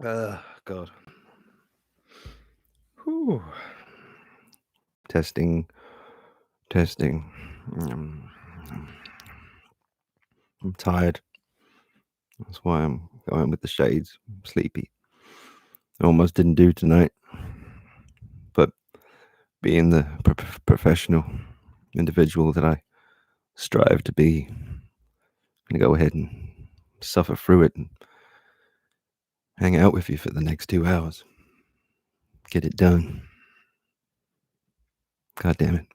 God. Whew. Testing. I'm tired. That's why I'm going with the shades. I'm sleepy. I almost didn't do tonight. But being the professional individual that I strive to be, I'm going to go ahead and suffer through it and hang out with you for the next 2 hours. Get it done. God damn it.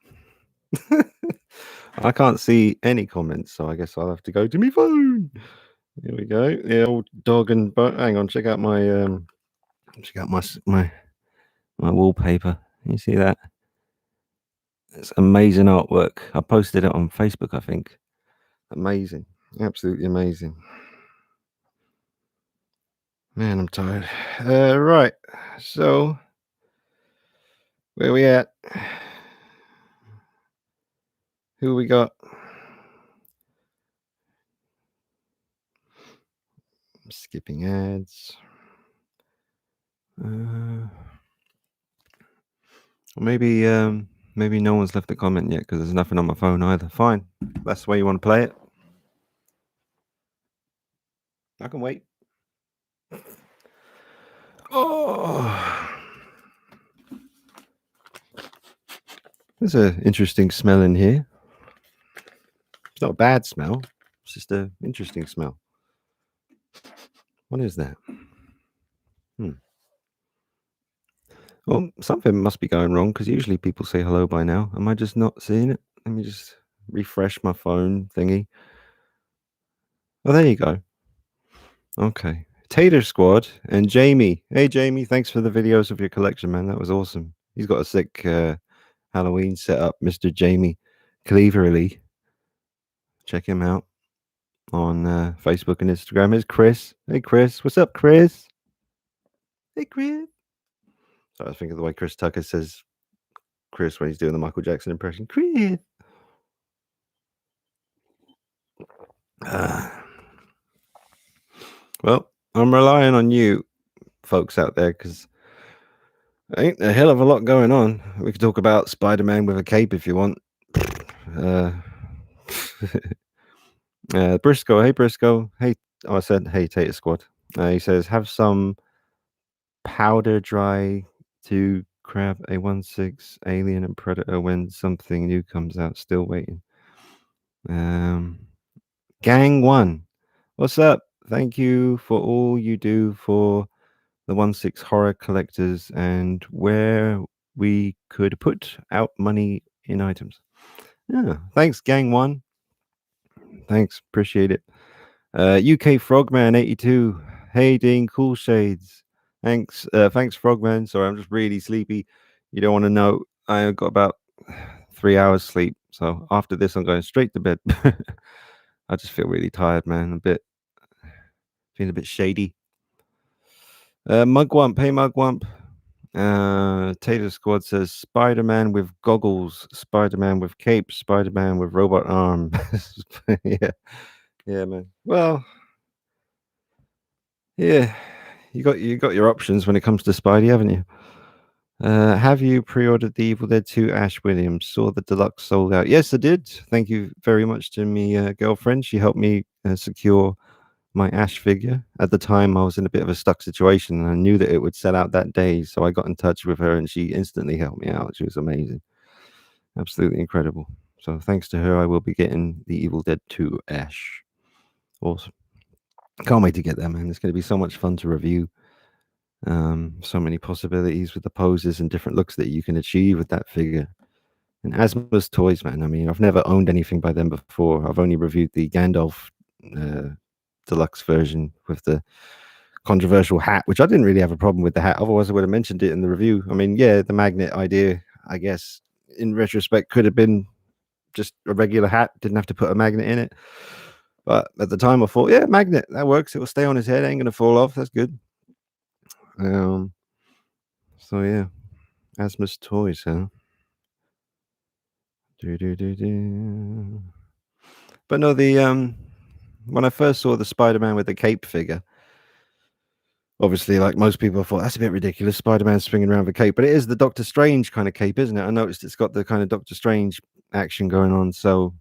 I can't see any comments, so I guess I'll have to go to my phone. Here we go. The old dog and hang on, check out my my wallpaper. You see that? It's amazing artwork. I posted it on Facebook, I think. Amazing. Absolutely amazing. Man, I'm tired. Right. So where we at? Who we got? I'm skipping ads. Maybe no one's left a comment yet because there's nothing on my phone either. Fine. That's the way you want to play it. I can wait. Oh. There's an interesting smell in here. It's not a bad smell. It's just an interesting smell. What is that? Well, something must be going wrong because usually people say hello by now. Am I just not seeing it? Let me just refresh my phone thingy. Oh, there you go. Okay. Tater Squad and Jamie. Hey, Jamie, thanks for the videos of your collection, man. That was awesome. He's got a sick Halloween setup, Mr. Jamie Cleaverly. Check him out on Facebook and Instagram. Here's Chris. Hey, Chris. What's up, Chris? Hey, Chris. So I was thinking the way Chris Tucker says Chris when he's doing the Michael Jackson impression. Chris. Well, I'm relying on you folks out there because ain't a hell of a lot going on. We could talk about Spider-Man with a cape if you want. Briscoe. Hey, Briscoe. Hey, I said, hey, Tater Squad. He says, have some powder dry to grab a 1/6 Alien and Predator when something new comes out. Still waiting. Gang 1. What's up? Thank you for all you do for the 1/6 horror collectors and where we could put out money in items. Yeah, thanks, Gang 1. Thanks, appreciate it. UK Frogman 82. Hey, Dean, cool shades. Thanks, Frogman. Sorry, I'm just really sleepy. You don't want to know. I got about 3 hours sleep, so after this, I'm going straight to bed. I just feel really tired, man. Feeling a bit shady. Mugwump, hey Mugwump. Tater Squad says Spider-Man with goggles, Spider-Man with cape, Spider-Man with robot arm. Yeah, man. Well, yeah, you got your options when it comes to Spidey, haven't you? Have you pre-ordered the Evil Dead 2 Ash Williams? Saw the deluxe sold out. Yes, I did. Thank you very much to me girlfriend. She helped me secure my Ash figure. At the time, I was in a bit of a stuck situation, and I knew that it would sell out that day. So I got in touch with her, and she instantly helped me out. She was amazing, absolutely incredible. So thanks to her, I will be getting the Evil Dead 2 Ash. Awesome. Can't wait to get that, man. It's going to be so much fun to review. So many possibilities with the poses and different looks that you can achieve with that figure. And Asma's Toys, man. I mean, I've never owned anything by them before. I've only reviewed the Gandalf deluxe version with the controversial hat, which I didn't really have a problem with the hat. Otherwise, I would have mentioned it in the review. I mean, yeah, the magnet idea, I guess, in retrospect, could have been just a regular hat. Didn't have to put a magnet in it. But at the time, I thought, yeah, magnet, that works. It will stay on his head. Ain't going to fall off. That's good. So yeah, Asmus Toys, huh? But no, the when I first saw the Spider-Man with the cape figure, Obviously, like most people, I thought that's a bit ridiculous. Spider-Man swinging around with a cape, but it is the Doctor Strange kind of cape, isn't it? I noticed it's got the kind of Doctor Strange action going on. So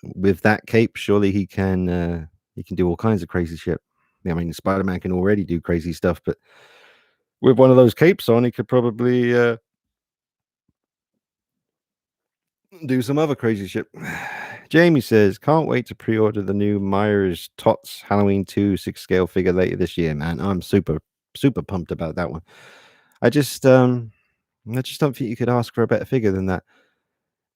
with that cape, surely he can do all kinds of crazy shit. Yeah, I mean, Spider-Man can already do crazy stuff, but with one of those capes on, he could probably do some other crazy shit. Jamie says, can't wait to pre-order the new Myers Tots Halloween 2 6 scale figure later this year, man. I'm super, super pumped about that one. I just don't think you could ask for a better figure than that.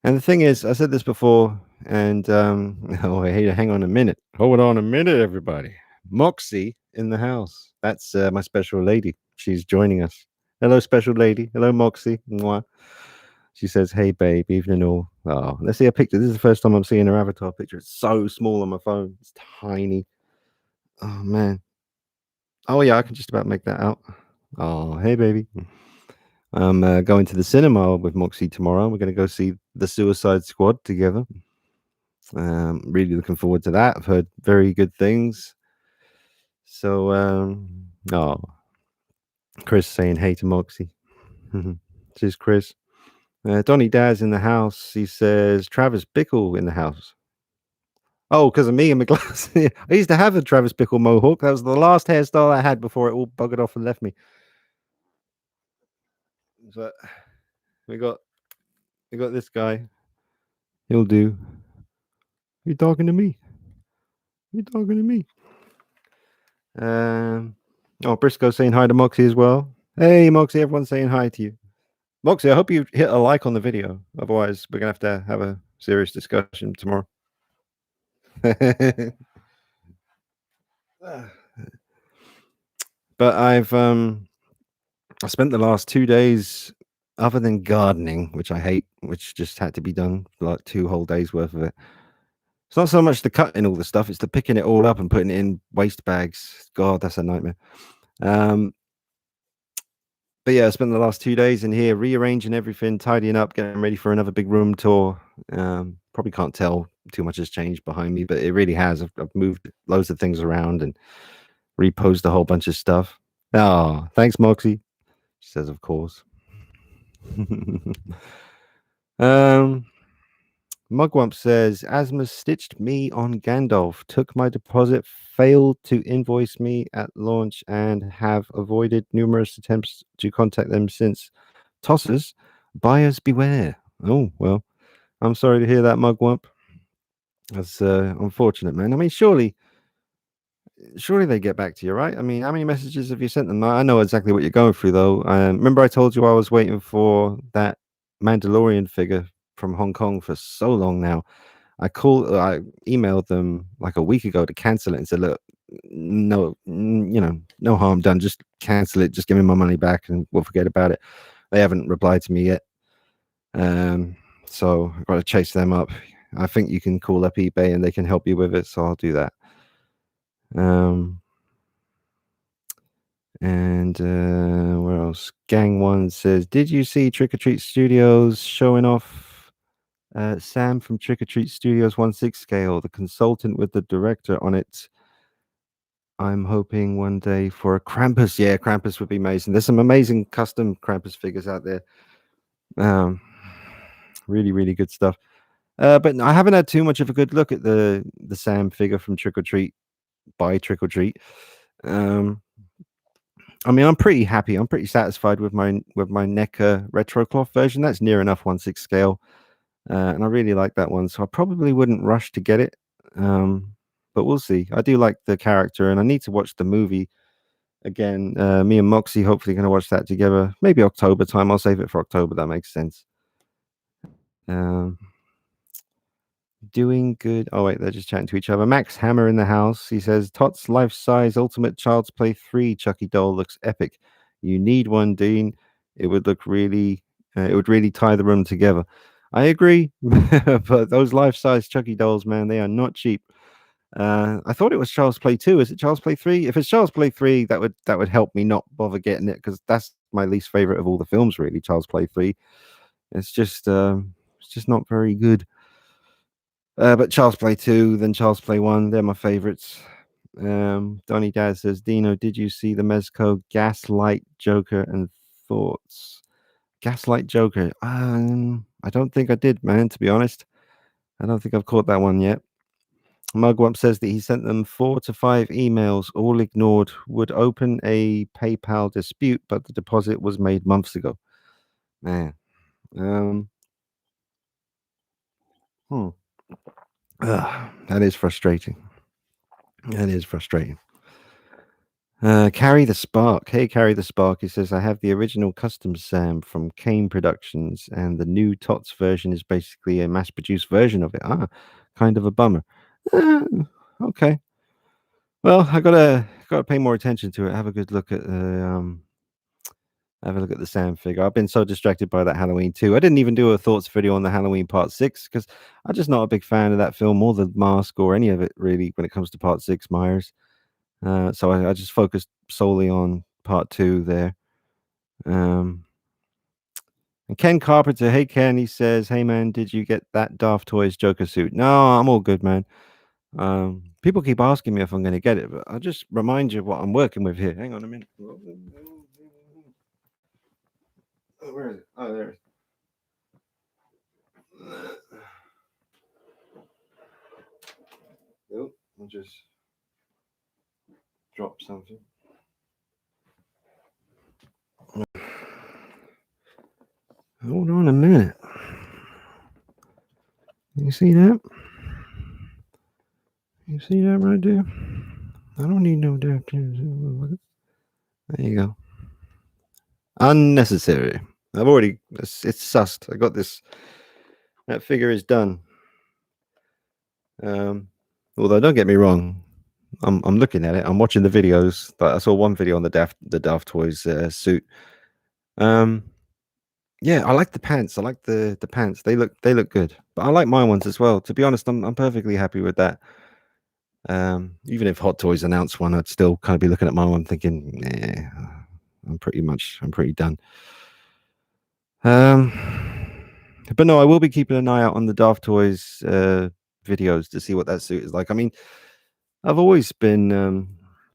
And the thing is, I said this before, and oh, hey, hang on a minute. Hold on a minute, everybody. Moxie in the house. That's my special lady. She's joining us. Hello, special lady. Hello, Moxie. Mwah. She says, "Hey, babe, evening all." Oh, let's see a picture. This is the first time I'm seeing her avatar picture. It's so small on my phone. It's tiny. Oh man. Oh yeah, I can just about make that out. Oh, hey, baby. I'm going to the cinema with Moxie tomorrow. We're going to go see The Suicide Squad together. Really looking forward to that. I've heard very good things. So, oh, Chris saying hey to Moxie. Cheers, Chris. Donny Daz in the house. He says Travis Bickle in the house. Oh, because of me and McGlass. I used to have a Travis Bickle mohawk. That was the last hairstyle I had before it all buggered off and left me. But we got this guy. He'll do. You talking to me? You talking to me? Oh, Briscoe saying hi to Moxie as well. Hey, Moxie, everyone's saying hi to you. Moxie, I hope you hit a like on the video. Otherwise, we're going to have a serious discussion tomorrow. But I spent the last 2 days, other than gardening, which I hate, which just had to be done, like 2 whole days worth of it. It's not so much the cutting all the stuff; it's the picking it all up and putting it in waste bags. God, that's a nightmare. But yeah, I spent the last 2 days in here rearranging everything, tidying up, getting ready for another big room tour. Probably can't tell too much has changed behind me, but it really has. I've moved loads of things around and reposed a whole bunch of stuff. Oh, thanks, Moxie. She says, of course. Mugwump says, Asma stitched me on Gandalf, took my deposit, failed to invoice me at launch, and have avoided numerous attempts to contact them since. Tossers, buyers beware. Oh, well, I'm sorry to hear that, Mugwump. That's unfortunate, man. I mean, surely they get back to you, right? I mean, how many messages have you sent them? I know exactly what you're going through, though. Remember I told you I was waiting for that Mandalorian figure from Hong Kong for so long now. I emailed them like a week ago to cancel it and said, look, no, no harm done. Just cancel it. Just give me my money back and we'll forget about it. They haven't replied to me yet. So I've got to chase them up. I think you can call up eBay and they can help you with it. So I'll do that. And where else? Gang One says, did you see Trick or Treat Studios showing off Sam from Trick or Treat Studios 1/6 scale, the consultant with the director on it? I'm hoping one day for a Krampus. Yeah, Krampus would be amazing. There's some amazing custom Krampus figures out there. Really, really good stuff. But I haven't had too much of a good look at the Sam figure from Trick or Treat by Trick or Treat. I mean, I'm pretty happy. I'm pretty satisfied with my NECA retro cloth version. That's near enough 1/6 scale, and I really like that one. So I probably wouldn't rush to get it, but we'll see. I do like the character, and I need to watch the movie again. Me and Moxie hopefully going to watch that together. Maybe October time. I'll save it for October. That makes sense. Doing good. Oh wait, they're just chatting to each other. Max Hammer in the house. He says, "Tots life-size Ultimate Child's Play 3 Chucky doll looks epic. You need one, Dean. It would look really. It would really tie the room together." I agree, but those life-size Chucky dolls, man, they are not cheap. I thought it was Child's Play 2. Is it Child's Play 3? If it's Child's Play 3, that would help me not bother getting it because that's my least favorite of all the films. Really, Child's Play 3. It's just not very good. But Child's Play 2, then Child's Play 1, they're my favorites. Donny Dad says, Dino, did you see the Mezco Gaslight Joker and thoughts? Gaslight Joker. I don't think I did, man, to be honest. I don't think I've caught that one yet. Mugwump says that he sent them 4 to 5 emails, all ignored. Would open a PayPal dispute, but the deposit was made months ago. Man. Um, hmm. That is frustrating. That is frustrating. Carry the Spark. Hey, Carry the Spark. He says, I have the original custom Sam from Kane Productions, and the new TOTS version is basically a mass produced version of it. Kind of a bummer. Uh, okay. Well, I gotta pay more attention to it. Have a look at the Sam figure. I've been so distracted by that Halloween too. I didn't even do a thoughts video on the Halloween Part 6 because I'm just not a big fan of that film or the mask or any of it really when it comes to Part 6 Myers. So I just focused solely on Part 2 there. And Ken Carpenter, hey Ken, he says, hey man, did you get that Daft Toys Joker suit? No, I'm all good, man. People keep asking me if I'm going to get it, but I'll just remind you what I'm working with here. Hang on a minute. Oh, where is it? Oh, there it is. Oh, I'll just drop something. Hold on a minute. You see that? You see that right there? I don't need no Daft. There you go. Unnecessary. I've already. It's sussed. I got this. That figure is done. Although don't get me wrong, I'm looking at it. I'm watching the videos. But I saw one video on the Daft Toys suit. Yeah, I like the pants. I like the pants. They look good. But I like my ones as well. To be honest, I'm perfectly happy with that. Even if Hot Toys announced one, I'd still kind of be looking at my one thinking, nah, I'm pretty done. But no, I will be keeping an eye out on the Daft Toys videos to see what that suit is like. I mean, I've always been a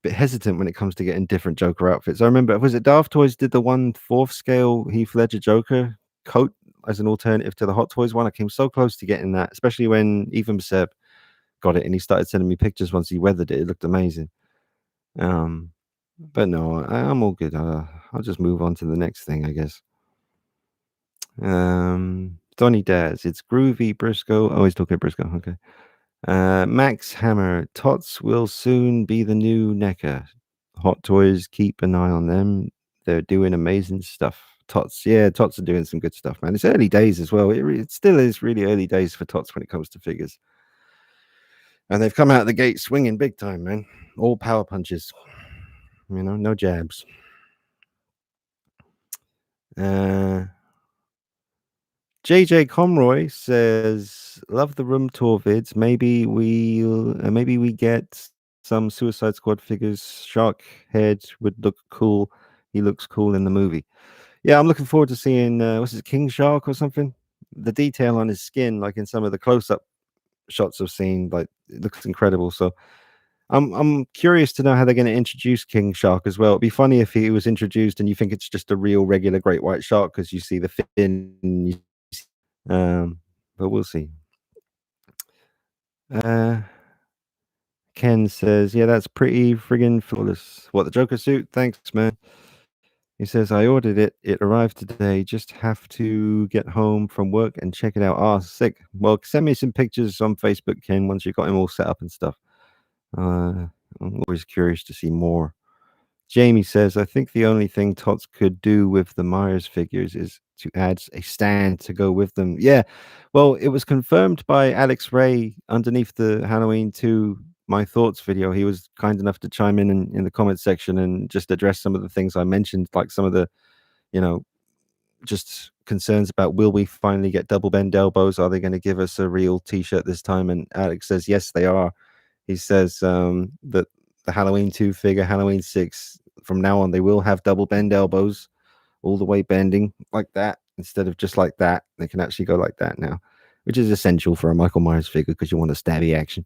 bit hesitant when it comes to getting different Joker outfits. I remember, was it Daft Toys did the 1/4 scale Heath Ledger Joker coat as an alternative to the Hot Toys one? I came so close to getting that, especially when even Seb got it and he started sending me pictures once he weathered it. It looked amazing. But no, I'm all good. I'll just move on to the next thing, I guess. Donny Daz, it's Groovy Briscoe. Oh, he's talking Briscoe. Okay. Max Hammer, Tots will soon be the new NECA. Hot Toys, keep an eye on them. They're doing amazing stuff. Tots are doing some good stuff, man. It's early days as well. It still is really early days for Tots when it comes to figures. And they've come out of the gate swinging big time, man. All power punches. You know, no jabs. JJ Comroy says, "Love the room tour vids. Maybe we get some Suicide Squad figures. Shark head would look cool. He looks cool in the movie. Yeah, I'm looking forward to seeing what's his King Shark or something. The detail on his skin, like in some of the close-up shots I've seen, like it looks incredible. So I'm curious to know how they're going to introduce King Shark as well. It'd be funny if he was introduced and you think it's just a real regular great white shark because you see the fin. But we'll see. Ken says, yeah, that's pretty friggin' flawless. What, the Joker suit? Thanks, man. He says, I ordered it. It arrived today. Just have to get home from work and check it out. Sick. Well, send me some pictures on Facebook, Ken, once you got him all set up and stuff. I'm always curious to see more. Jamie says, I think the only thing Tots could do with the Myers figures is to add a stand to go with them. Yeah. Well, it was confirmed by Alex Ray underneath the Halloween 2 My Thoughts video. He was kind enough to chime in the comment section and just address some of the things I mentioned, like some of the, just concerns about will we finally get double bend elbows? Are they going to give us a real t-shirt this time? And Alex says, yes, they are. He says that the Halloween 2 figure, Halloween 6, from now on, they will have double bend elbows, all the way bending like that instead of just like that. They can actually go like that now, which is essential for a Michael Myers figure because you want a stabby action.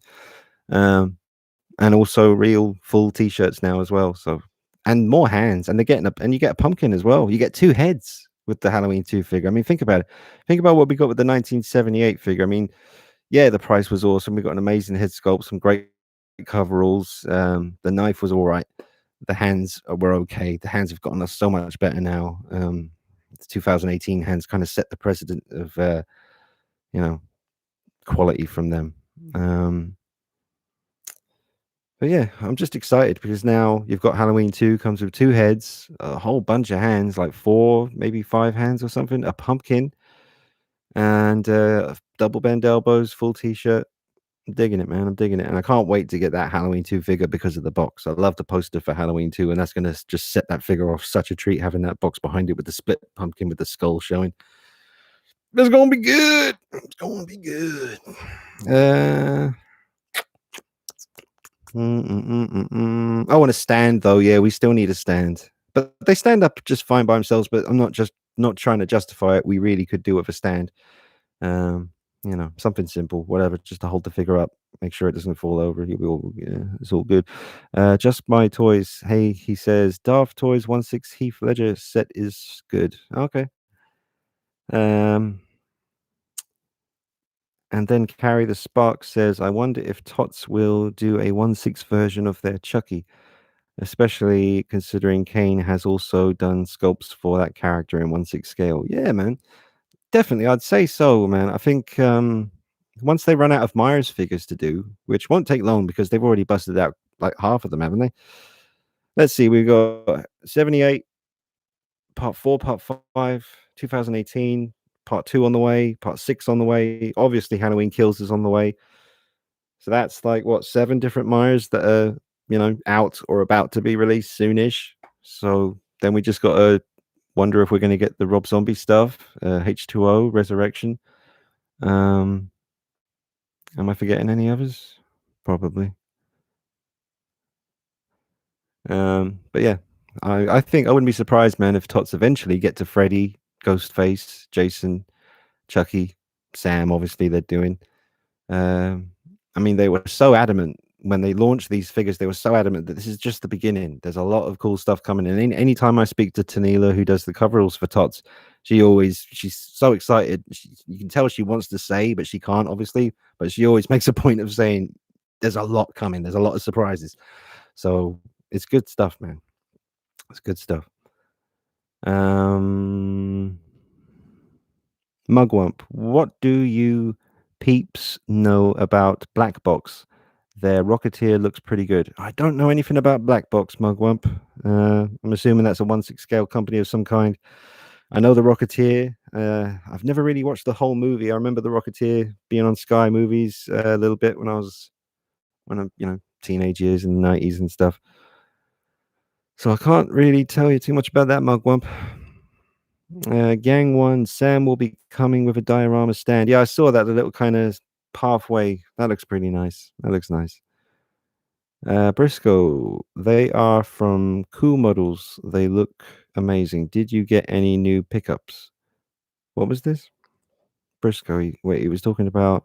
and also real full t-shirts now as well. So, and more hands, and they're getting up, and you get a pumpkin as well. You get two heads with the Halloween 2 figure. I mean, think about it. Think about what we got with the 1978 figure. I mean, yeah, the price was awesome. We got an amazing head sculpt, some great coveralls. The knife was all right. The hands were okay. The hands have gotten us so much better now. The 2018 hands kind of set the precedent of you know, quality from them. But yeah, I'm just excited because now you've got Halloween 2 comes with two heads, a whole bunch of hands, like four, maybe five hands or something, a pumpkin, and double bend elbows, full t-shirt. I'm digging it, man. I'm digging it. And I can't wait to get that Halloween 2 figure because of the box. I love the poster for Halloween 2, and that's going to just set that figure off such a treat having that box behind it with the split pumpkin with the skull showing. It's going to be good. It's going to be good. I want a stand though. Yeah, we still need a stand, but they stand up just fine by themselves. But I'm not trying to justify it. We really could do with a stand. Um, something simple, whatever, just to hold the figure up, make sure it doesn't fall over. Yeah, it's all good. Just my toys. Hey, he says, Daft Toys 16 Heath Ledger set is good. Okay. Um, and then Carry the Spark says, I wonder if Tots will do a 16 version of their Chucky, especially considering Kane has also done sculpts for that character in 16 scale. Yeah, man. Definitely, I'd say so, man. I think once they run out of Myers figures to do, which won't take long because they've already busted out like half of them, haven't they? Let's see, we've got 78, part 4, part 5, 2018, part 2 on the way, part 6 on the way. Obviously, Halloween Kills is on the way. So that's like what, 7 different Myers that are, out or about to be released soonish. So then we just got to wonder if we're going to get the Rob Zombie stuff, H2O, Resurrection. Am I forgetting any others? Probably. But yeah, I think I wouldn't be surprised, man, if Tots eventually get to Freddy, Ghostface, Jason, Chucky, Sam. Obviously, they're doing. I mean, they were so adamant when they launched these figures. They were so adamant that this is just the beginning. There's a lot of cool stuff coming in. Anytime I speak to Tanila, who does the coveralls for Tots, she's so excited. You can tell she wants to say, but she can't, obviously. But she always makes a point of saying, "There's a lot coming. There's a lot of surprises." So it's good stuff, man. It's good stuff. Mugwump, what do you peeps know about Black Box? Their Rocketeer looks pretty good. I don't know anything about Black Box, Mugwump. I'm assuming that's a 16 scale company of some kind. I know the Rocketeer. I've never really watched the whole movie. I remember the Rocketeer being on Sky Movies a little bit when I'm teenage years in the 90s and stuff. So I can't really tell you too much about that, Mugwump. Gang 1, Sam will be coming with a diorama stand. Yeah, I saw that, the little kind of pathway. That looks pretty nice. That looks nice. Briscoe, they are from Cool Models. They look amazing. Did you get any new pickups? What was this? Briscoe, wait, he was talking about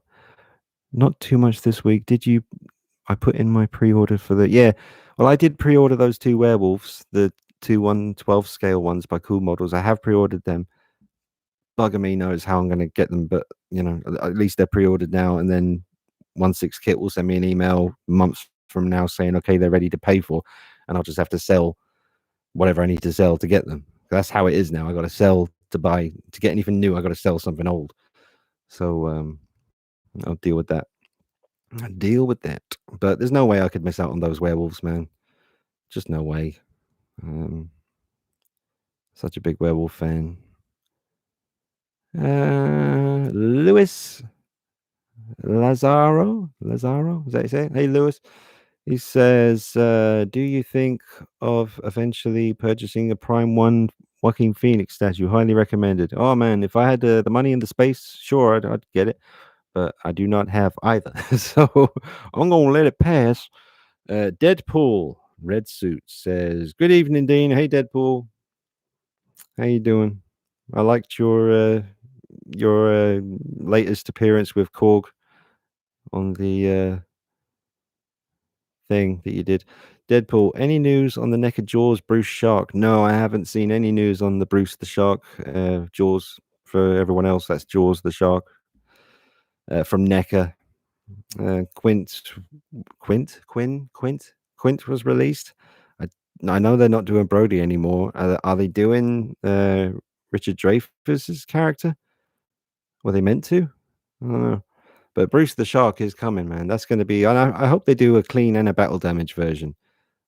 not too much this week. Did you? I put in my pre-order for the, yeah. Well, I did pre-order those two werewolves, the two 112 scale ones by Cool Models. I have pre-ordered them. Bugger me knows how I'm going to get them, but at least they're pre-ordered now. And then 16 Kit will send me an email months from now saying, okay, they're ready to pay for, and I'll just have to sell whatever I need to sell to get them. That's how it is now. I got to sell to buy to get anything new. I got to sell something old. So I'll deal with that. I deal with that. But there's no way I could miss out on those werewolves, man. Just no way. Such a big werewolf fan. Lewis Lazaro, is that how you say it? Hey, Lewis. He says, do you think of eventually purchasing a Prime 1 Joaquin Phoenix statue? Highly recommended. Oh, man, if I had the money and the space, sure, I'd get it. But I do not have either. So I'm going to let it pass. Deadpool, red suit, says, good evening, Dean. Hey, Deadpool. How you doing? I liked your latest appearance with Korg on the thing that you did. Deadpool, any news on the NECA Jaws Bruce Shark? No, I haven't seen any news on the Bruce the Shark. Jaws, for everyone else, that's Jaws the Shark from NECA. Quint was released. I, I know they're not doing Brody anymore. Are they doing Richard Dreyfuss's character? Were they meant to? I don't know. But Bruce the Shark is coming, man. That's going to be. I hope they do a clean and a battle damage version.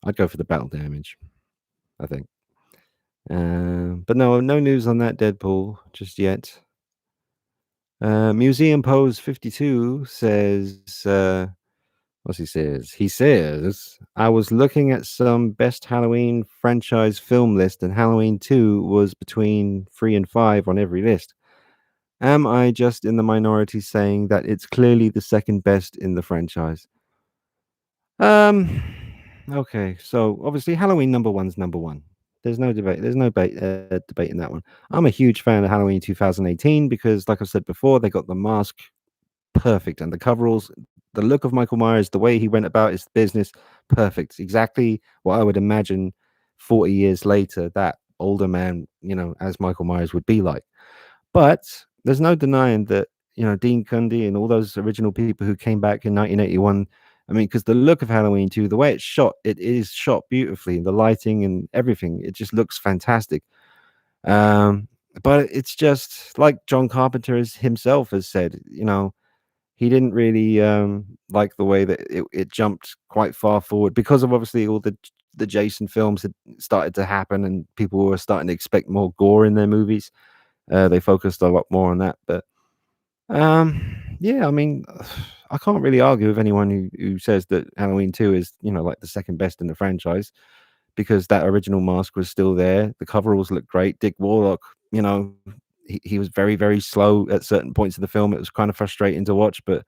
I'd go for the battle damage, I think. But no news on that Deadpool just yet. Museum Pose 52 says, what's he says? He says, I was looking at some best Halloween franchise film list, and Halloween 2 was between 3 and 5 on every list. Am I just in the minority saying that it's clearly the second best in the franchise? Um, okay, so obviously Halloween number one's number one. There's no debate. There's no debate in that one. I'm a huge fan of Halloween 2018 because, like I said before, they got the mask perfect and the coveralls, the look of Michael Myers, the way he went about his business, perfect. Exactly what I would imagine 40 years later that older man, as Michael Myers would be like. But there's no denying that, Dean Cundy and all those original people who came back in 1981. I mean, because the look of Halloween 2, the way it's shot, it is shot beautifully. The lighting and everything, it just looks fantastic. But it's just like John Carpenter himself has said, he didn't really like the way that it jumped quite far forward because of obviously all the Jason films had started to happen and people were starting to expect more gore in their movies. They focused a lot more on that, but yeah, I mean, I can't really argue with anyone who says that Halloween 2 is, like the second best in the franchise because that original mask was still there. The coveralls look great. Dick Warlock, he was very, very slow at certain points of the film. It was kind of frustrating to watch, but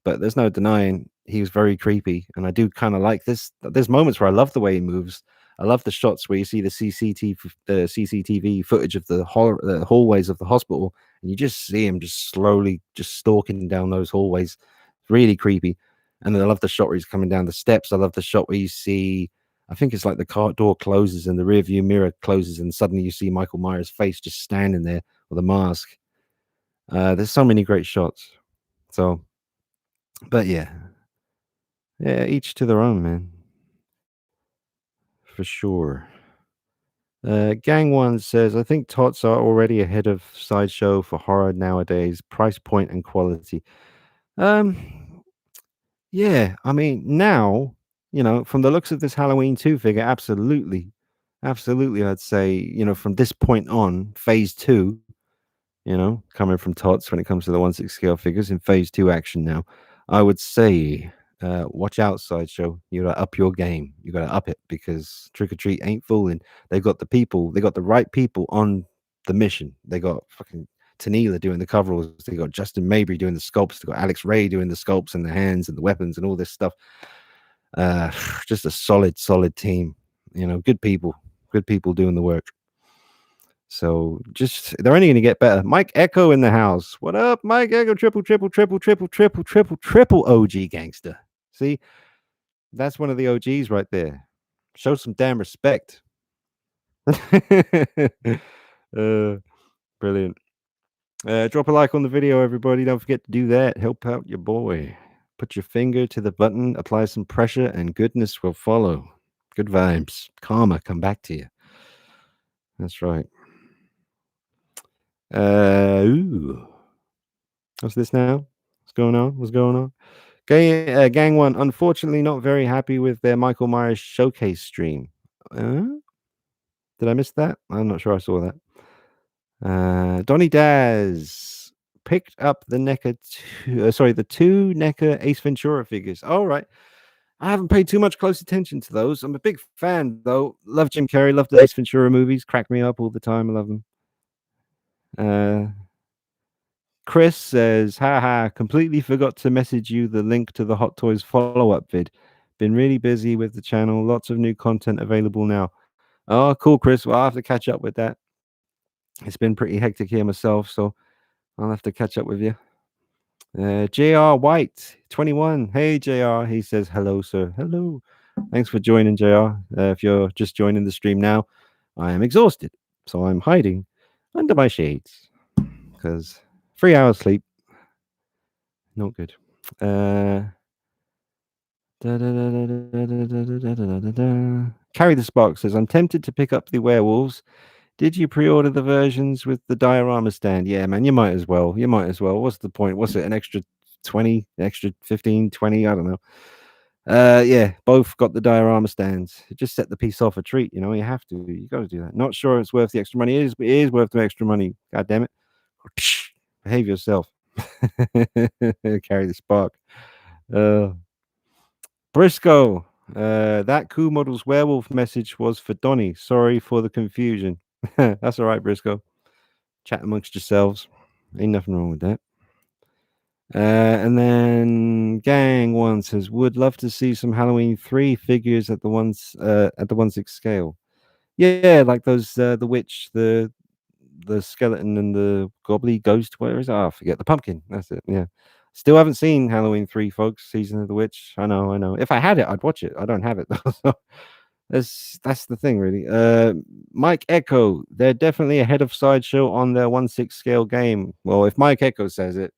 there's no denying he was very creepy, and I do kind of like this. There's moments where I love the way he moves. I love the shots where you see the CCTV footage of the hallways of the hospital, and you just see him just slowly just stalking down those hallways. Really creepy. And then I love the shot where he's coming down the steps. I love the shot where you see, I think it's like the car door closes and the rear view mirror closes, and suddenly you see Michael Myers' face just standing there with a mask. There's so many great shots. So, but yeah, each to their own, man, for sure. Gang One says, I think tots are already ahead of Sideshow for horror nowadays, price point and quality. Um, yeah, I mean, now, from the looks of this Halloween 2 figure, absolutely. Absolutely, I'd say, from this point on, phase 2, coming from tots when it comes to the 1/6 scale figures in phase 2 action now, I would say, watch out, Sideshow. You gotta up your game. You gotta up it because Trick or Treat ain't fooling. They got the right people on the mission. They got fucking Tanila doing the coveralls. They got Justin Mabry doing the sculpts. They got Alex Ray doing the sculpts and the hands and the weapons and all this stuff. Just a solid team. Good people doing the work. So just they're only going to get better. Mike Echo in the house. What up, Mike Echo? Triple OG gangster. See, that's one of the OGs right there. Show some damn respect. Brilliant. Drop a like on the video, everybody. Don't forget to do that. Help out your boy. Put your finger to the button, apply some pressure, and goodness will follow. Good vibes. Karma come back to you. That's right. Ooh. What's this now? What's going on? Gang One, unfortunately, not very happy with their Michael Myers showcase stream. Did I miss that? I'm not sure I saw that. Donny Daz picked up the the two NECA Ace Ventura figures. All right. I haven't paid too much close attention to those. I'm a big fan, though. Love Jim Carrey. Love the Ace Ventura movies. Crack me up all the time. I love them. Chris says, haha, completely forgot to message you the link to the Hot Toys follow-up vid. Been really busy with the channel. Lots of new content available now. Oh, cool, Chris. Well, I'll have to catch up with that. It's been pretty hectic here myself, so I'll have to catch up with you. JR White, 21. Hey, JR. He says, hello, sir. Hello. Thanks for joining, JR. If you're just joining the stream now, I am exhausted, so I'm hiding under my shades because 3 hours sleep, not good. Carry the Spark says, I'm tempted to pick up the werewolves. Did you pre-order the versions with the diorama stand? Yeah, man, you might as well. You might as well. What's the point? What's it? An extra 20, extra 15, 20? I don't know. Yeah, both got the diorama stands. Just set the piece off a treat, you know. You have to. You got to do that. Not sure it's worth the extra money. It is worth the extra money. God damn it. Behave yourself. Carry the Spark. Briscoe, that Coup Models werewolf message was for Donny. Sorry for the confusion. That's all right, Briscoe. Chat amongst yourselves. Ain't nothing wrong with that. And then Gang One says, would love to see some Halloween 3 figures at the 1/6 scale. Yeah, like those the witch, the skeleton and the gobbly ghost, where is it? Oh, I forget. The pumpkin. That's it. Yeah. Still haven't seen Halloween 3, folks. Season of the Witch. I know. If I had it, I'd watch it. I don't have it though. That's the thing, really. Mike Echo, they're definitely ahead of Sideshow on their 1/6 scale game. Well, if Mike Echo says it,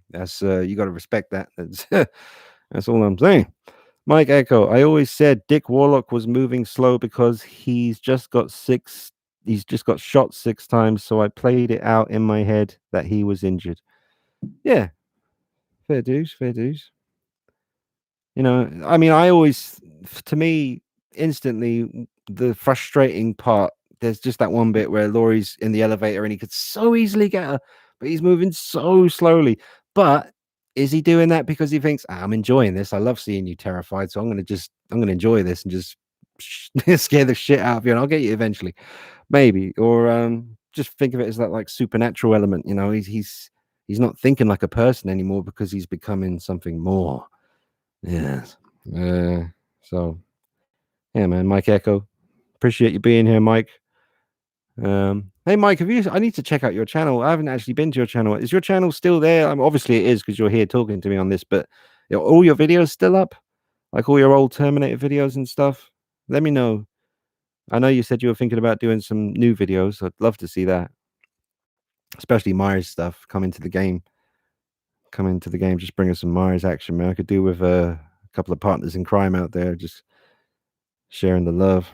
that's you got to respect that. That's all I'm saying. Mike Echo, I always said Dick Warlock was moving slow because he's just got shot 6 times, so I played it out in my head that he was injured. Yeah, fair dues, fair dues. You know, I mean, to me, instantly, the frustrating part, there's just that one bit where Laurie's in the elevator and he could so easily get her, but he's moving so slowly. But is he doing that because he thinks, I'm enjoying this? I love seeing you terrified, so I'm going to enjoy this and just scare the shit out of you, and I'll get you eventually. Maybe. Or just think of it as that like supernatural element, you know, he's not thinking like a person anymore because he's becoming something more. Yes. So yeah, man, Mike Echo. Appreciate you being here, Mike. Hey Mike, I need to check out your channel. I haven't actually been to your channel. Is your channel still there? Obviously it is because you're here talking to me on this, but are all your videos still up? Like all your old Terminator videos and stuff? Let me know. I know you said you were thinking about doing some new videos. I'd love to see that. Especially Myers stuff. Come into the game. Just bring us some Myers action, man. I could do with a couple of partners in crime out there, just sharing the love.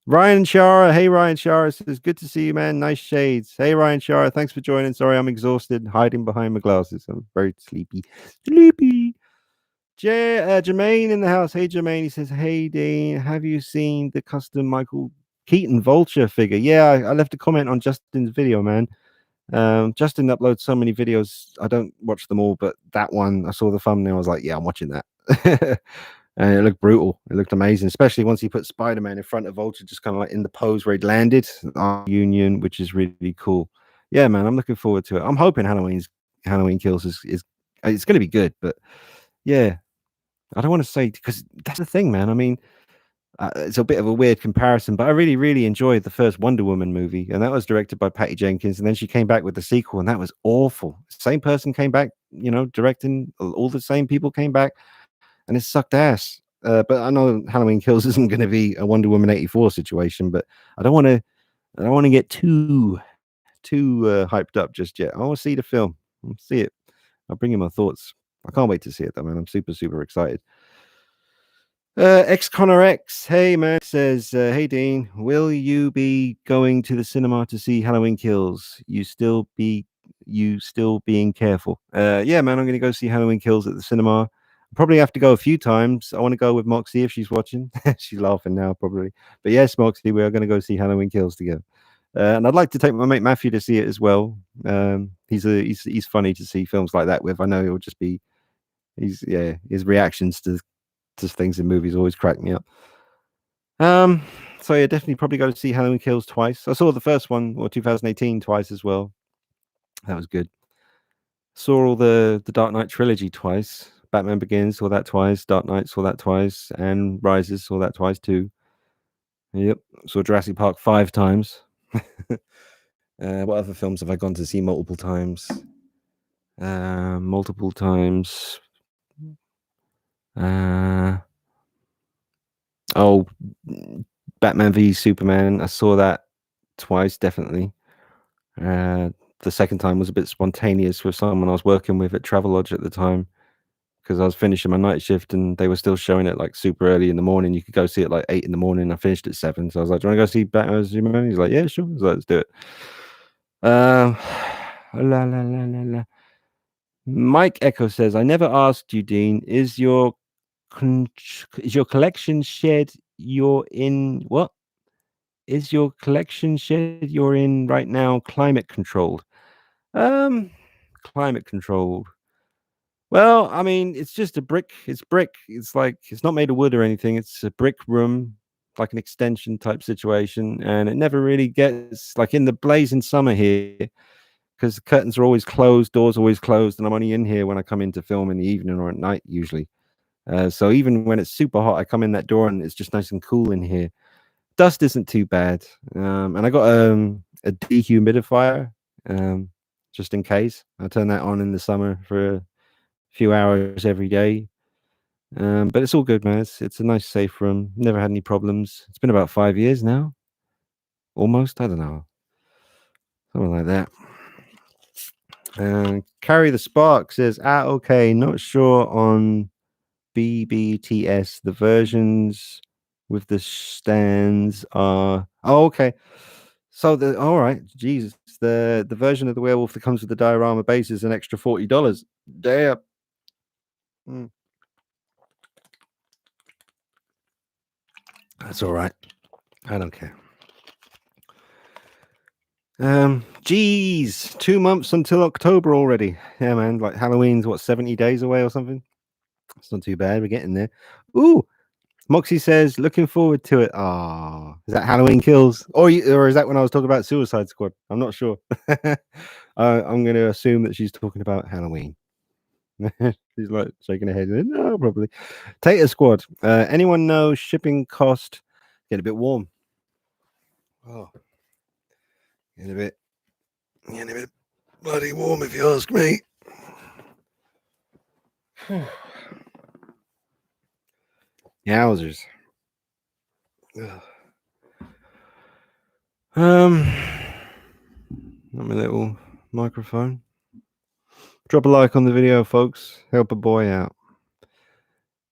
Ryan Shara, hey Ryan Shara says, good to see you, man. Nice shades. Hey Ryan Shara, thanks for joining. Sorry, I'm exhausted, hiding behind my glasses. I'm very sleepy. Jermaine in the house. Hey Jermaine, he says, hey Dean, have you seen the custom Michael Keaton Vulture figure? Yeah, I left a comment on Justin's video, man. Justin uploads so many videos. I don't watch them all, but that one, I saw the thumbnail. I was like, yeah, I'm watching that. And it looked brutal. It looked amazing, especially once he put Spider-Man in front of Vulture, just kind of like in the pose where he'd landed on Union, which is really cool. Yeah, man, I'm looking forward to it. I'm hoping Halloween Kills is it's going to be good, but yeah, I don't want to say, because that's the thing, man. I mean, it's a bit of a weird comparison, but I really, really enjoyed the first Wonder Woman movie, and that was directed by Patty Jenkins, and then she came back with the sequel, and that was awful. Same person came back, you know, directing. All the same people came back, and it sucked ass. But I know Halloween Kills isn't going to be a Wonder Woman 84 situation, but I don't want to get too hyped up just yet. I want to see the film. I'll see it. I'll bring you my thoughts. I can't wait to see it though, man. I'm super excited. X Connor X, hey man, says, hey Dean, will you be going to the cinema to see Halloween Kills? You still being careful? Yeah, man, I'm gonna go see Halloween Kills at the cinema. Probably have to go a few times. I want to go with Moxie if she's watching. She's laughing now, probably. But yes, Moxie, we are going to go see Halloween Kills together. And I'd like to take my mate Matthew to see it as well. He's funny to see films like that with. I know it'll just be his reactions to things in movies always crack me up. So yeah, definitely probably go to see Halloween Kills twice. I saw the first one, or 2018, twice as well. That was good. Saw all the Dark Knight trilogy twice. Batman Begins, saw that twice. Dark Knight, saw that twice. And Rises, saw that twice too. Yep. Saw Jurassic Park 5 times. What other films have I gone to see multiple times? Oh, Batman v Superman. I saw that twice, definitely. Uh, the second time was a bit spontaneous with someone I was working with at Travelodge at the time because I was finishing my night shift and they were still showing it like super early in the morning. You could go see it like 8 in the morning. I finished at 7, so I was like, "Do you want to go see Batman v Superman?" He's like, "Yeah, sure." I was like, "Let's do it." Um, la la la la la. Mike Echo says, "I never asked you, Dean. Is your collection shed you're in what? Is your collection shed you're in right now climate controlled?" Um, Climate controlled. Well, I mean, it's just a brick. It's brick. It's like it's not made of wood or anything. It's a brick room, like an extension type situation, and it never really gets like in the blazing summer here because the curtains are always closed, doors always closed, and I'm only in here when I come in to film in the evening or at night usually. So even when it's super hot, I come in that door and it's just nice and cool in here. Dust isn't too bad, and I got a dehumidifier just in case. I turn that on in the summer for a few hours every day. But it's all good, man. It's a nice, safe room. Never had any problems. It's been about 5 years now, almost. I don't know, something like that. Carry the Spark says, okay, not sure on BBTS. The versions with the stands are okay. So all right, Jesus, the version of the werewolf that comes with the diorama base is an extra $40. Damn. Mm. That's all right. I don't care. Geez, 2 months until October already. Yeah, man. Like Halloween's what, 70 days away or something? It's not too bad. We're getting there. Ooh, Moxie says, looking forward to it. Ah, is that Halloween Kills? Or is that when I was talking about Suicide Squad? I'm not sure. I'm going to assume that she's talking about Halloween. She's like shaking her head. No, probably. Tater Squad. Anyone know shipping cost? Get a bit warm. Oh, getting a bit bloody warm if you ask me. Yowzers. Ugh. Not my little microphone. Drop a like on the video, folks. Help a boy out.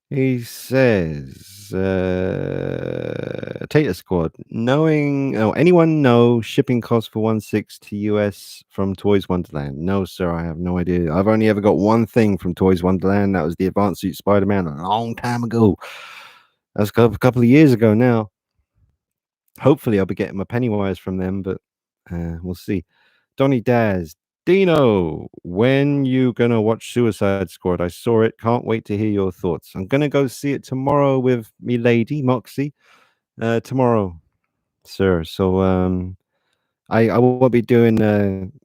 He says, Tater Squad, anyone know shipping costs for 1/6 to US from Toys Wonderland? No, sir, I have no idea. I've only ever got one thing from Toys Wonderland. That was the Advanced Suit Spider-Man a long time ago. That's a couple of years ago now. Hopefully, I'll be getting my Pennywise from them, but we'll see. Donny Daz, Dino, when you gonna watch Suicide Squad? I saw it. Can't wait to hear your thoughts. I'm gonna go see it tomorrow with me lady Moxie. Tomorrow, sir. So I won't be doing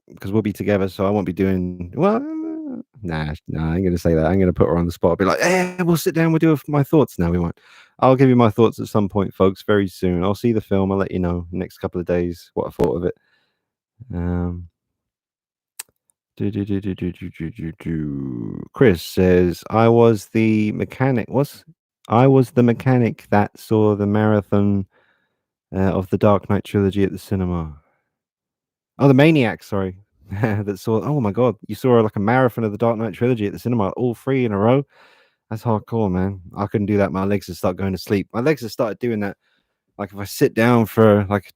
because we'll be together. So I won't be doing well. Nah, I ain't gonna say that. I'm gonna put her on the spot. I'll be like, hey, we'll sit down. We'll do my thoughts. No, we won't. I'll give you my thoughts at some point, folks. Very soon. I'll see the film. I'll let you know next couple of days what I thought of it. Chris says, I was the mechanic. I was the mechanic that saw the marathon of the Dark Knight trilogy at the cinema. Oh, the maniac, sorry. That saw, oh my God, you saw like a marathon of the Dark Knight trilogy at the cinema, all three in a row. That's hardcore, man. I couldn't do that. My legs would start going to sleep. My legs have started doing that. Like if I sit down for like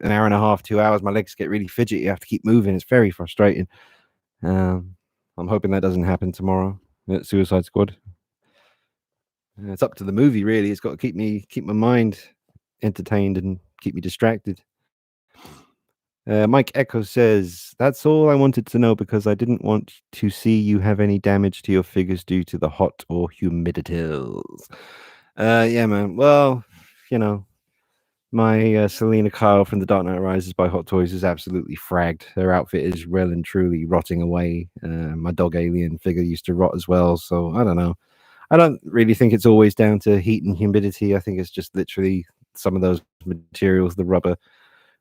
an hour and a half, 2 hours, my legs get really fidgety. You have to keep moving. It's very frustrating. I'm hoping that doesn't happen tomorrow at Suicide Squad. It's up to the movie, really. It's got to keep my mind entertained and keep me distracted. Mike Echo says, that's all I wanted to know because I didn't want to see you have any damage to your figures due to the hot or humidities. Yeah, man. Well, you know, my Selena Kyle from The Dark Knight Rises by Hot Toys is absolutely fragged. Her outfit is well and truly rotting away. My dog Alien figure used to rot as well. So I don't know. I don't really think it's always down to heat and humidity. I think it's just literally some of those materials, the rubber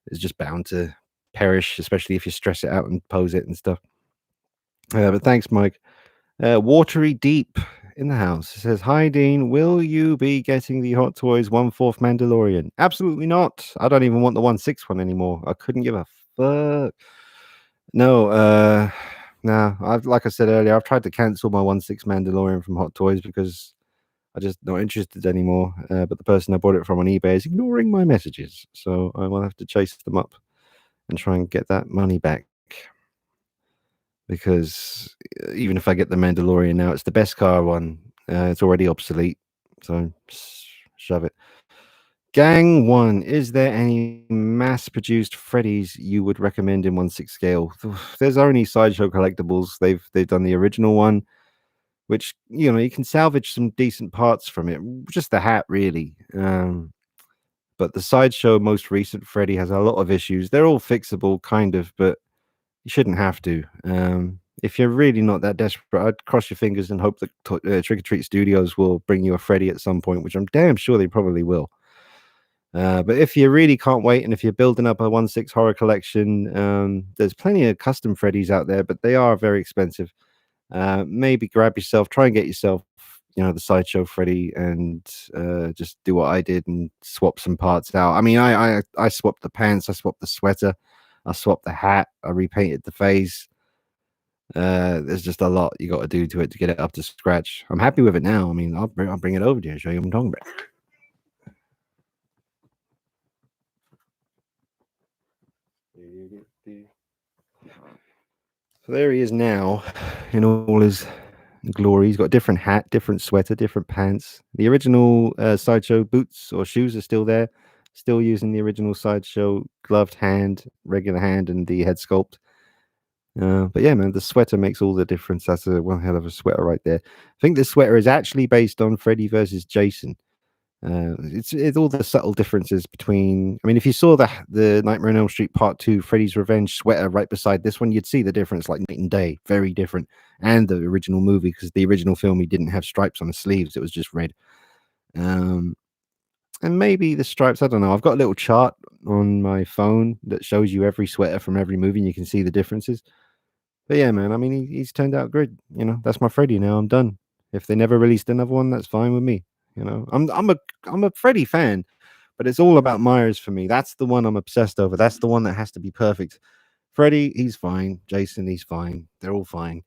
is just bound to perish, especially if you stress it out and pose it and stuff. But thanks, Mike. Watery Deep in the house. It says, "Hi Dean, will you be getting the Hot Toys 1/4 Mandalorian?" Absolutely not. I don't even want the 1/6 one anymore. I couldn't give a fuck. No, nah. I've like I said earlier, I've tried to cancel my 1/6 Mandalorian from Hot Toys because I just not interested anymore. But the person I bought it from on eBay is ignoring my messages, so I will have to chase them up and try and get that money back. Because even if I get the Mandalorian now, it's the best car one. It's already obsolete, so shove it. Gang one, is there any mass-produced Freddies you would recommend in 1/6 scale? There's only Sideshow Collectibles. They've done the original one, which you can salvage some decent parts from it. Just the hat, really. But the Sideshow most recent Freddy has a lot of issues. They're all fixable, kind of, but you shouldn't have to. If you're really not that desperate, I'd cross your fingers and hope that Trick or Treat Studios will bring you a Freddy at some point, which I'm damn sure they probably will. But if you really can't wait, and if you're building up a 1/6 horror collection, there's plenty of custom Freddys out there, but they are very expensive. Maybe try and get yourself, the Sideshow Freddy, and just do what I did and swap some parts out. I mean, I swapped the pants, I swapped the sweater, I swapped the hat, I repainted the face. There's just a lot you got to do to it to get it up to scratch. I'm happy with it now. I mean, I'll bring it over to you and show you what I'm talking about. So there he is now in all his glory. He's got a different hat, different sweater, different pants. The original Sideshow boots or shoes are still there, still using the original Sideshow gloved hand, regular hand, and the head sculpt. But yeah, man, the sweater makes all the difference. That's one hell of a sweater right there. I think this sweater is actually based on Freddy versus Jason. It's all the subtle differences between. I mean, if you saw the Nightmare on Elm Street Part 2 Freddy's Revenge sweater right beside this one, you'd see the difference like night and day. Very different. And the original movie, because the original film he didn't have stripes on the sleeves; it was just red. And maybe the stripes. I don't know. I've got a little chart on my phone that shows you every sweater from every movie, and you can see the differences. But yeah, man, I mean, he's turned out good. That's my Freddy now. I'm done. If they never released another one, that's fine with me. I'm a Freddy fan, but it's all about Myers for me. That's the one I'm obsessed over. That's the one that has to be perfect. Freddy, he's fine. Jason, he's fine. They're all fine.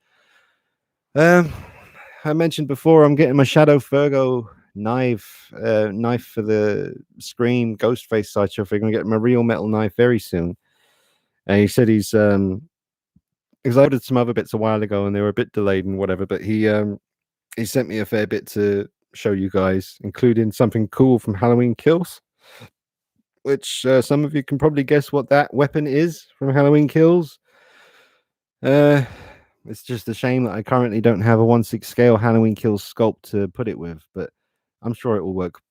I mentioned before I'm getting my Shadow Fergo knife for the Scream Ghostface sideshow figure. I'm getting my real metal knife very soon. And he said he's because I ordered some other bits a while ago and they were a bit delayed and whatever, but he sent me a fair bit to show you guys, including something cool from Halloween Kills, which some of you can probably guess what that weapon is from Halloween Kills. It's just a shame that I currently don't have a 1/6 scale Halloween Kills sculpt to put it with, but I'm sure it will work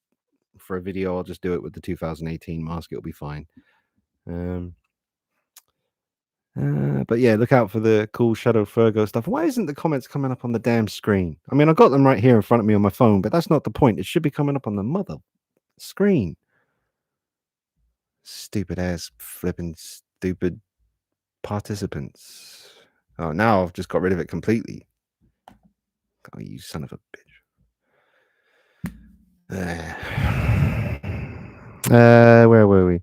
for a video. I'll just do it with the 2018 mask. It'll be fine. But yeah, look out for the cool Shadow Fergo stuff. Why isn't the comments coming up on the damn screen? I mean, I got them right here in front of me on my phone, but that's not the point. It should be coming up on the mother screen. Stupid ass flipping stupid participants. Oh, now I've just got rid of it completely. Oh, you son of a bitch. Where were we?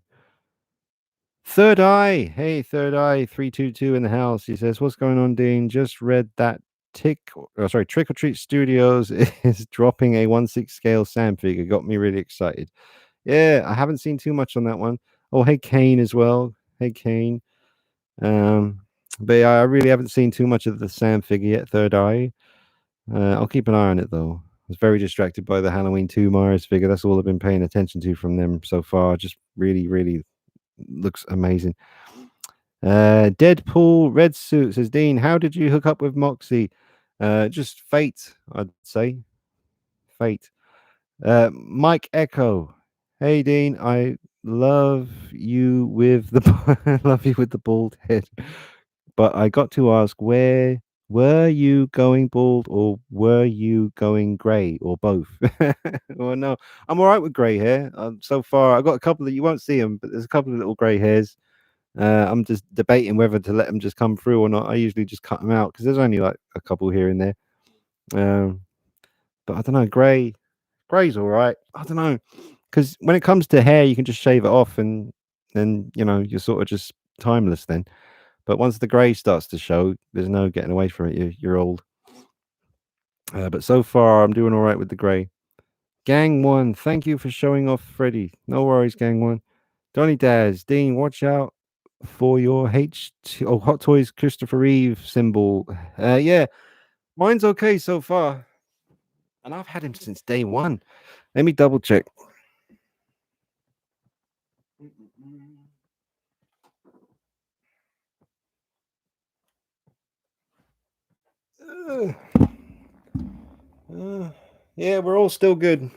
Third Eye. Hey, Third Eye 322 in the house. He says, "What's going on, Dean? Just read that Trick or Treat Studios is dropping a 1/6 scale Sam figure. Got me really excited." Yeah, I haven't seen too much on that one. Oh, hey Kane as well. Hey Kane. But yeah, I really haven't seen too much of the Sam figure yet, Third Eye. I'll keep an eye on it though. I was very distracted by the Halloween 2 Myers figure. That's all I've been paying attention to from them so far. Just really, really looks amazing. Deadpool Red Suit says, "Dean, how did you hook up with Moxie?" Just fate, I'd say. Fate. Mike Echo. "Hey Dean, I love you with the love you with the bald head. But I got to ask, where were you going bald or were you going grey or both?" Well, no, I'm all right with grey hair. So far, I've got a couple that you won't see them, but there's a couple of little grey hairs. I'm just debating whether to let them just come through or not. I usually just cut them out because there's only like a couple here and there. but I don't know. Gray's all right. I don't know, because when it comes to hair, you can just shave it off, and then you're sort of just timeless then. But once the grey starts to show, there's no getting away from it. You're old. But so far, I'm doing all right with the grey. Gang One, thank you for showing off Freddy. No worries, Gang One. Donny Daz, Dean, watch out for your Hot Toys Christopher Reeve symbol. Yeah, mine's okay so far, and I've had him since day one. Let me double check. Yeah, we're all still good.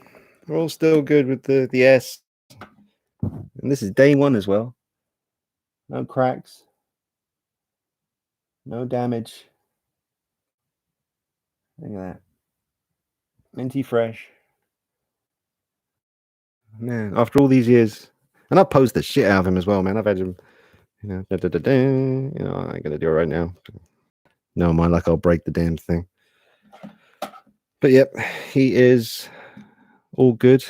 We're all still good with the S. And this is day one as well. No cracks. No damage. Look at that. Minty fresh. Man, after all these years. And I posed the shit out of him as well, man. I've had him, I ain't gonna do it right now. No, my luck, I'll break the damn thing. But yep, he is all good.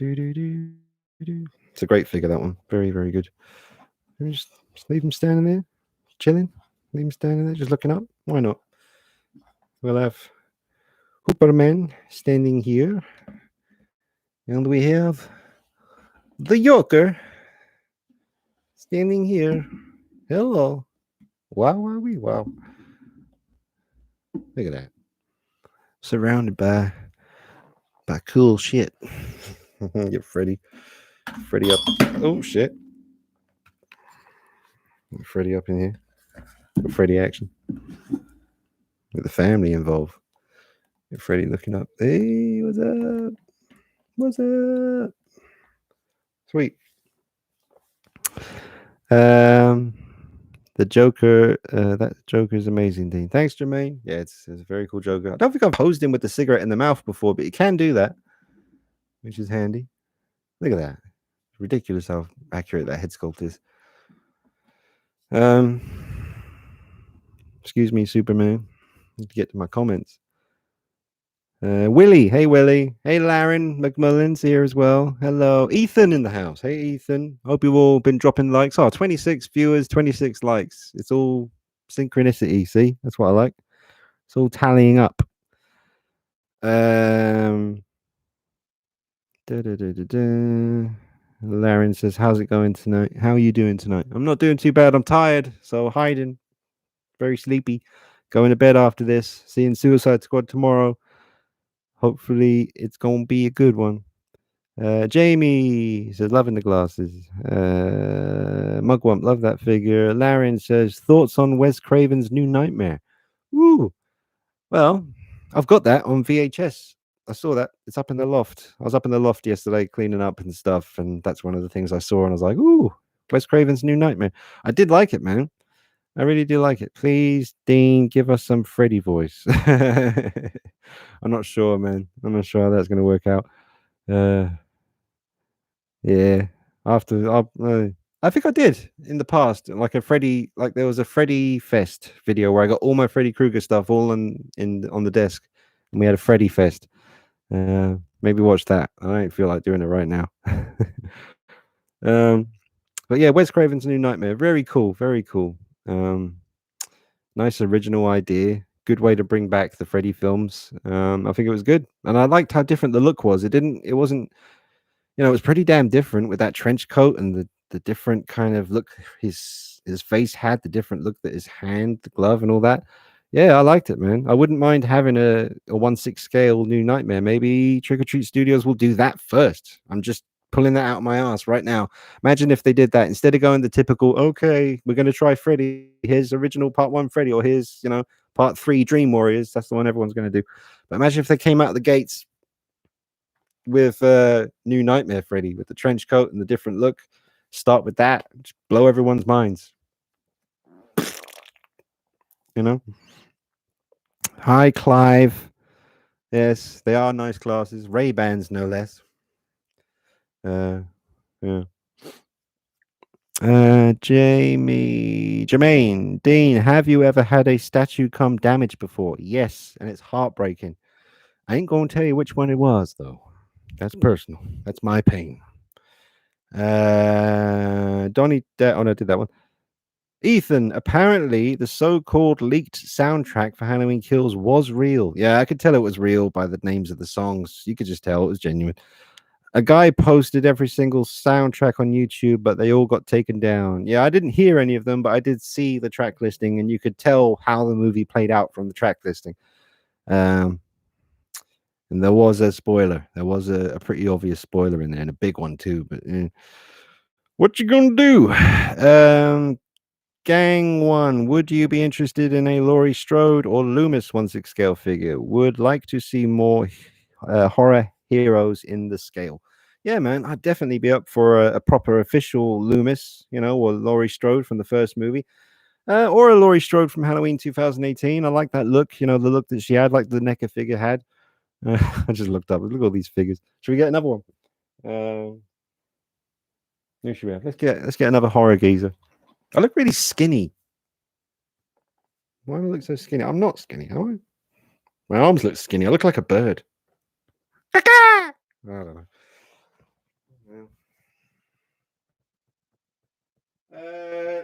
It's a great figure, that one. Very, very good. Just leave him standing there, chilling. Leave him standing there, just looking up. Why not? We'll have Hooperman standing here. And we have the Joker standing here. Hello. Wow, wow, wow. Look at that. Surrounded by cool shit. Get Freddy up. Oh shit. Get Freddy up in here. Get Freddy action. With the family involved. Get Freddy looking up. Hey, what's up? What's up? Sweet. The Joker, that Joker is amazing, Dean. Thanks, Jermaine. Yeah, it's a very cool Joker. I don't think I've posed him with the cigarette in the mouth before, but you can do that, which is handy. Look at that. It's ridiculous how accurate that head sculpt is. Excuse me, Superman. Need to get to my comments. Willie, hey Willie, hey Laren McMullen's here as well. Hello, Ethan in the house. Hey Ethan, hope you've all been dropping likes. 26 viewers, 26 likes. It's all synchronicity. See, that's what I like. It's all tallying up. Laren says, "How's it going tonight? How are you doing tonight?" I'm not doing too bad. I'm tired, so hiding. Very sleepy. Going to bed after this. Seeing Suicide Squad tomorrow. Hopefully, it's gonna be a good one. Jamie says, loving the glasses. Mugwump, love that figure. Laren says, thoughts on Wes Craven's New Nightmare? Woo! Well, I've got that on VHS. I saw that. It's up in the loft. I was up in the loft yesterday cleaning up and stuff, and that's one of the things I saw, and I was like, ooh, Wes Craven's New Nightmare. I did like it, man. I really do like it. Please, Dean, give us some Freddy voice. I'm not sure, man. I'm not sure how that's going to work out. Yeah, after I think I did in the past, like a Freddy, like there was a Freddy Fest video where I got all my Freddy Krueger stuff all on the desk, and we had a Freddy Fest. Maybe watch that. I don't feel like doing it right now. But yeah, Wes Craven's New Nightmare, very cool, very cool. Nice original idea. Good way to bring back the Freddy films. I think it was good, and I liked how different the look was. It wasn't, it was pretty damn different with that trench coat and the different kind of look his face had, the different look that his hand, the glove, and all that. Yeah, I liked it, man. I wouldn't mind having a 1/6 scale New Nightmare. Maybe Trick or Treat Studios will do that first. I'm just pulling that out of my ass right now. Imagine if they did that instead of going the typical, okay, we're going to try Freddy. Here's original part 1 Freddy, or here's, part 3 Dream Warriors. That's the one everyone's going to do. But imagine if they came out of the gates with New Nightmare Freddy with the trench coat and the different look. Start with that, just blow everyone's minds. Hi, Clive. Yes, they are nice glasses. Ray-Bans, no less. Yeah. Jermaine, Dean, have you ever had a statue come damaged before? Yes, and it's heartbreaking. I ain't gonna tell you which one it was, though. That's personal. That's my pain. Donnie, oh no, I did that one. Ethan, apparently the so-called leaked soundtrack for Halloween Kills was real. Yeah, I could tell it was real by the names of the songs. You could just tell it was genuine. A guy posted every single soundtrack on YouTube, but they all got taken down. Yeah, I didn't hear any of them, but I did see the track listing, and you could tell how the movie played out from the track listing. And there was a spoiler. There was a pretty obvious spoiler in there, and a big one too. But what you gonna do? Gang one, would you be interested in a Laurie Strode or Loomis 1/6 scale figure? Would like to see more horror heroes in the scale. Yeah, man, I'd definitely be up for a proper official Loomis, or Laurie Strode from the first movie, or a Laurie Strode from Halloween 2018. I like that look, the look that she had, like the NECA figure had. I just looked up. Look at all these figures. Should we get another one? Who should we have? Let's get another horror geezer. I look really skinny. Why do I look so skinny? I'm not skinny, am I? My arms look skinny. I look like a bird. I don't know.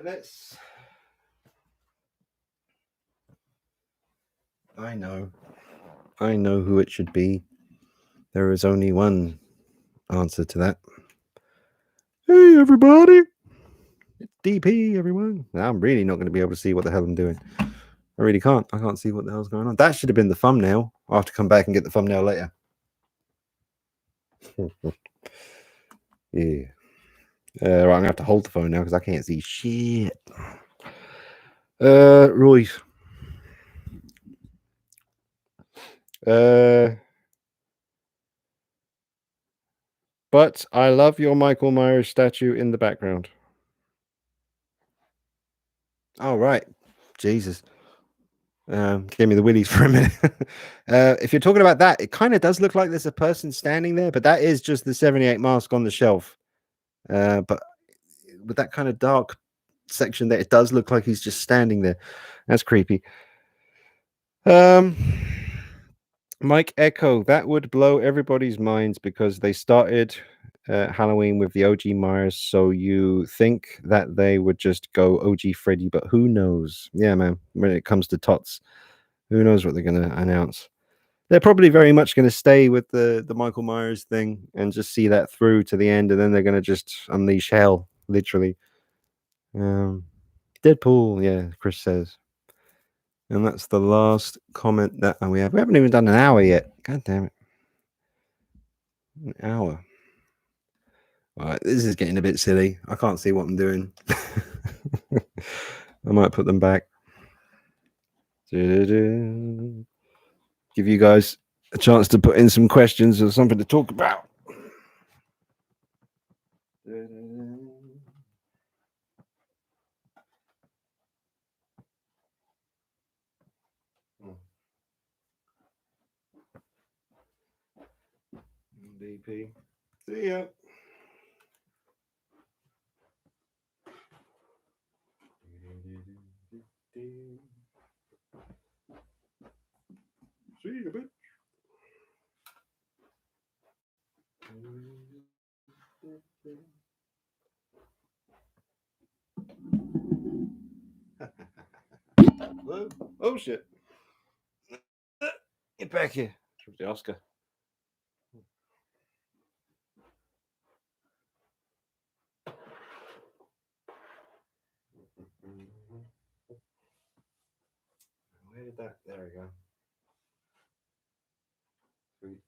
Let's. I know who it should be. There is only one answer to that. Hey, everybody. It's DP, everyone. Now, I'm really not going to be able to see what the hell I'm doing. I really can't. I can't see what the hell's going on. That should have been the thumbnail. I'll have to come back and get the thumbnail later. Yeah. Right, I'm going to have to hold the phone now because I can't see shit. Royce. But I love your Michael Myers statue in the background. Oh, right. Jesus. Gave me the willies for a minute. If you're talking about that, it kind of does look like there's a person standing there, but that is just the 78 mask on the shelf. But with that kind of dark section there, it does look like he's just standing there. That's creepy. Mike Echo, that would blow everybody's minds because they started Halloween with the OG Myers, so you think that they would just go OG Freddy, but who knows? Yeah, man, when it comes to Tots, who knows what they're going to announce? They're probably very much going to stay with the Michael Myers thing and just see that through to the end, and then they're going to just unleash hell, literally. Deadpool, yeah, Chris says. And that's the last comment that we have. We haven't even done an hour yet. God damn it. An hour. All right, this is getting a bit silly. I can't see what I'm doing. I might put them back. Give you guys a chance to put in some questions or something to talk about. DP. See ya. See you, bitch. Whoa. Oh shit. Get back here. The Oscar. Where did that? There we go. Sweet.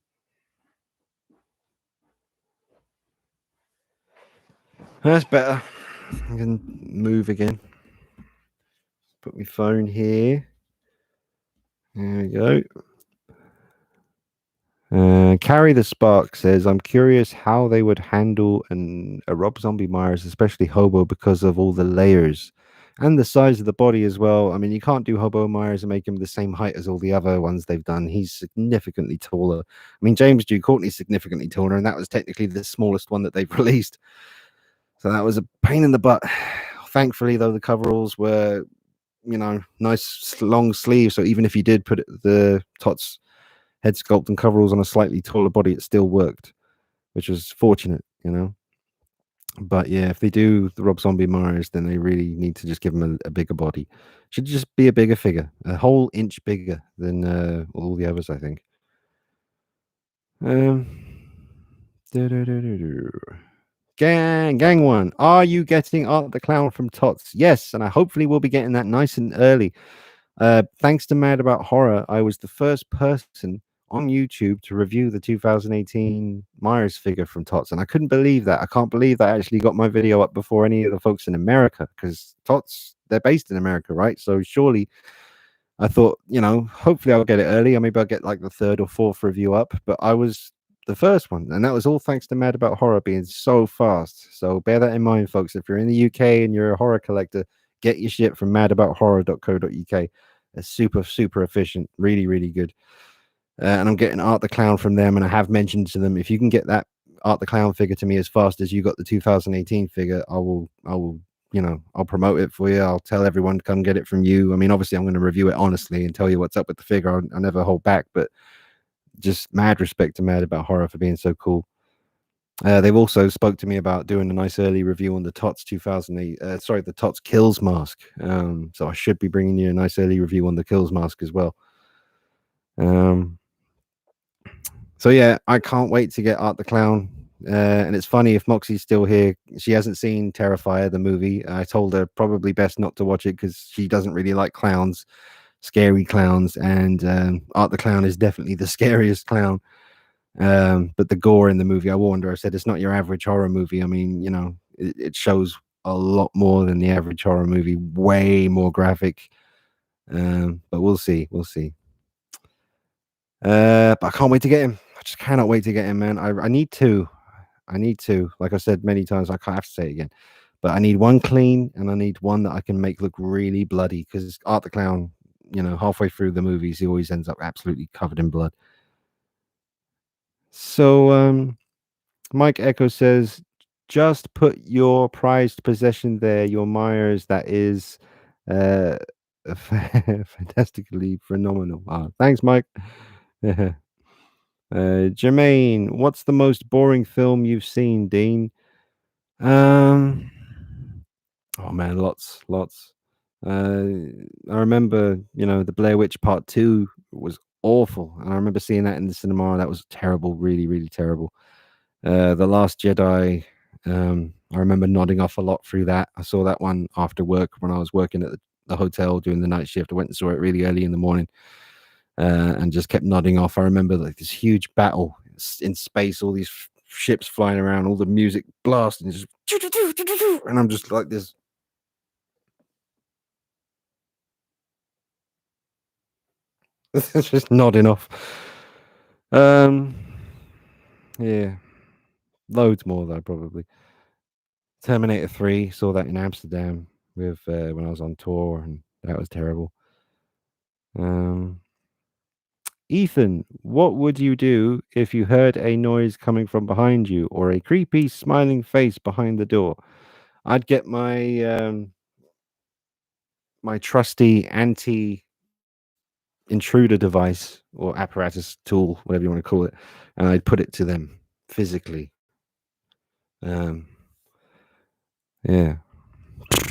That's better. I can move again. Put my phone here. There we go. Carry the Spark says, I'm curious how they would handle a Rob Zombie Myers, especially Hobo, because of all the layers and the size of the body as well. I mean, you can't do Hobo Myers and make him the same height as all the other ones they've done. He's significantly taller. I mean, James Dew Courtney's significantly taller, and that was technically the smallest one that they've released. So that was a pain in the butt. Thankfully, though, the coveralls were, nice long sleeves. So even if you did put the Tots head sculpt and coveralls on a slightly taller body, it still worked, which was fortunate. But yeah, if they do the Rob Zombie Myers, then they really need to just give him a bigger body. Should just be a bigger figure, a whole inch bigger than all the others, I think. Um, Gang one, are you getting Art the Clown from Tots? Yes, and I hopefully will be getting that nice and early. Thanks to Mad About Horror, I was the first person on YouTube to review the 2018 Myers figure from Tots, and I couldn't believe that. I can't believe that I actually got my video up before any of the folks in America, because Tots, they're based in America, right? So surely I thought, hopefully I'll get it early, or maybe I'll get like the third or fourth review up, but I was the first one, and that was all thanks to Mad About Horror being so fast. So bear that in mind, folks. If you're in the UK and you're a horror collector, get your shit from madabout-horror.co.uk. They're super, super efficient, really, really good. And I'm getting Art the Clown from them, and I have mentioned to them, if you can get that Art the Clown figure to me as fast as you got the 2018 figure, I will, I'll promote it for you. I'll tell everyone to come get it from you. I mean, obviously, I'm going to review it honestly and tell you what's up with the figure. I never hold back, but just mad respect to Mad About Horror for being so cool. They've also spoke to me about doing a nice early review on the Tots 2008, the Tots Kills mask. So I should be bringing you a nice early review on the Kills mask as well. So yeah, I can't wait to get Art the Clown. And it's funny, if Moxie's still here, she hasn't seen Terrifier, the movie. I told her probably best not to watch it because she doesn't really like clowns, scary clowns, and Art the Clown is definitely the scariest clown. But the gore in the movie, I warned her. I said, it's not your average horror movie. I mean, it shows a lot more than the average horror movie, way more graphic. But we'll see. But I can't wait to get him. I just cannot wait to get him, man. I need to. Like I said many times, I can't have to say it again. But I need one clean, and I need one that I can make look really bloody. Because Art the Clown, halfway through the movies, he always ends up absolutely covered in blood. So, Mike Echo says, just put your prized possession there, your Myers, that is fantastically phenomenal. Thanks, Mike. Jermaine, what's the most boring film you've seen, Dean? Oh man, lots. I remember, the Blair Witch Part 2 was awful, and I remember seeing that in the cinema. That was terrible, really, really terrible. The Last Jedi, I remember nodding off a lot through that. I saw that one after work when I was working at the hotel doing the night shift. I went and saw it really early in the morning, and just kept nodding off. I remember like this huge battle in space, all these ships flying around, all the music blasting, just, and I'm just like this. Just nodding off. Yeah, loads more though, probably. Terminator 3, saw that in Amsterdam with when I was on tour, and that was terrible. Ethan, what would you do if you heard a noise coming from behind you or a creepy smiling face behind the door? I'd get my my trusty anti intruder device or apparatus tool, whatever you want to call it, and I'd put it to them physically. Yeah.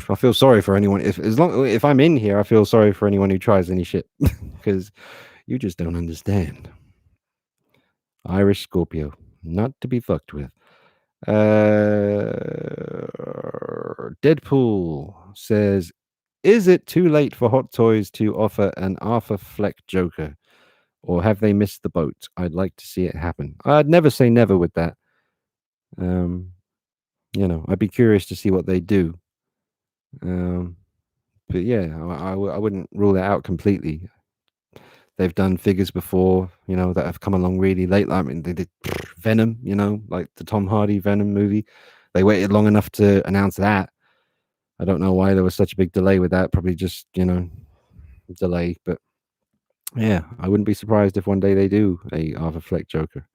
I feel sorry for anyone if I'm in here, I feel sorry for anyone who tries any shit because you just don't understand. Irish Scorpio, not to be fucked with. Deadpool says, is it too late for Hot Toys to offer an Arthur Fleck Joker? Or have they missed the boat? I'd like to see it happen. I'd never say never with that. I'd be curious to see what they do. But yeah, I wouldn't rule it out completely. They've done figures before, that have come along really late. I mean, they did Venom, like the Tom Hardy Venom movie. They waited long enough to announce that. I don't know why there was such a big delay with that. Probably just, delay. But yeah, I wouldn't be surprised if one day they do a Arthur Fleck Joker.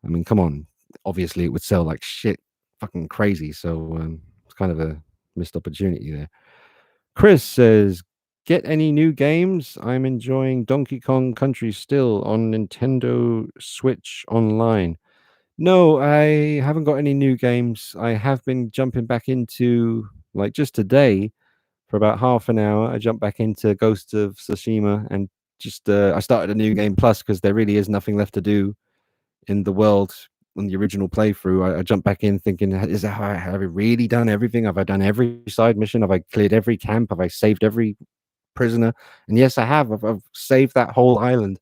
I mean, come on. Obviously, it would sell like shit, fucking crazy. So it's kind of a missed opportunity there. Chris says, "Get any new games? I'm enjoying Donkey Kong Country still on Nintendo Switch Online." No, I haven't got any new games. I have been jumping back into, like, just today for about half an hour. I jumped back into Ghost of Tsushima and just I started a new game plus because there really is nothing left to do in the world on the original playthrough. I jumped back in thinking, is that have I really done everything? Have I done every side mission? Have I cleared every camp? Have I saved every prisoner? And yes, I have. I've saved that whole island.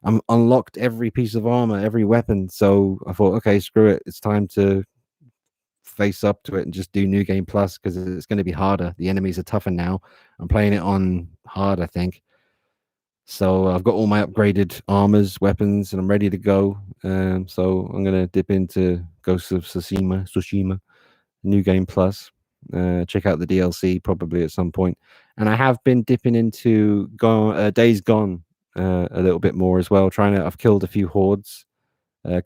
I'm unlocked every piece of armor, every weapon. So I thought, okay, screw it. It's time to face up to it and just do New Game Plus because it's going to be harder. The enemies are tougher now. I'm playing it on hard, I think. So I've got all my upgraded armors, weapons, and I'm ready to go. So I'm gonna dip into Ghost of Tsushima, New Game Plus. Check out the DLC probably at some point. And I have been dipping into Days Gone a little bit more as well. I've killed a few hordes,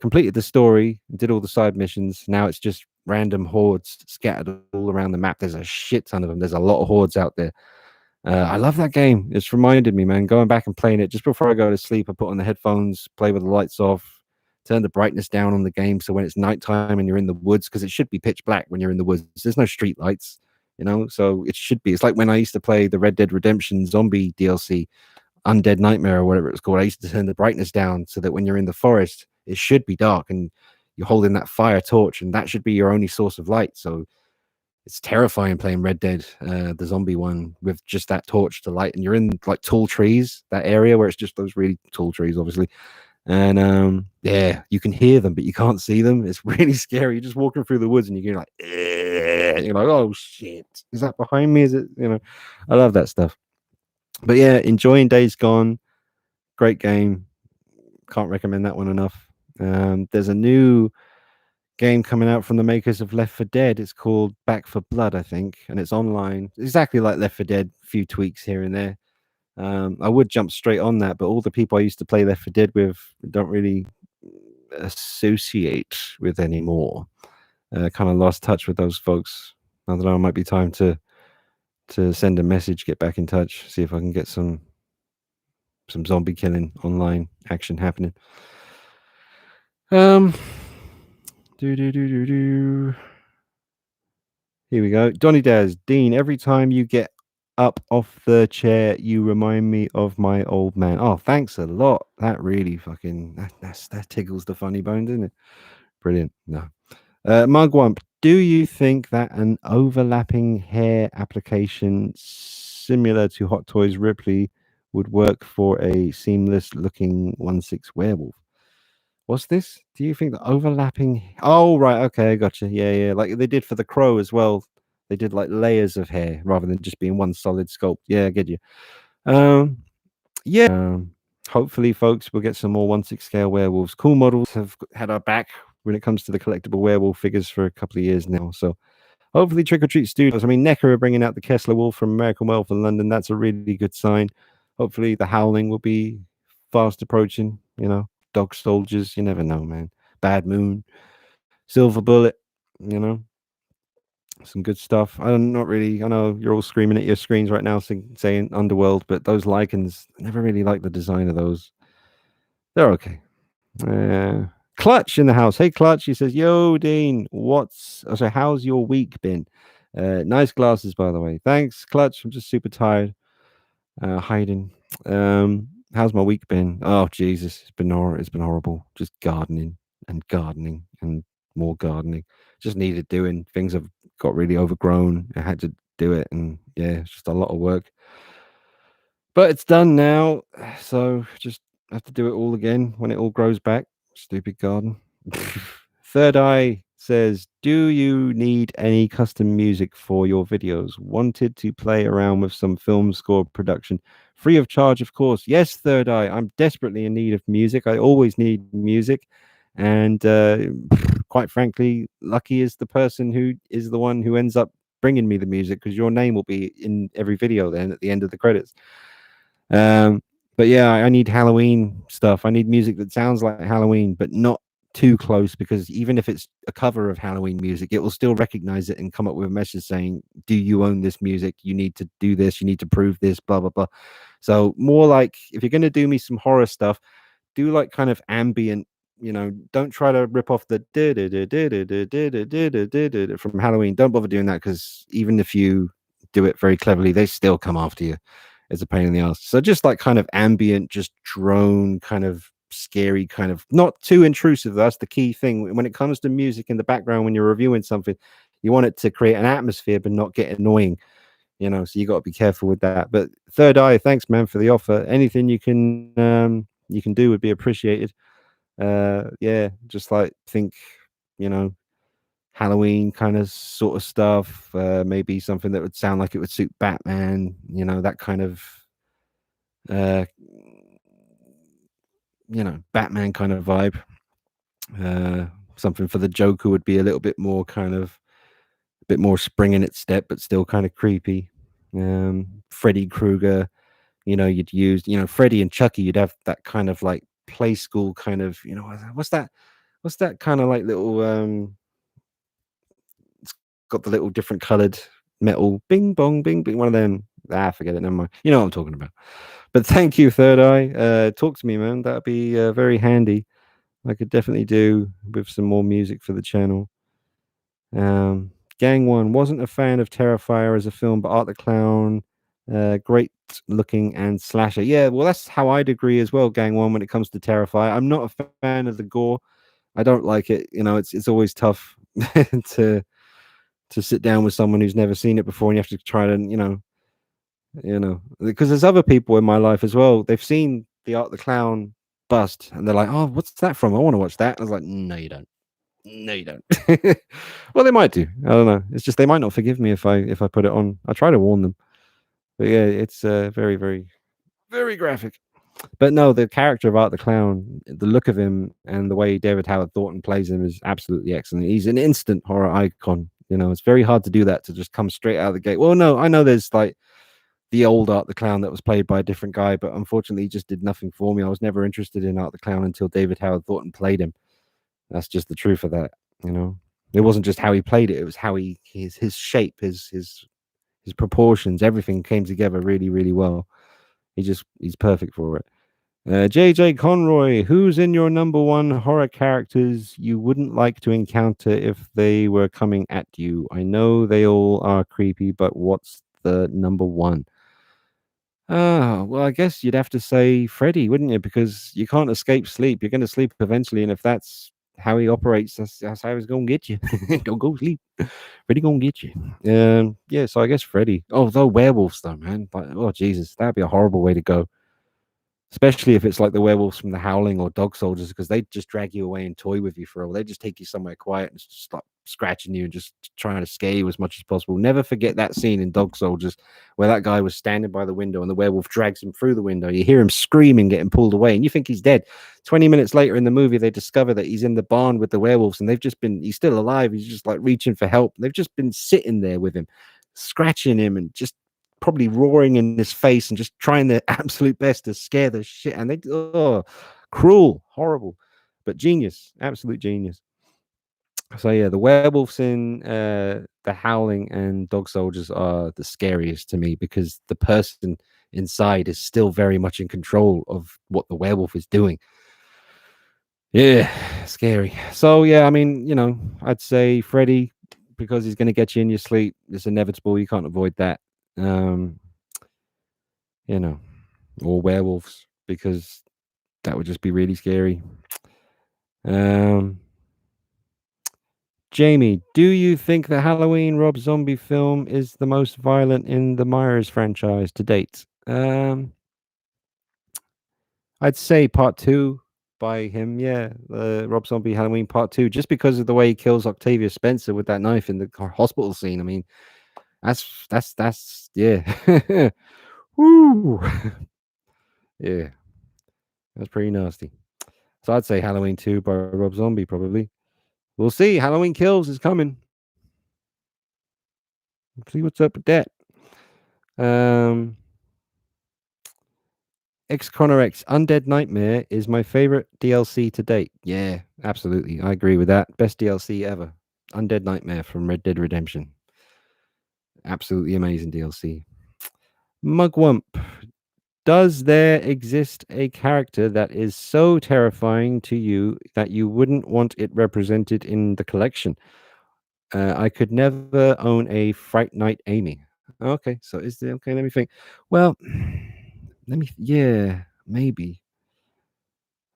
completed the story, did all the side missions. Now it's just random hordes scattered all around the map. There's a shit ton of them. There's a lot of hordes out there. I love that game. It's reminded me, man, going back and playing it just before I go to sleep. I put on the headphones, play with the lights off, turn the brightness down on the game. So when it's nighttime and you're in the woods, because it should be pitch black when you're in the woods, there's no street lights, so it should be. It's like when I used to play the Red Dead Redemption zombie DLC, Undead Nightmare or whatever it's called. I used to turn the brightness down so that when you're in the forest, it should be dark and you're holding that fire torch and that should be your only source of light. So it's terrifying playing Red Dead, the zombie one, with just that torch to light, and you're in like tall trees, that area where it's just those really tall trees, obviously. And yeah, you can hear them, but you can't see them. It's really scary. You're just walking through the woods, and you're like, you're like, oh shit, is that behind me? Is it? I love that stuff. But yeah, enjoying Days Gone. Great game. Can't recommend that one enough. There's a new game coming out from the makers of Left 4 Dead. It's called Back 4 Blood, I think, and it's online. Exactly like Left 4 Dead, a few tweaks here and there. I would jump straight on that, but all the people I used to play Left 4 Dead with don't really associate with anymore. Kind of lost touch with those folks. I don't know. It might be time to send a message, get back in touch, see if I can get some zombie killing online action happening. Here we go. Donny Daz, Dean, every time you get up off the chair, you remind me of my old man. Oh, thanks a lot. That really that tickles the funny bone, doesn't it? Brilliant. No. Mugwump, do you think that an overlapping hair application similar to Hot Toys Ripley would work for a seamless looking 1/6 werewolf? What's this? Do you think the overlapping? Oh, right. Okay, I gotcha. Yeah. Like they did for the Crow as well. They did like layers of hair rather than just being one solid sculpt. Yeah, I get you. Yeah. Hopefully, folks, we'll get some more 1/6 scale werewolves. Cool Models have had our back when it comes to the collectible werewolf figures for a couple of years now. So hopefully, Trick or Treat Studios. I mean, NECA are bringing out the Kessler Wolf from American Werewolf in London. That's a really good sign. Hopefully, the Howling will be fast approaching. Dog Soldiers. You never know, man. Bad Moon, Silver Bullet. Some good stuff. I'm not really. I know you're all screaming at your screens right now, saying Underworld, but those Lycans, I never really liked the design of those. They're okay. Clutch in the house. Hey, Clutch. He says, "Yo, Dean, how's your week been?" Nice glasses, by the way. Thanks, Clutch. I'm just super tired. Hiding. How's my week been? Oh, Jesus, it's been horrible. Just gardening and more gardening. Just needed doing. Things have got really overgrown. I had to do it, and yeah, it's just a lot of work. But it's done now, so just have to do it all again when it all grows back. Stupid garden. Third Eye says, "Do you need any custom music for your videos? Wanted to play around with some film score production, free of charge, of course." Yes, Third Eye. I'm desperately in need of music. I always need music, and quite frankly, lucky is the person who is the one who ends up bringing me the music, because your name will be in every video then at the end of the credits. But yeah, I need Halloween stuff. I need music that sounds like Halloween, but not too close, because even if it's a cover of Halloween music, it will still recognize it and come up with a message saying, "Do you own this music? You need to do this. You need to prove this." Blah blah blah. So more like, if you're going to do me some horror stuff, do like kind of ambient. Don't try to rip off the from Halloween. Don't bother doing that, because even if you do it very cleverly, they still come after you. It's a pain in the ass. So just like kind of ambient, just drone, kind of scary, kind of not too intrusive. That's the key thing when it comes to music in the background. When you're reviewing something, you want it to create an atmosphere but not get annoying. So you got to be careful with that. But Third Eye, thanks man for the offer. Anything you can do would be appreciated. Yeah, just like think, you know Halloween kind of sort of stuff. Maybe something that would sound like it would suit Batman. That kind of uh Batman kind of vibe. uh Something for the Joker would be a little bit more kind of, a bit more spring in its step, but still kind of creepy. Freddy Krueger, you'd use, Freddy and Chucky, you'd have that kind of like play school kind of, what's that kind of like little, it's got the little different colored metal bing bong bing bing, one of them. Forget it, never mind. You know what I'm talking about. But thank you, Third Eye. Talk to me, man. That'd be very handy. I could definitely do with some more music for the channel. Gang One, wasn't a fan of Terrifier as a film, but Art the Clown, great looking and slasher. Yeah, well, that's how I'd agree as well, Gang One, when it comes to Terrifier. I'm not a fan of the gore. I don't like it. It's always tough to sit down with someone who's never seen it before, and you have to try to, because there's other people in my life as well. They've seen the Art the Clown bust, and they're like, "Oh, what's that from? I want to watch that." And I was like, "No, you don't. No, you don't." Well, they might do. I don't know. It's just they might not forgive me if I put it on. I try to warn them, but yeah, it's very, very, very graphic. But no, the character of Art the Clown, the look of him, and the way David Howard Thornton plays him is absolutely excellent. He's an instant horror icon. It's very hard to do that, to just come straight out of the gate. Well, no, I know there's like the old Art the Clown that was played by a different guy, but unfortunately, he just did nothing for me. I was never interested in Art the Clown until David Howard Thornton played him. That's just the truth of that. It wasn't just how he played it; it was how his shape, his proportions, everything came together really, really well. He's perfect for it. JJ Conroy, who's in your number one horror characters you wouldn't like to encounter if they were coming at you? I know they all are creepy, but what's the number one? Well, I guess you'd have to say Freddy, wouldn't you? Because you can't escape sleep. You're going to sleep eventually, and if that's how he operates, that's how he's going to get you. Don't go sleep. Freddy going to get you. Yeah, so I guess Freddy. Oh, though werewolves, though, man. But, oh, Jesus, that'd be a horrible way to go. Especially if it's like the werewolves from The Howling or Dog Soldiers, because they just drag you away and toy with you for a while. They just take you somewhere quiet and just start scratching you and just trying to scare you as much as possible. Never forget that scene in Dog Soldiers where that guy was standing by the window and the werewolf drags him through the window. You hear him screaming, getting pulled away, and you think he's dead. 20 minutes later in the movie, they discover that he's in the barn with the werewolves, and he's still alive. He's just like reaching for help. They've just been sitting there with him, scratching him and just probably roaring in his face and just trying their absolute best to scare the shit. And cruel, horrible, but genius, absolute genius. So yeah, the werewolves in The Howling and Dog Soldiers are the scariest to me, because the person inside is still very much in control of what the werewolf is doing. Yeah, scary. So yeah, I mean, I'd say Freddy, because he's going to get you in your sleep. It's inevitable. You can't avoid that. Um, or werewolves, because that would just be really scary. Um, Jamie, do you think the Halloween Rob Zombie film is the most violent in the Myers franchise to date? I'd say part two by him, yeah, the Rob Zombie Halloween part two, just because of the way he kills Octavia Spencer with that knife in the hospital scene. I mean, that's yeah. Woo. Yeah, that's pretty nasty. So I'd say Halloween 2 by Rob Zombie, probably. We'll see. Halloween Kills is coming. See what's up with that. Um, X Connor X Undead Nightmare is my favorite DLC to date. Yeah, absolutely. I agree with that. Best DLC ever. Undead Nightmare from Red Dead Redemption. Absolutely amazing DLC. Mugwump. Does there exist a character that is so terrifying to you that you wouldn't want it represented in the collection? I could never own a Fright Night Amy. Okay, so is there okay? Let me think. Well, yeah, maybe.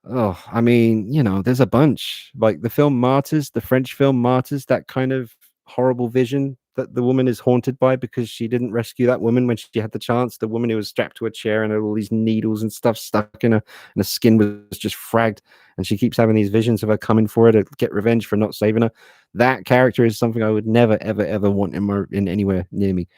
Oh, I mean, there's a bunch. Like the film Martyrs, the French film Martyrs, that kind of horrible vision that the woman is haunted by because she didn't rescue that woman when she had the chance. The woman who was strapped to a chair and had all these needles and stuff stuck in her, and the skin was just fragged. And she keeps having these visions of her coming for her to get revenge for not saving her. That character is something I would never, ever, ever want in anywhere near me.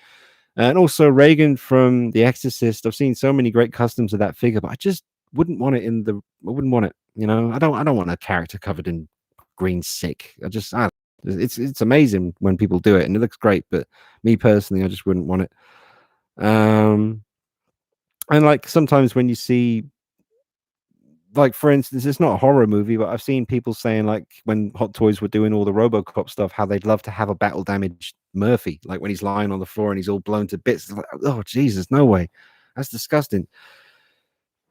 And also Reagan from The Exorcist. I've seen so many great customs of that figure, but I just wouldn't want it I wouldn't want it. I don't want a character covered in green sick. It's amazing when people do it and it looks great, but me personally, I just wouldn't want it. And like sometimes when you see, like for instance, it's not a horror movie, but I've seen people saying like when Hot Toys were doing all the RoboCop stuff, how they'd love to have a battle damaged Murphy, like when he's lying on the floor and he's all blown to bits. Like, oh Jesus, no way, that's disgusting.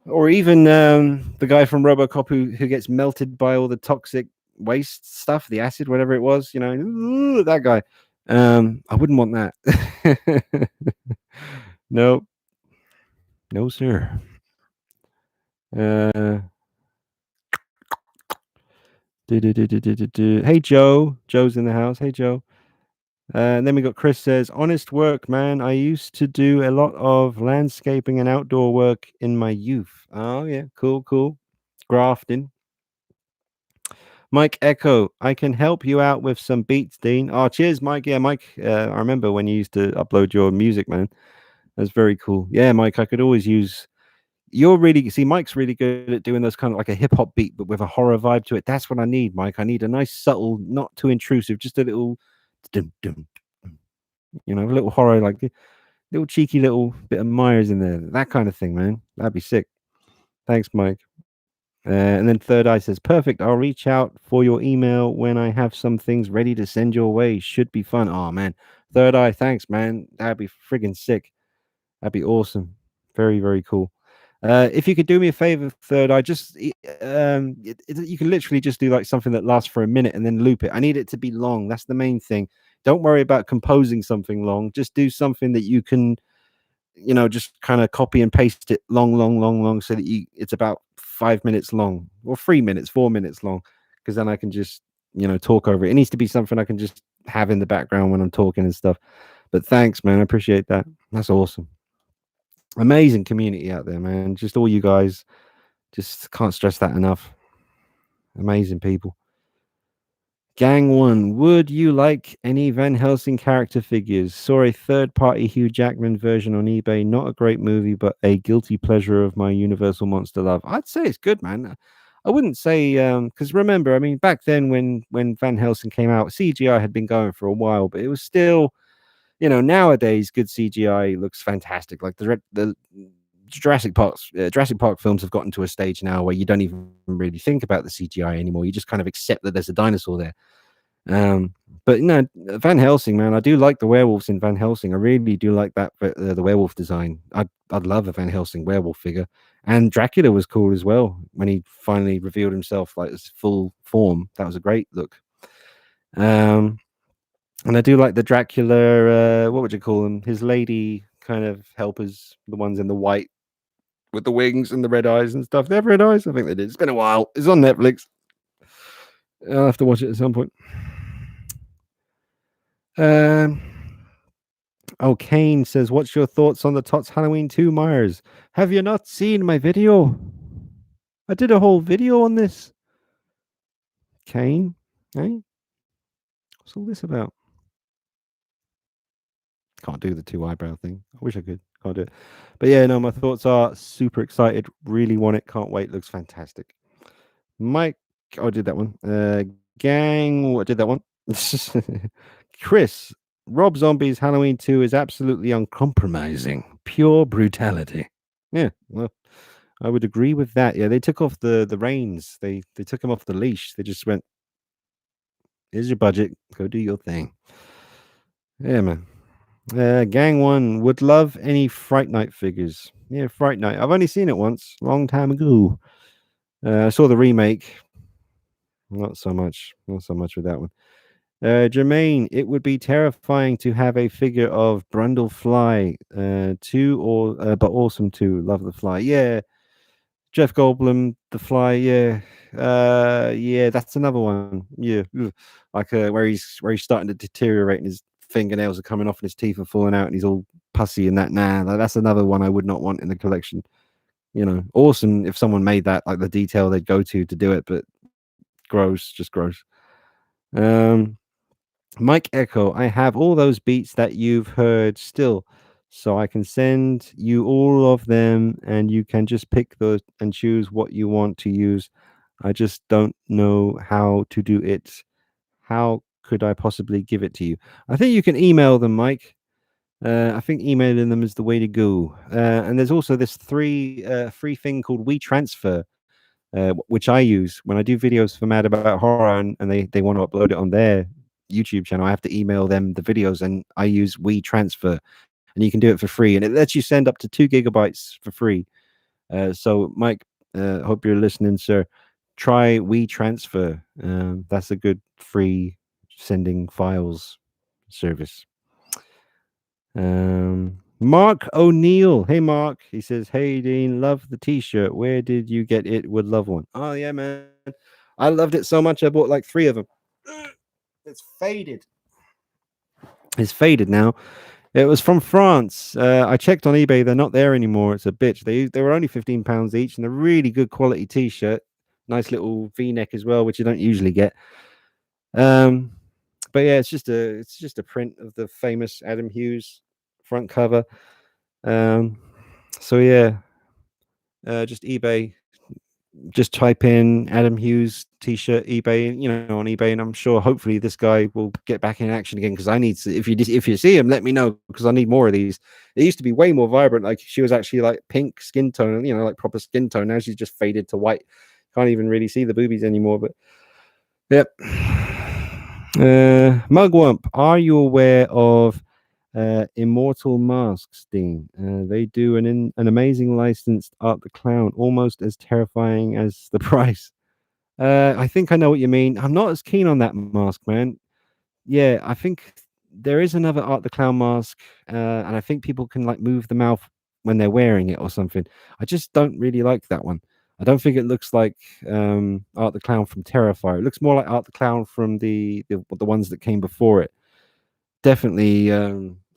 Or even the guy from RoboCop who gets melted by all the toxic waste stuff, the acid, whatever it was, that guy. I wouldn't want that. No, no, sir. Uh, Hey Joe, Joe's in the house. Hey Joe. And then we got Chris says, honest work, man. I used to do a lot of landscaping and outdoor work in my youth. Oh, yeah. Cool, cool. Grafting. Mike Echo, I can help you out with some beats, Dean. Oh, cheers, Mike. Yeah, Mike. I remember when you used to upload your music, man. That's very cool. Yeah, Mike, I could always use. Mike's really good at doing those kind of like a hip hop beat, but with a horror vibe to it. That's what I need, Mike. I need a nice, subtle, not too intrusive, just a little, dum, dum, a little horror, like little cheeky little bit of Myers in there. That kind of thing, man. That'd be sick. Thanks, Mike. And then Third Eye says, perfect. I'll reach out for your email when I have some things ready to send your way. Should be fun. Oh, man. Third Eye, thanks, man. That'd be friggin' sick. That'd be awesome. Very, very cool. If you could do me a favor, Third Eye, just you can literally just do like something that lasts for a minute and then loop it. I need it to be long. That's the main thing. Don't worry about composing something long. Just do something that you can, just kind of copy and paste it long, so that it's about 5 minutes long or 3 minutes, 4 minutes long, because then I can just, talk over it. It needs to be something I can just have in the background when I'm talking and stuff. But thanks, man. I appreciate that. That's awesome. Amazing community out there, man. Just all you guys, just can't stress that enough. Amazing people. Gang One, would you like any Van Helsing character figures? Saw a third-party Hugh Jackman version on eBay. Not a great movie, but a guilty pleasure of my Universal monster love. I'd say it's good, man. I wouldn't say because remember, I mean, back then when Van Helsing came out, CGI had been going for a while, but it was still, nowadays good CGI looks fantastic. Like the Jurassic Park films have gotten to a stage now where you don't even really think about the CGI anymore. You just kind of accept that there's a dinosaur there. But Van Helsing, man, I do like the werewolves in Van Helsing. I really do like that the werewolf design. I'd love a Van Helsing werewolf figure, and Dracula was cool as well when he finally revealed himself like his full form. That was a great look. And I do like the Dracula. What would you call them? His lady kind of helpers, the ones in the white with the wings and the red eyes and stuff. They have red eyes? I think they did. It's been a while. It's on Netflix. I'll have to watch it at some point. Kane says, what's your thoughts on the Tots Halloween 2 Myers? Have you not seen my video? I did a whole video on this. Kane? Hey? What's all this about? Can't do the 2 eyebrow thing. I wish I could. Can't do it. But yeah, no, my thoughts are super excited. Really want it. Can't wait. Looks fantastic. Mike, I did that one. Gang, I did that one. Chris, Rob Zombie's Halloween 2 is absolutely uncompromising. Pure brutality. Yeah, well, I would agree with that. Yeah, they took off the reins. They took him off the leash. They just went, "Here's your budget. Go do your thing." Yeah, man. Gang One would love any Fright Night figures. Yeah, Fright Night. I've only seen it once, long time ago. I saw the remake. Not so much. Not so much with that one. Jermaine, it would be terrifying to have a figure of Brundle Fly. Two or but awesome too. Love the Fly. Yeah, Jeff Goldblum, the Fly. Yeah, yeah, that's another one. Yeah, ugh. Like where he's starting to deteriorate and his fingernails are coming off and his teeth are falling out and he's all pussy and that. Nah, that's another one I would not want in the collection. Awesome if someone made that, like the detail they'd go to do it, but gross, just gross. Um, Mike Echo, I have all those beats that you've heard still, so I can send you all of them and you can just pick those and choose what you want to use. I just don't know how to do it. How could I possibly give it to you? I think you can email them, Mike. I think emailing them is the way to go. And there's also this free thing called WeTransfer, which I use when I do videos for Mad About Horror, and they want to upload it on their YouTube channel. I have to email them the videos, and I use WeTransfer, and you can do it for free, and it lets you send up to 2 GB for free. So, Mike, hope you're listening, sir. Try WeTransfer. That's a good free sending files service. Mark O'Neill. Hey, Mark. He says, "Hey, Dean, love the T-shirt. Where did you get it? Would love one." Oh yeah, man. I loved it so much. I bought like 3 of them. It's faded. It's faded now. It was from France. I checked on eBay. They're not there anymore. It's a bitch. They were only £15 each, and they're really good quality T-shirt. Nice little V-neck as well, which you don't usually get. But yeah, it's just a print of the famous Adam Hughes front cover. So yeah, just eBay. Just type in Adam Hughes T-shirt eBay, on eBay, and I'm sure hopefully this guy will get back in action again because I need to. If you see him, let me know because I need more of these. It used to be way more vibrant. Like she was actually like pink skin tone, like proper skin tone. Now she's just faded to white. Can't even really see the boobies anymore. But yep. Mugwump, are you aware of Immortal Masks, Dean? They do an amazing licensed Art the Clown, almost as terrifying as the price. I think I know what you mean. I'm not as keen on that mask, man. Yeah, I think there is another Art the Clown mask, and I think people can like move the mouth when they're wearing it or something. I just don't really like that one. I don't think it looks like Art the Clown from Terrifier. It looks more like Art the Clown from the ones that came before it. Definitely,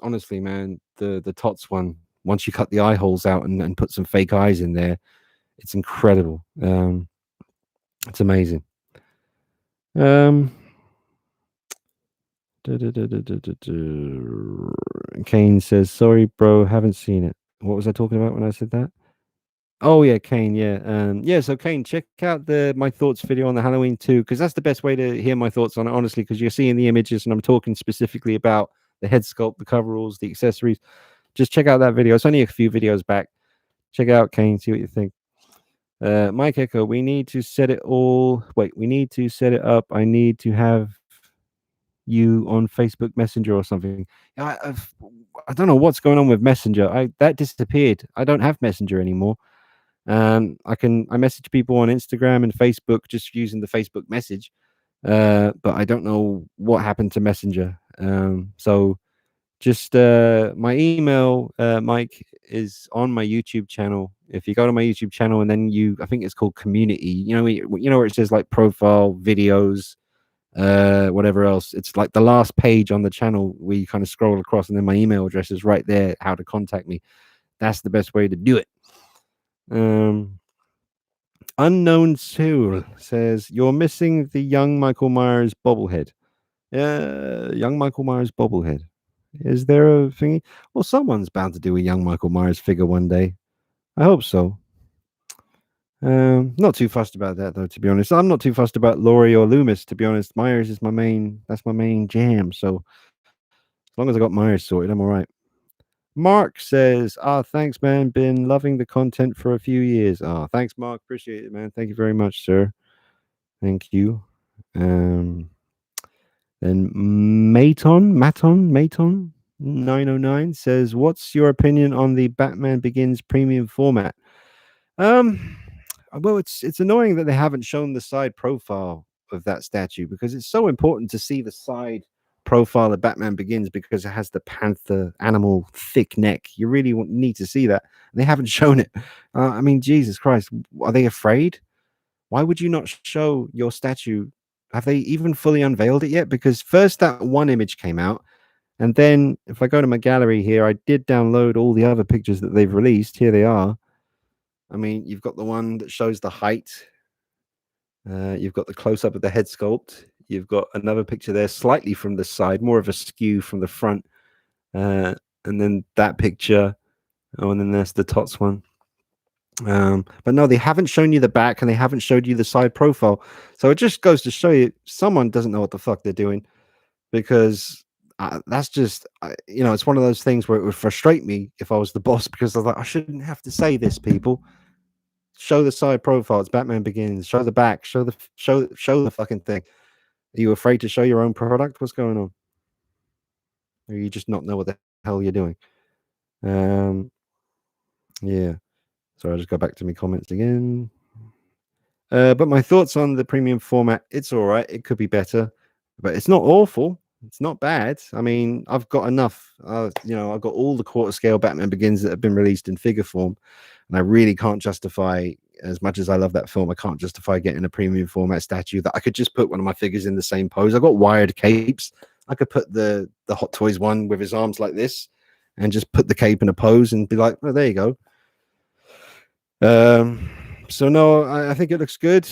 honestly, man, the Tots one. Once you cut the eye holes out and put some fake eyes in there, it's incredible. It's amazing. Um, Kane says, "Sorry, bro, haven't seen it." What was I talking about when I said that? Oh yeah, Kane. Yeah, yeah. So Kane, check out the my thoughts video on the Halloween 2 because that's the best way to hear my thoughts on it. Honestly, because you're seeing the images and I'm talking specifically about the head sculpt, the coveralls, the accessories. Just check out that video. It's only a few videos back. Check it out, Kane. See what you think. Mike Echo, we need to set it all. Wait, we need to set it up. I need to have you on Facebook Messenger or something. I don't know what's going on with Messenger. That disappeared. I don't have Messenger anymore. I message people on Instagram and Facebook just using the Facebook message. But I don't know what happened to Messenger. So just my email, Mike, is on my YouTube channel. If you go to my YouTube channel and then I think it's called community, where it says like profile, videos, whatever else. It's like the last page on the channel where you kind of scroll across and then my email address is right there, how to contact me. That's the best way to do it. Unknown Soul says, "You're missing the young Michael Myers bobblehead." Young Michael Myers bobblehead. Is there a thingy? Well, someone's bound to do a young Michael Myers figure one day. I hope so. Not too fussed about that though, to be honest. I'm not too fussed about Laurie or Loomis, to be honest. Myers is that's my main jam. So as long as I got Myers sorted, I'm all right. Mark says, thanks, man. Been loving the content for a few years. Thanks, Mark. Appreciate it, man. Thank you very much, sir. Thank you. Um, then Maton 909 says, "What's your opinion on the Batman Begins premium format?" Um, well, it's annoying that they haven't shown the side profile of that statue because it's so important to see the side profile of Batman Begins because it has the panther animal thick neck. You really need to see that. They haven't shown it. I mean, Jesus Christ, are they afraid? Why would you not show your statue? Have they even fully unveiled it yet? Because first that one image came out, and then if I go to my gallery here, I did download all the other pictures that they've released. Here they are. I mean, you've got the one that shows the height. You've got the close up of the head sculpt. You've got another picture there, slightly from the side, more of a skew from the front. And then that picture. Oh, and then there's the Tots one. But no, they haven't shown you the back and they haven't showed you the side profile. So it just goes to show you someone doesn't know what the fuck they're doing because that's just, it's one of those things where it would frustrate me if I was the boss because I was like, I shouldn't have to say this, people. Show the side profile. It's Batman Begins. Show the back. Show the fucking thing. Are you afraid to show your own product? What's going on? Or you just not know what the hell you're doing? Yeah. So I'll just go back to my comments again. But my thoughts on the premium format, it's all right. It could be better, but it's not awful. It's not bad. I mean, I've got enough. I've got all the quarter scale Batman Begins that have been released in figure form, and I really can't justify, as much as I love that film, I can't justify getting a premium format statue that I could just put one of my figures in the same pose. I've got wired capes. I could put the Hot Toys one with his arms like this, and just put the cape in a pose and be like, "Oh, there you go." So no, I think it looks good,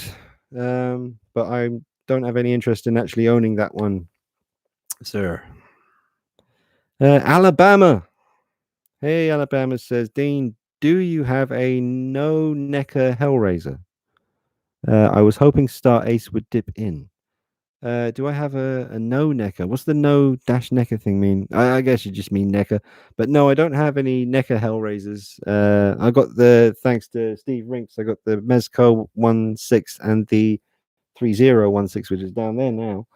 but I don't have any interest in actually owning that one, sir. Alabama. Hey, Alabama says, Dean, do you have a no necker Hellraiser? I was hoping Star Ace would dip in. Do I have a no necker? What's the no dash necker thing mean? I guess you just mean necker, but no, I don't have any necker Hellraisers. I got thanks to Steve Rinks, I got the Mezco 1/6 and the 3016, which is down there now,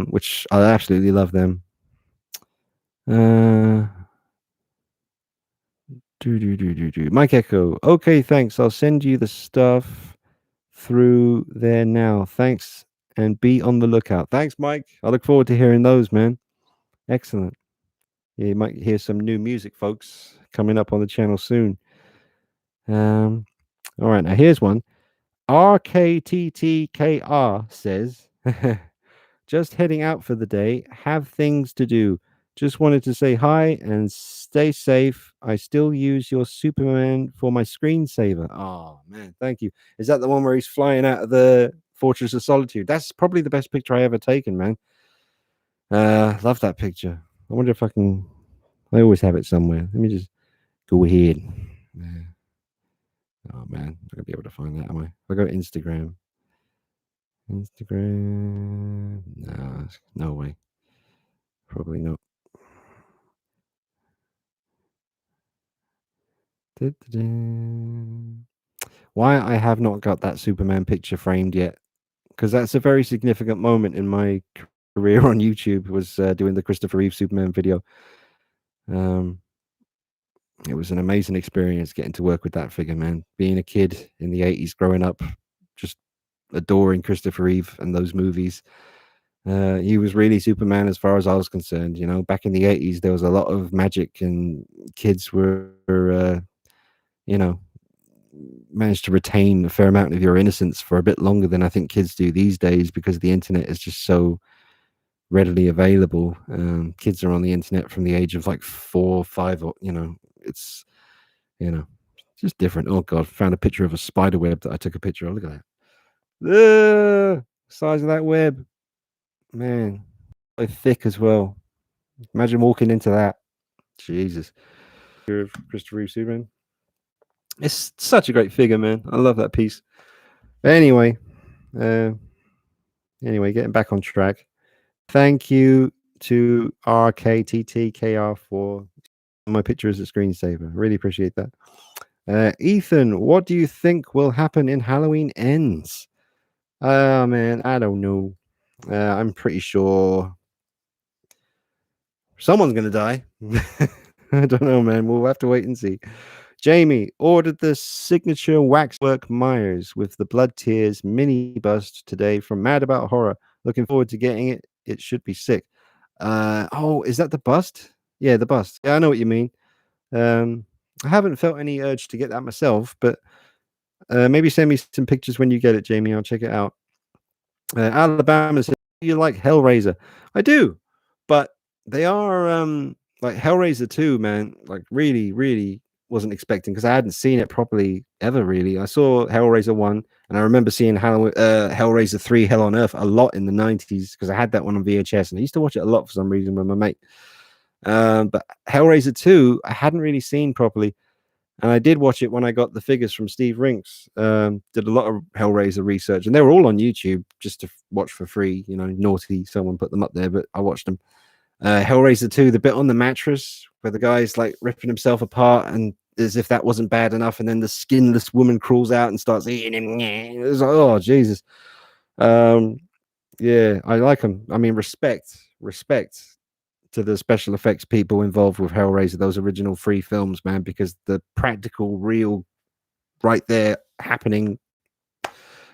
which I absolutely love them. Mike Echo. Okay, thanks. I'll send you the stuff through there now. Thanks, and be on the lookout. Thanks, Mike. I look forward to hearing those, man. Excellent. Yeah, you might hear some new music, folks, coming up on the channel soon. All right, now here's one. RKTTKR says, just heading out for the day, have things to do. Just wanted to say hi and stay safe. I still use your Superman for my screensaver. Oh, man, thank you. Is that the one where he's flying out of the Fortress of Solitude? That's probably the best picture I ever taken, man. Love that picture. I wonder if I can. I always have it somewhere. Let me just go ahead. Oh, man, I'm not going to be able to find that, am I? If I go to Instagram. No, no way. Probably not. Why I have not got that Superman picture framed yet? Because that's a very significant moment in my career on YouTube. Was doing the Christopher Reeve Superman video. It was an amazing experience getting to work with that figure, man. Being a kid in the 80s, growing up, just adoring Christopher Reeve and those movies. He was really Superman as far as I was concerned. Back in the 80s, there was a lot of magic, and kids were, managed to retain a fair amount of your innocence for a bit longer than I think kids do these days because the internet is just so readily available. Kids are on the internet from the age of like 4 or 5, or it's just different. Oh god, found a picture of a spider web that I took a picture of. Look at that. The size of that web, man, so thick as well. Imagine walking into that. Jesus. Christopher Reeve Superman. It's such a great figure, man. I love that piece. But anyway, getting back on track. Thank you to RKTTKR for my picture as a screensaver. Really appreciate that. Ethan, what do you think will happen in Halloween Ends? Man, I don't know. I'm pretty sure someone's gonna die. I don't know, man. We'll have to wait and see. Jamie ordered the signature waxwork Myers with the blood tears mini bust today from Mad About Horror. Looking forward to getting it. It should be sick. Oh, is that the bust? Yeah, the bust. Yeah, I know what you mean. Um, I haven't felt any urge to get that myself, but maybe send me some pictures when you get it, Jamie. I'll check it out. Alabama says, "Do you like Hellraiser?" I do, but they are like Hellraiser 2, man. Like really, really wasn't expecting because I hadn't seen it properly ever. Really, I saw Hellraiser 1, and I remember seeing Hellraiser 3, Hell on Earth, a lot in the 90s because I had that one on VHS, and I used to watch it a lot for some reason with my mate. But Hellraiser 2, I hadn't really seen properly. And I did watch it when I got the figures from Steve Rinks. Did a lot of Hellraiser research, and they were all on YouTube just to watch for free. You know, naughty someone put them up there, but I watched them. Hellraiser 2, the bit on the mattress where the guy's like ripping himself apart, and as if that wasn't bad enough, and then the skinless woman crawls out and starts eating him. It was like, oh Jesus. Yeah, I like them. I mean, respect to the special effects people involved with Hellraiser, those original 3 films, man, because the practical, real, right there happening,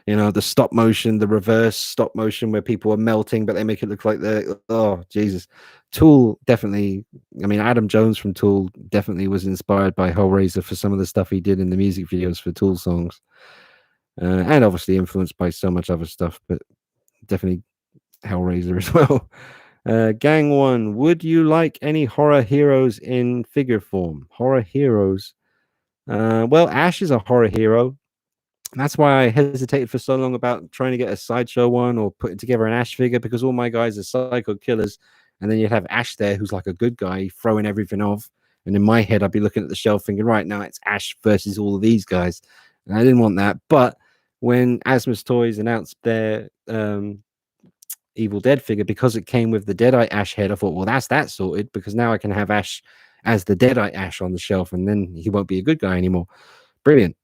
you know, the stop motion, the reverse stop motion where people are melting, but they make it look like they're, oh, Jesus. Tool definitely, I mean, Adam Jones from Tool definitely was inspired by Hellraiser for some of the stuff he did in the music videos for Tool songs. And obviously influenced by so much other stuff, but definitely Hellraiser as well. Gang One, would you like any horror heroes in figure form? Horror heroes. Well, Ash is a horror hero. That's why I hesitated for so long about trying to get a sideshow one or putting together an Ash figure because all my guys are psycho killers. And then you'd have Ash there who's like a good guy throwing everything off. And in my head, I'd be looking at the shelf thinking, right now it's Ash versus all of these guys. And I didn't want that. But when Asmus Toys announced their Evil Dead figure, because it came with the Deadeye Ash head, I thought, well, that's that sorted because now I can have Ash as the Deadeye Ash on the shelf, and then he won't be a good guy anymore. Brilliant,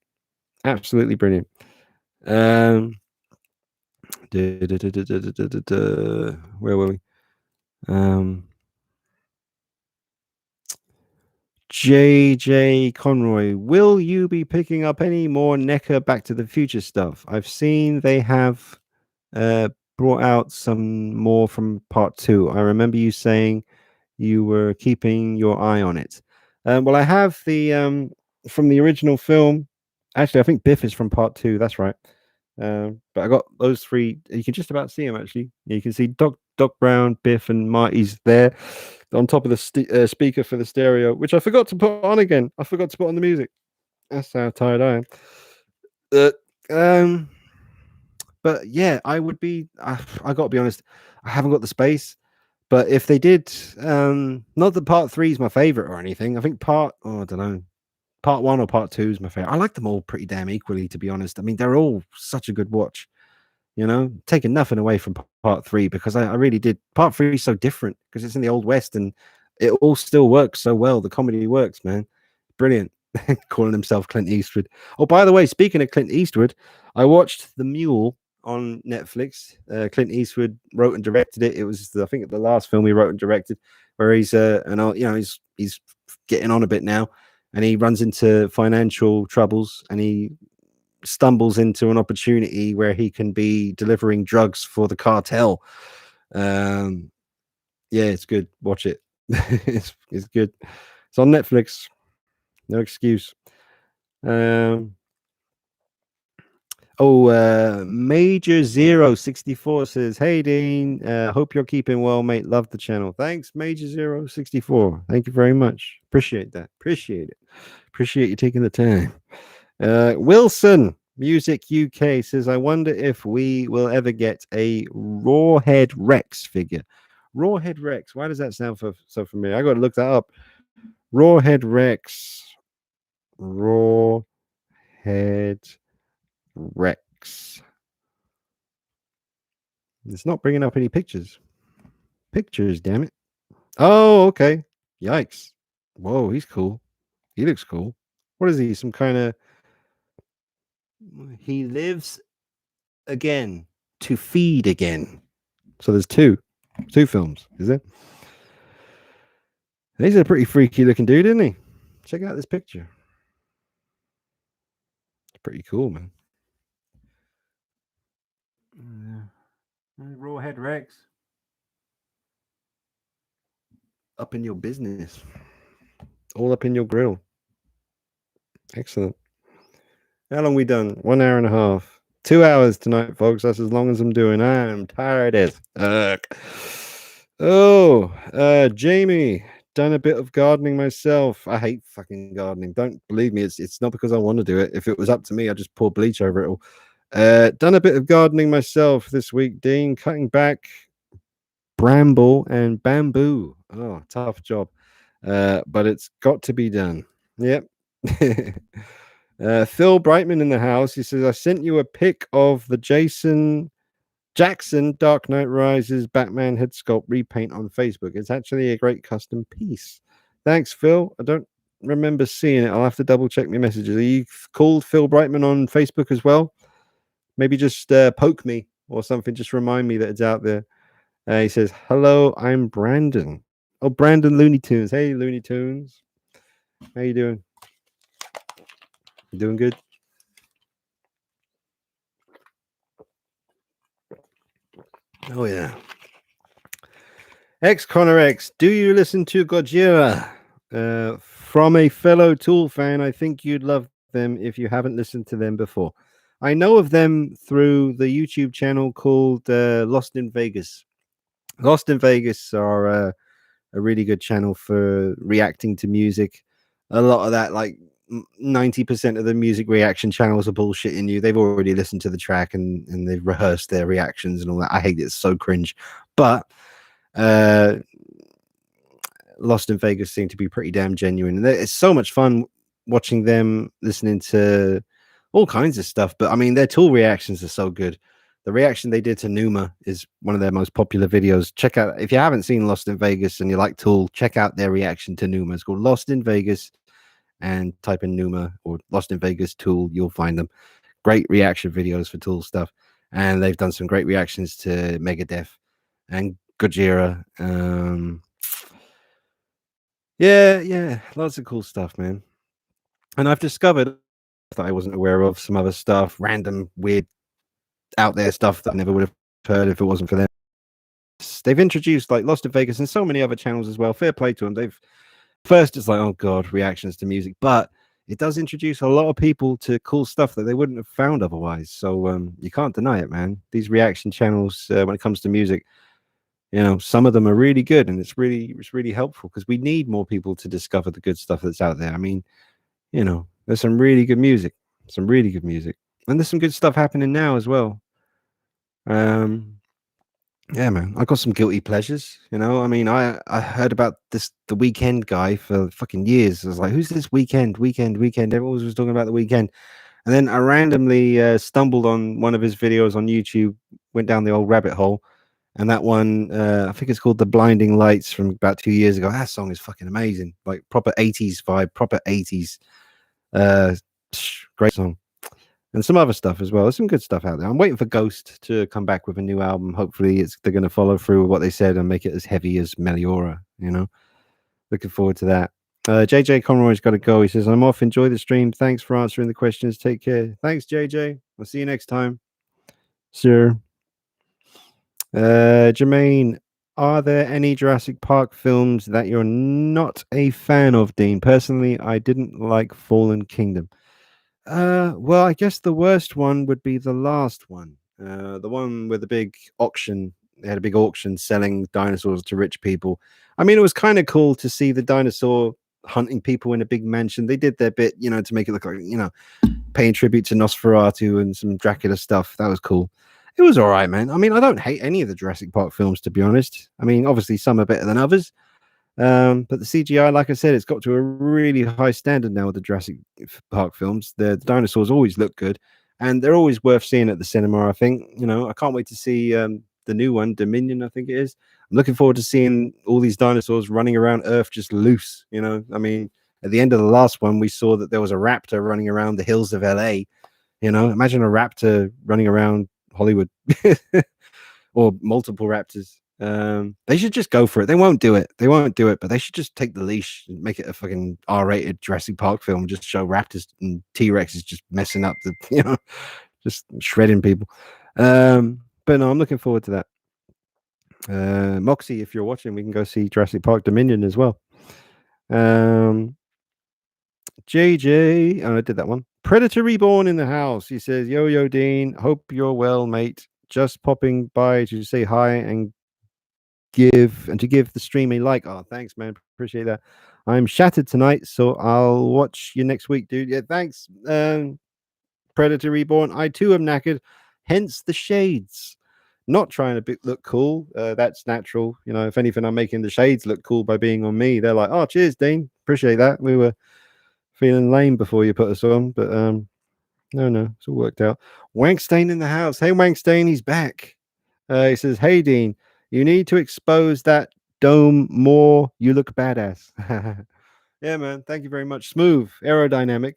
absolutely brilliant. Where were we? JJ Conroy, will you be picking up any more NECA Back to the Future stuff? I've seen they have brought out some more from part 2. I remember you saying you were keeping your eye on it. Well, I have the from the original film. Actually, I think Biff is from part 2. That's right. But I got those 3. You can just about see them. Actually, you can see Doc Brown, Biff, and Marty's there on top of the speaker for the stereo, which I forgot to put on again. I forgot to put on the music. That's how tired I am. Um, but yeah, I would be. I got to be honest. I haven't got the space. But if they did, not that part 3 is my favorite or anything. I think I don't know, part 1 or part 2 is my favorite. I like them all pretty damn equally, to be honest. I mean, they're all such a good watch. You know, taking nothing away from part 3 because I really did. Part 3 is so different because it's in the Old West and it all still works so well. The comedy works, man. Brilliant. Calling himself Clint Eastwood. Oh, by the way, speaking of Clint Eastwood, I watched The Mule on Netflix. Clint Eastwood wrote and directed it. It was, I think, the last film he wrote and directed, where he's he's getting on a bit now, and he runs into financial troubles, and he stumbles into an opportunity where he can be delivering drugs for the cartel. Yeah, it's good. Watch it. It's good. It's on Netflix. No excuse. Major 064 says, "Hey Dean, hope you're keeping well, mate. Love the channel. Thanks, Major 064. Thank you very much. Appreciate that. Appreciate it. Appreciate you taking the time." Wilson Music UK says, "I wonder if we will ever get a Rawhead Rex figure." Rawhead Rex. Why does that sound so familiar? I got to look that up. Rawhead Rex. Rawhead Rex. It's not bringing up any pictures. Pictures, damn it. Oh, okay. Yikes. Whoa, he's cool. He looks cool. What is he? Some kind of. He lives again to feed again. So there's two films, is there? He's a pretty freaky looking dude, isn't he? Check out this picture. It's pretty cool, man. Rawhead Rex. Up in your business. All up in your grill. Excellent. How long we done? 1 hour and a half. 2 hours tonight, folks. That's as long as I'm doing. I'm tired as fuck. Oh, Jamie, done a bit of gardening myself. I hate fucking gardening. Don't believe me. It's not because I want to do it. If it was up to me, I'd just pour bleach over it all. Done a bit of gardening myself this week, Dean. Cutting back bramble and bamboo. Oh, tough job. But it's got to be done. Yep. Phil Brightman in the house. He says, I sent you a pic of the Jackson Dark Knight Rises Batman head sculpt repaint on Facebook. It's actually a great custom piece. Thanks, Phil. I don't remember seeing it. I'll have to double check my messages. Are you called Phil Brightman on Facebook as well? Maybe just poke me or something. Just remind me that it's out there. He says, hello, I'm Brandon. Oh, Brandon Looney Tunes. Hey, Looney Tunes. How you doing? You doing good? Oh, yeah. X Connor X, do you listen to Gojira? From a fellow Tool fan, I think you'd love them if you haven't listened to them before. I know of them through the YouTube channel called Lost in Vegas. Lost in Vegas are a really good channel for reacting to music. A lot of that, like 90% of the music reaction channels are bullshitting you. They've already listened to the track and they've rehearsed their reactions and all that. I hate it. It's so cringe. But Lost in Vegas seem to be pretty damn genuine. And it's so much fun watching them listening to all kinds of stuff. But I mean, their Tool reactions are so good. The reaction they did to Numa is one of their most popular videos. Check out, if you haven't seen Lost in Vegas and you like Tool, check out their reaction to Numa. It's called Lost in Vegas, and type in Numa or Lost in Vegas Tool. You'll find them. Great reaction videos for Tool stuff. And they've done some great reactions to Megadeth and Gojira. Yeah, lots of cool stuff, man. And I've discovered that I wasn't aware of, some other stuff, random, weird, out there stuff that I never would have heard if it wasn't for them. They've introduced like Lost in Vegas and so many other channels as well. Fair play to them. They've first it's like, oh god, reactions to music, but it does introduce a lot of people to cool stuff that they wouldn't have found otherwise. So you can't deny it, man. These reaction channels, when it comes to music, you know, some of them are really good, and it's really helpful because we need more people to discover the good stuff that's out there. I mean, you know, there's some really good music, and there's some good stuff happening now as well. Yeah, man, I got some guilty pleasures. You know, I mean, I heard about the Weekend guy for fucking years. I was like, who's this Weekend? Everyone was talking about the Weekend, and then I randomly stumbled on one of his videos on YouTube. Went down the old rabbit hole, and that one, I think it's called "The Blinding Lights" from about 2 years ago. That song is fucking amazing, like proper 80s vibe, proper 80s. Great song. And some other stuff as well. There's some good stuff out there. I'm waiting for Ghost to come back with a new album. Hopefully, they're going to follow through with what they said and make it as heavy as Meliora. You know, looking forward to that. JJ Conroy's got to go. He says, "I'm off. Enjoy the stream. Thanks for answering the questions. Take care. Thanks, JJ. I'll see you next time, sir." Jermaine, are there any Jurassic Park films that you're not a fan of, Dean? Personally, I didn't like Fallen Kingdom. Well, I guess the worst one would be the last one. The one with the big auction. They had a big auction selling dinosaurs to rich people. I mean, it was kind of cool to see the dinosaur hunting people in a big mansion. They did their bit, you know, to make it look like, you know, paying tribute to Nosferatu and some Dracula stuff. That was cool. It was all right, man. I mean, I don't hate any of the Jurassic Park films, to be honest. I mean, obviously some are better than others. But the CGI, like I said, it's got to a really high standard now with the Jurassic Park films. The dinosaurs always look good, and they're always worth seeing at the cinema. I think, you know, I can't wait to see the the new one, Dominion, I think it is. I'm looking forward to seeing all these dinosaurs running around Earth just loose. You know, I mean, at the end of the last one, we saw that there was a raptor running around the hills of LA. You know, imagine a raptor running around Hollywood or multiple raptors. They should just go for it. They won't do it. They won't do it, but they should just take the leash and make it a fucking R-rated Jurassic Park film. Just show raptors and T-Rexes just messing up the, you know, just shredding people. But no, I'm looking forward to that. Moxie, if you're watching, we can go see Jurassic Park Dominion as well. JJ, oh, I did that one. Predator Reborn in the house. He says, Yo, Dean, hope you're well, mate. Just popping by to say hi and to give the stream a like. Oh, thanks, man. Appreciate that. I'm shattered tonight, so I'll watch you next week, dude. Yeah, thanks. Predator Reborn. I too am knackered, hence the shades. Not trying to look cool. That's natural. You know, if anything, I'm making the shades look cool by being on me. They're like, oh, cheers, Dean. Appreciate that. We were feeling lame before you put us on, but no, it's all worked out. Wankstain in the house. Hey, Wankstain, he's back. He says, hey, Dean, you need to expose that dome more. You look badass. Yeah, man. Thank you very much. Smooth, aerodynamic.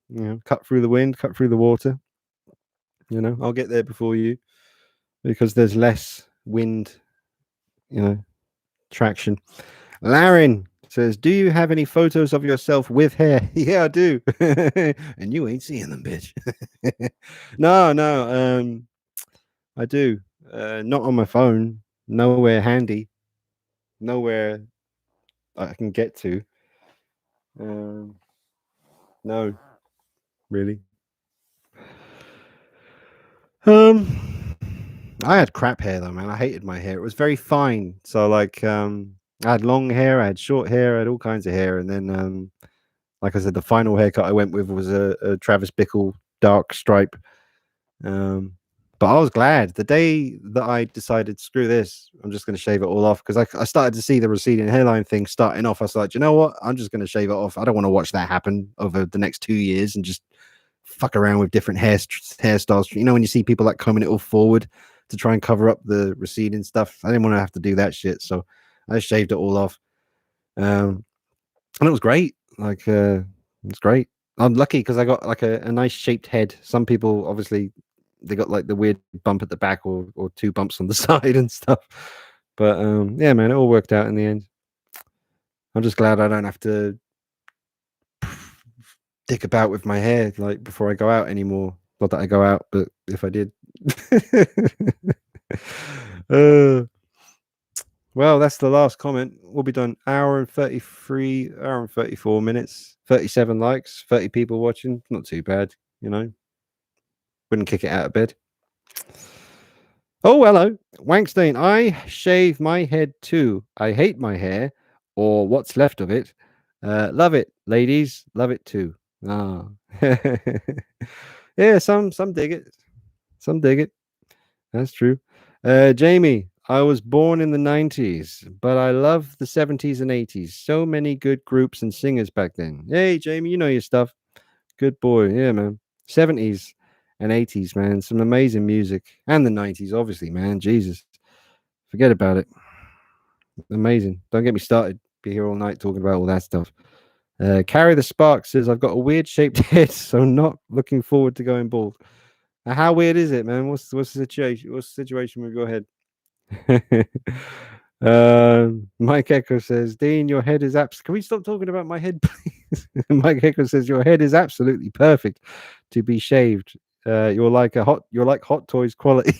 You know, cut through the wind, cut through the water. You know, I'll get there before you because there's less wind, you know, traction. Laren says, do you have any photos of yourself with hair? Yeah, I do. And you ain't seeing them, bitch. No, I do. Not on my phone. Nowhere handy. Nowhere I can get to. No, really. I had crap hair though, man. I hated my hair. It was very fine. So like I had long hair, I had short hair, I had all kinds of hair, and then like I said, the final haircut I went with was a Travis Bickle dark stripe. But I was glad the day that I decided, screw this, I'm just going to shave it all off, because I started to see the receding hairline thing starting off. I was like, you know what? I'm just going to shave it off. I don't want to watch that happen over the next 2 years and just fuck around with different hairstyles. You know, when you see people like combing it all forward to try and cover up the receding stuff, I didn't want to have to do that shit. So I shaved it all off. And it was great. Like, it's great. I'm lucky because I got like a nice shaped head. Some people obviously they got like the weird bump at the back or 2 bumps on the side and stuff. But yeah, man, it all worked out in the end. I'm just glad I don't have to dick about with my hair like before I go out anymore. Not that I go out, but if I did. Well, that's the last comment. We'll be done. Hour and 34 minutes, 37 likes, 30 people watching. Not too bad, you know. Wouldn't kick it out of bed. Oh, hello. Wankstein. I shave my head too. I hate my hair, or what's left of it. Love it, ladies. Love it too. Ah. Yeah, some dig it. Some dig it. That's true. Jamie, I was born in the 90s, but I love the 70s and 80s. So many good groups and singers back then. Hey, Jamie, you know your stuff. Good boy. Yeah, man. 70s and 80s, man. Some amazing music. And the 90s, obviously, man. Jesus. Forget about it. Amazing. Don't get me started. Be here all night talking about all that stuff. Carry the Spark says, I've got a weird shaped head, so not looking forward to going bald. How weird is it, man? What's the situation? What's the situation with your head? Mike Echo says, Dean, your head is Can we stop talking about my head, please? Mike Echo says, your head is absolutely perfect to be shaved. You're like Hot Toys quality.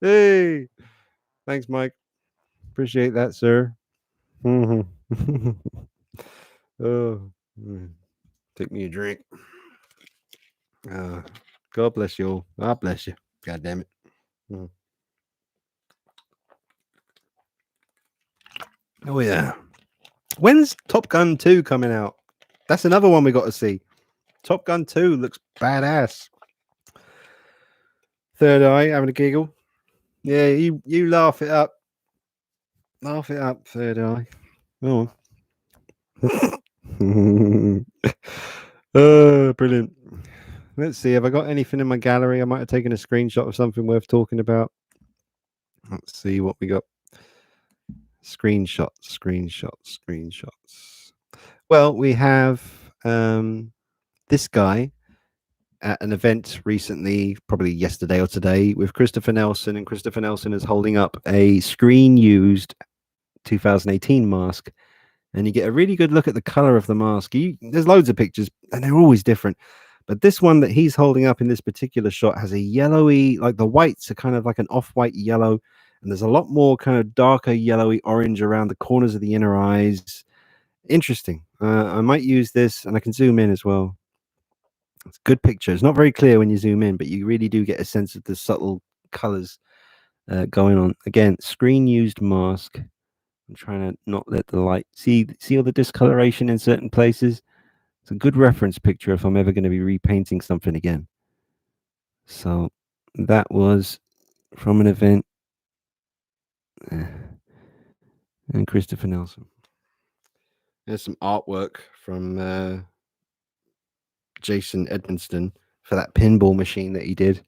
Hey, thanks, Mike. Appreciate that, sir. Oh, take me a drink. God bless you all. God bless you. God damn it. Oh yeah. When's Top Gun 2 coming out? That's another one we got to see. Top Gun 2 looks badass. Third Eye having a giggle. Yeah, you laugh it up. Laugh it up, Third Eye. Oh. Brilliant. Let's see. Have I got anything in my gallery? I might have taken a screenshot of something worth talking about. Let's see what we got. Screenshots. Well, we have this guy at an event recently, probably yesterday or today, with Christopher Nelson, and Christopher Nelson is holding up a screen used 2018 mask, and you get a really good look at the color of the mask. There's loads of pictures, and they're always different. But this one that he's holding up in this particular shot has a yellowy, like the whites are kind of like an off-white yellow, and there's a lot more kind of darker yellowy orange around the corners of the inner eyes. Interesting. I might use this, and I can zoom in as well. It's a good picture. It's not very clear when you zoom in, but you really do get a sense of the subtle colors going on. Again, screen used mask. I'm trying to not let the light see all the discoloration in certain places. It's a good reference picture if I'm ever going to be repainting something again. So that was from an event. And Christopher Nelson. There's some artwork from Jason Edmonston for that pinball machine that he did.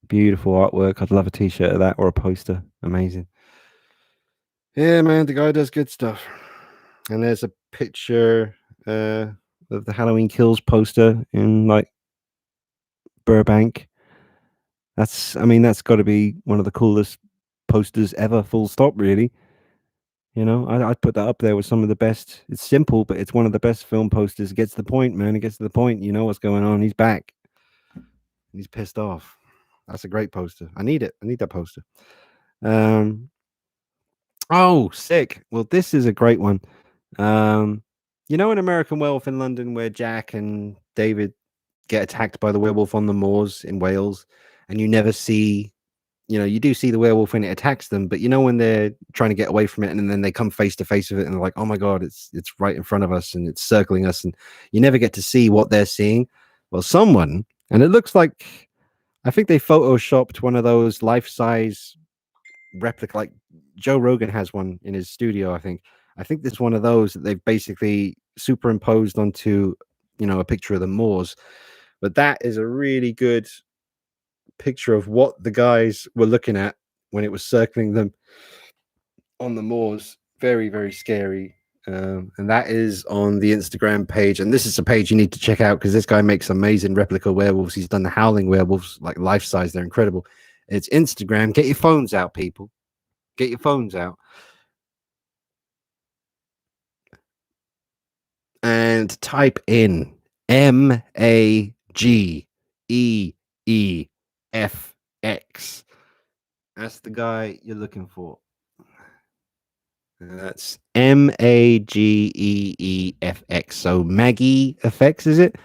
Beautiful artwork. I'd love a t-shirt of that or a poster. Amazing. Yeah, man, the guy does good stuff. And there's a picture of the Halloween Kills poster in like Burbank. That's got to be one of the coolest posters ever, full stop, really. You know, I'd put that up there with some of the best. It's simple, but it's one of the best film posters. It gets to the point, man. It gets to the point. You know what's going on. He's back. He's pissed off. That's a great poster. I need it. I need that poster. Oh, sick. Well, this is a great one. You know, in American Werewolf in London, where Jack and David get attacked by the werewolf on the moors in Wales, and you never see, you know, you do see the werewolf when it attacks them, but you know, when they're trying to get away from it and then they come face to face with it and they're like, oh my God, it's right in front of us and it's circling us, and you never get to see what they're seeing. Well, someone, and it looks like, I think they photoshopped one of those life-size replica, like Joe Rogan has one in his studio. I think this is one of those that they've basically superimposed onto, you know, a picture of the moors. But that is a really good picture of what the guys were looking at when it was circling them on the moors. Very, very scary. And that is on the Instagram page. And this is a page you need to check out because this guy makes amazing replica werewolves. He's done the howling werewolves, like life size. They're incredible. It's Instagram. Get your phones out, people. Get your phones out. And type in MAGEEFX. That's the guy you're looking for. That's MAGEEFX. So Maggie effects, is it?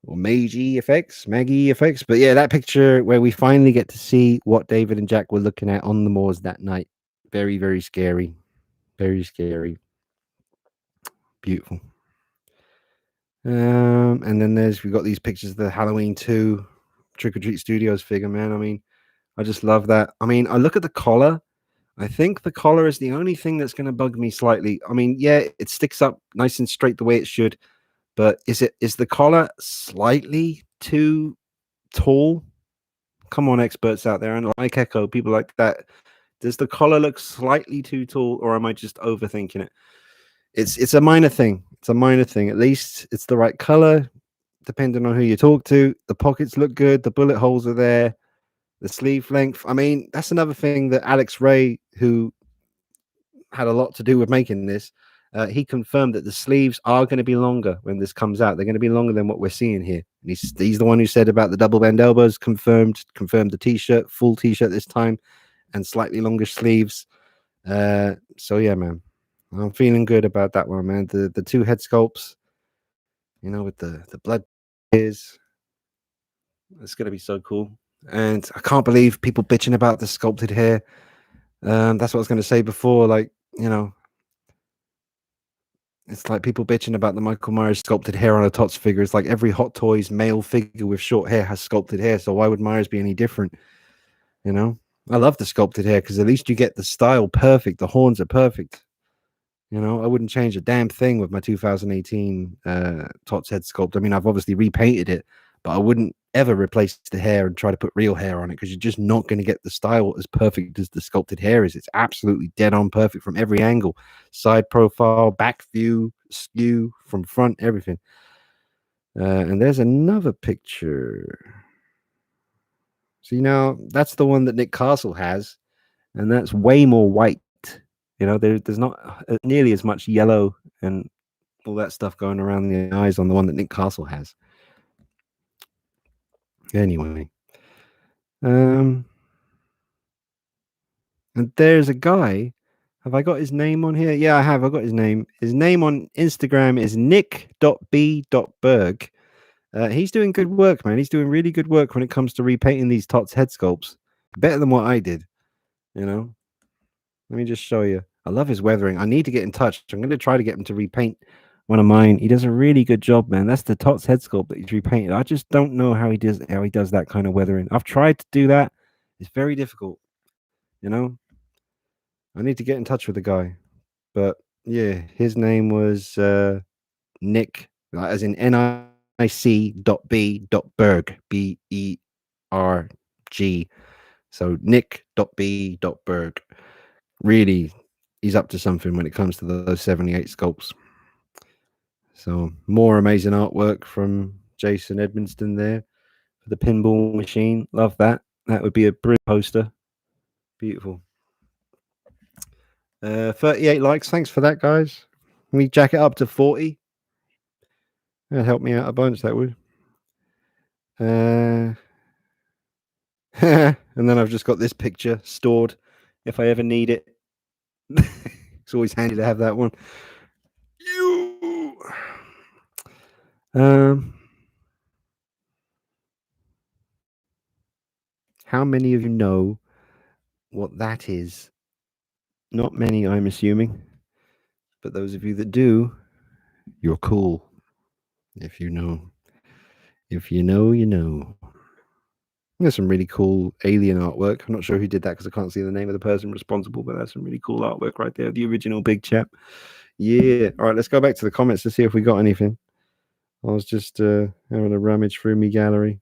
Or Maggie effects? But yeah, that picture where we finally get to see what David and Jack were looking at on the moors that night. Very, very scary. Very scary. Beautiful. And then we've got these pictures of the Halloween 2 Trick or Treat Studios figure, man. I mean, I just love that. I mean, I look at the collar. I think the collar is the only thing that's going to bug me slightly. I mean, yeah, it sticks up nice and straight the way it should, but is the collar slightly too tall? Come on, experts out there, and like Echo, people like that. Does the collar look slightly too tall, or am I just overthinking it? It's a minor thing. It's a minor thing. At least it's the right color, depending on who you talk to. The pockets look good. The bullet holes are there. The sleeve length. I mean, that's another thing that Alex Ray, who had a lot to do with making this, he confirmed that the sleeves are going to be longer when this comes out. They're going to be longer than what we're seeing here. And he's the one who said about the double bend elbows. Confirmed the t-shirt, full t-shirt this time, and slightly longer sleeves. So yeah, man, I'm feeling good about that one, man. The two head sculpts, you know, with the blood ears. It's gonna be so cool. And I can't believe people bitching about the sculpted hair. That's what I was gonna say before. Like, you know, it's like people bitching about the Michael Myers sculpted hair on a Tots figure. It's like every Hot Toys male figure with short hair has sculpted hair. So why would Myers be any different? You know, I love the sculpted hair because at least you get the style perfect. The horns are perfect. You know, I wouldn't change a damn thing with my 2018 Tots head sculpt. I mean, I've obviously repainted it, but I wouldn't ever replace the hair and try to put real hair on it, because you're just not going to get the style as perfect as the sculpted hair is. It's absolutely dead on perfect from every angle, side profile, back view, skew, from front, everything. And there's another picture. See, now that's the one that Nick Castle has, and that's way more white. There's not nearly as much yellow and all that stuff going around the eyes on the one that Nick Castle has. Anyway, and there's a guy. Have I got his name on here? Yeah, I have. I got his name. His name on Instagram is nick.b.berg. He's doing good work, man. He's doing really good work when it comes to repainting these Tots head sculpts. Better than what I did, Let me just show you. I love his weathering. I need to get in touch. I'm going to try to get him to repaint one of mine. He does a really good job, man. That's the Tots head sculpt that he's repainted. I just don't know how he does that kind of weathering. I've tried to do that. It's very difficult, I need to get in touch with the guy. But yeah, his name was Nick, as in NIC.B.Berg, BERG. So Nick.B.Berg. Really, he's up to something when it comes to those 78 sculpts. So more amazing artwork from Jason Edmonston there for the pinball machine. Love that. That would be a brilliant poster. Beautiful. 38 likes. Thanks for that, guys. Can we jack it up to 40? That'd help me out a bunch, that would. And then I've just got this picture stored if I ever need it. It's always handy to have that one. How many of you know what that is? Not many, I'm assuming. But those of you that do, you're cool. If you know. If you know, you know. There's some really cool alien artwork. I'm not sure who did that because I can't see the name of the person responsible, but that's some really cool artwork right there. The original big chap. Yeah. All right, let's go back to the comments to see if we got anything. I was just having a rummage through my gallery.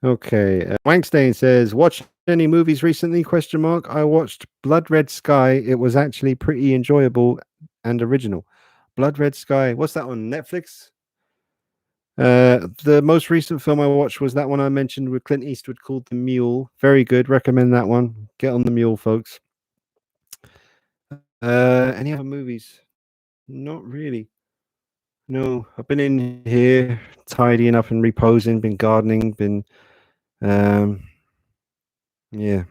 Okay. Wankstein says, watch any movies recently? ? I watched Blood Red Sky. It was actually pretty enjoyable and original. Blood Red Sky. What's that on Netflix? The most recent film I watched was that one I mentioned with Clint Eastwood called The Mule. Very good. Recommend that one. Get on The Mule, folks. Any other movies? Not really. No, I've been in here tidying up and reposing, been gardening, been yeah.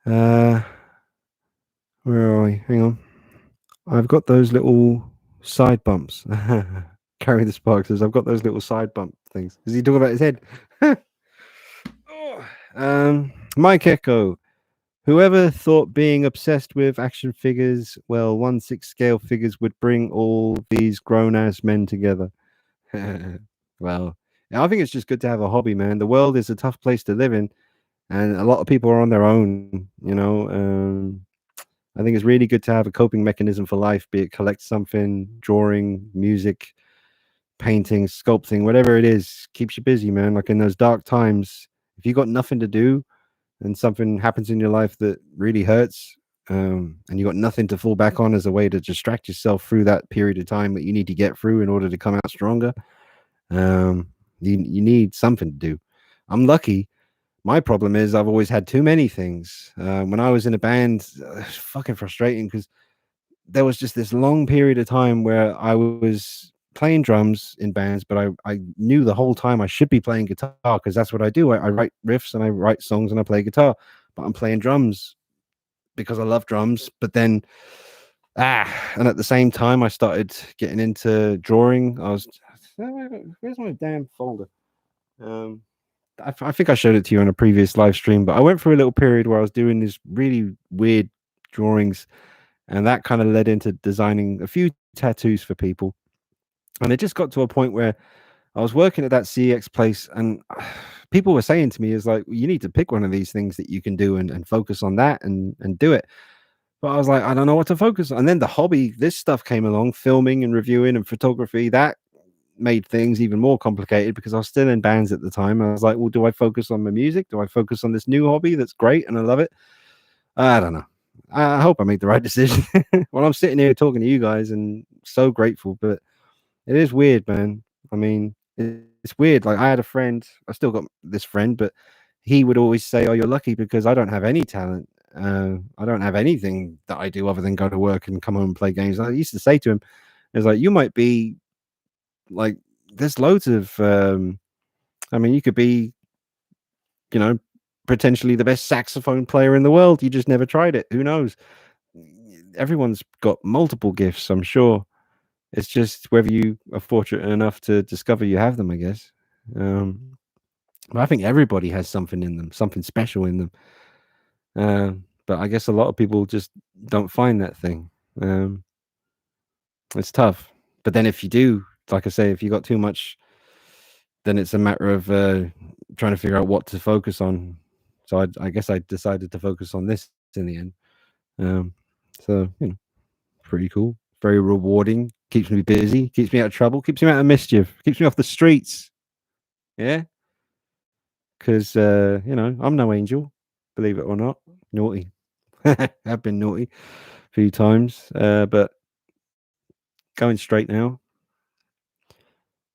Where are we? Hang on. I've got those little side bumps. Carry the spark says, I've got those little side bump things. Is he talking about his head? Mike Echo. Whoever thought being obsessed with action figures, well, 1/6 scale figures would bring all these grown-ass men together. Well, I think it's just good to have a hobby, man. The world is a tough place to live in, and a lot of people are on their own, I think it's really good to have a coping mechanism for life, be it collect something, drawing, music, painting, sculpting, whatever it is, keeps you busy, man. Like in those dark times, if you got nothing to do and something happens in your life that really hurts, and you got nothing to fall back on as a way to distract yourself through that period of time that you need to get through in order to come out stronger, you need something to do. I'm lucky. My problem is I've always had too many things. When I was in a band, it's fucking frustrating because there was just this long period of time where I was playing drums in bands, but I knew the whole time I should be playing guitar because that's what I do. I write riffs and I write songs and I play guitar, but I'm playing drums because I love drums. But then, and at the same time, I started getting into drawing. Where's my damn folder? I think I showed it to you on a previous live stream, but I went through a little period where I was doing these really weird drawings, and that kind of led into designing a few tattoos for people. And it just got to a point where I was working at that CX place, and people were saying to me, is like, you need to pick one of these things that you can do and focus on that and do it. But I was like, I don't know what to focus on. And then the hobby, this stuff came along, filming and reviewing and photography. That made things even more complicated because I was still in bands at the time. I was like, well, do I focus on my music? Do I focus on this new hobby that's great and I love it? I don't know. I hope I make the right decision. Well, I'm sitting here talking to you guys and so grateful, but it is weird, man. I mean, it's weird. Like I had a friend, I still got this friend, but he would always say, "Oh, you're lucky because I don't have any talent. I don't have anything that I do other than go to work and come home and play games." I used to say to him, "It's like you might be like there's loads of. I mean, you could be, you know, potentially the best saxophone player in the world. You just never tried it. Who knows? Everyone's got multiple gifts, I'm sure. It's just whether you are fortunate enough to discover you have them, I guess. Um, but I think everybody has something in them, something special in them. But I guess a lot of people just don't find that thing. Um, it's tough. But then if you do, like I say, if you got too much, then it's a matter of trying to figure out what to focus on. So I guess I decided to focus on this in the end. Um, so pretty cool, very rewarding. Keeps me busy, keeps me out of trouble, keeps me out of mischief, keeps me off the streets. Yeah, because I'm no angel, believe it or not. Naughty, I've been naughty a few times, but going straight now.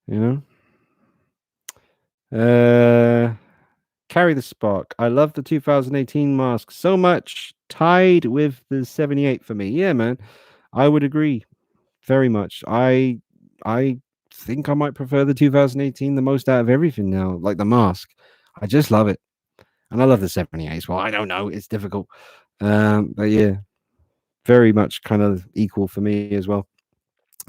You know, carry the spark. I love the 2018 mask so much. Tied with the 78 for me. Yeah, man, I would agree very much. I think I might prefer the 2018 the most out of everything now. Like the mask, I just love it, and I love the 78 as well. I don't know, it's difficult, but yeah, very much kind of equal for me as well.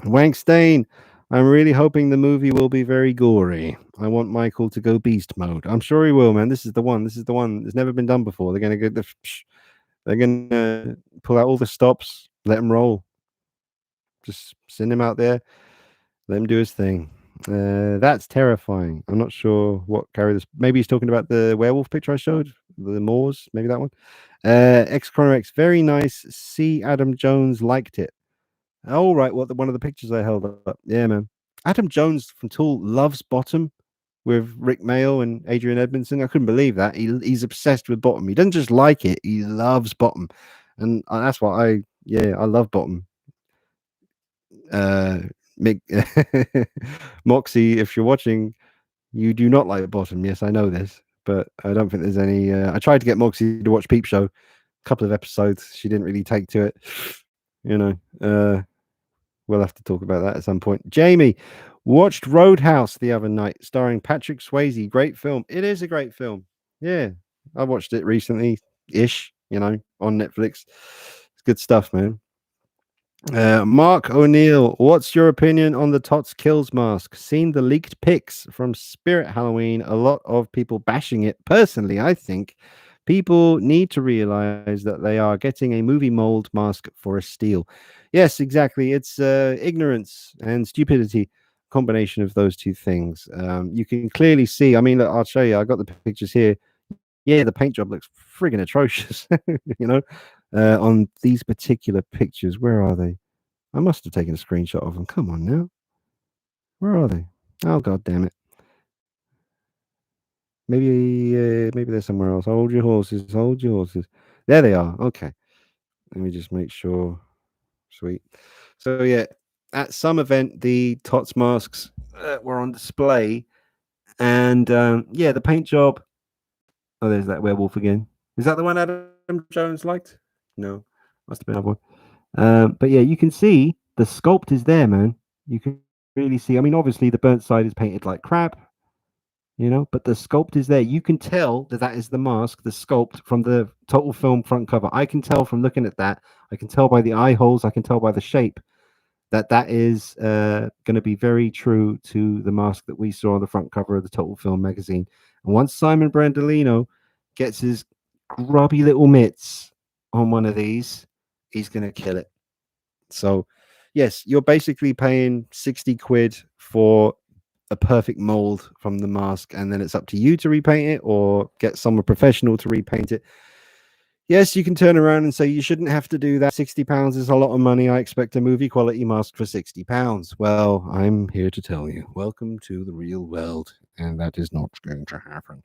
Wank Stain, I'm really hoping the movie will be very gory. I want Michael to go beast mode. I'm sure he will, man. This is the one. This is the one. It's never been done before. They're gonna go. They're gonna pull out all the stops. Let him roll. Just send him out there. Let him do his thing. That's terrifying. I'm not sure what carry this. Maybe he's talking about the werewolf picture I showed, the Moors. Maybe that one. X Chrono X, very nice. See, Adam Jones liked it. Oh right, what one of the pictures I held up. Yeah, man. Adam Jones from Tool loves Bottom with Rick Mail and Adrian Edmondson. I couldn't believe that. He's obsessed with Bottom. He doesn't just like it; he loves Bottom, and that's why I love Bottom. Uh, Mick, Moxie, if you're watching, you do not like Bottom. Yes, I know this, but I don't think there's any. I tried to get Moxie to watch Peep Show, a couple of episodes. She didn't really take to it. You know, we'll have to talk about that at some point. Jamie watched Roadhouse the other night, starring Patrick Swayze. Great film. It is a great film. Yeah, I watched it recently, ish. On Netflix. It's good stuff, man. Mark O'Neill, what's your opinion on the Tots Kills mask? Seen the leaked pics from Spirit Halloween. A lot of people bashing it. Personally, I think people need to realize that they are getting a movie mold mask for a steal. Yes, exactly. It's ignorance and stupidity. Combination of those two things. You can clearly see. I mean, look, I'll show you. I got the pictures here. Yeah, the paint job looks friggin' atrocious. On these particular pictures. Where are they? I must have taken a screenshot of them. Come on now. Where are they? Oh god damn it. Maybe they're somewhere else. Hold your horses. Hold your horses. There they are. Okay. Let me just make sure. Sweet. So yeah, at some event, the Tots masks were on display, and yeah, the paint job. Oh, there's that werewolf again. Is that the one Adam Jones liked? No, must have been another one. But yeah, you can see the sculpt is there, man. You can really see. I mean, obviously the burnt side is painted like crap, but the sculpt is there. You can tell that that is the mask, the sculpt from the total film front cover. I can tell from looking at that. I can tell by the eye holes. I can tell by the shape that that is going to be very true to the mask that we saw on the front cover of the Total Film magazine. And once Simon Brandolino gets his grubby little mitts on one of these, he's going to kill it. So, yes, you're basically paying 60 quid for a perfect mold from the mask, and then it's up to you to repaint it or get someone professional to repaint it. Yes, you can turn around and say you shouldn't have to do that. £60 is a lot of money. I expect a movie quality mask for £60. Well, I'm here to tell you, welcome to the real world, and that is not going to happen.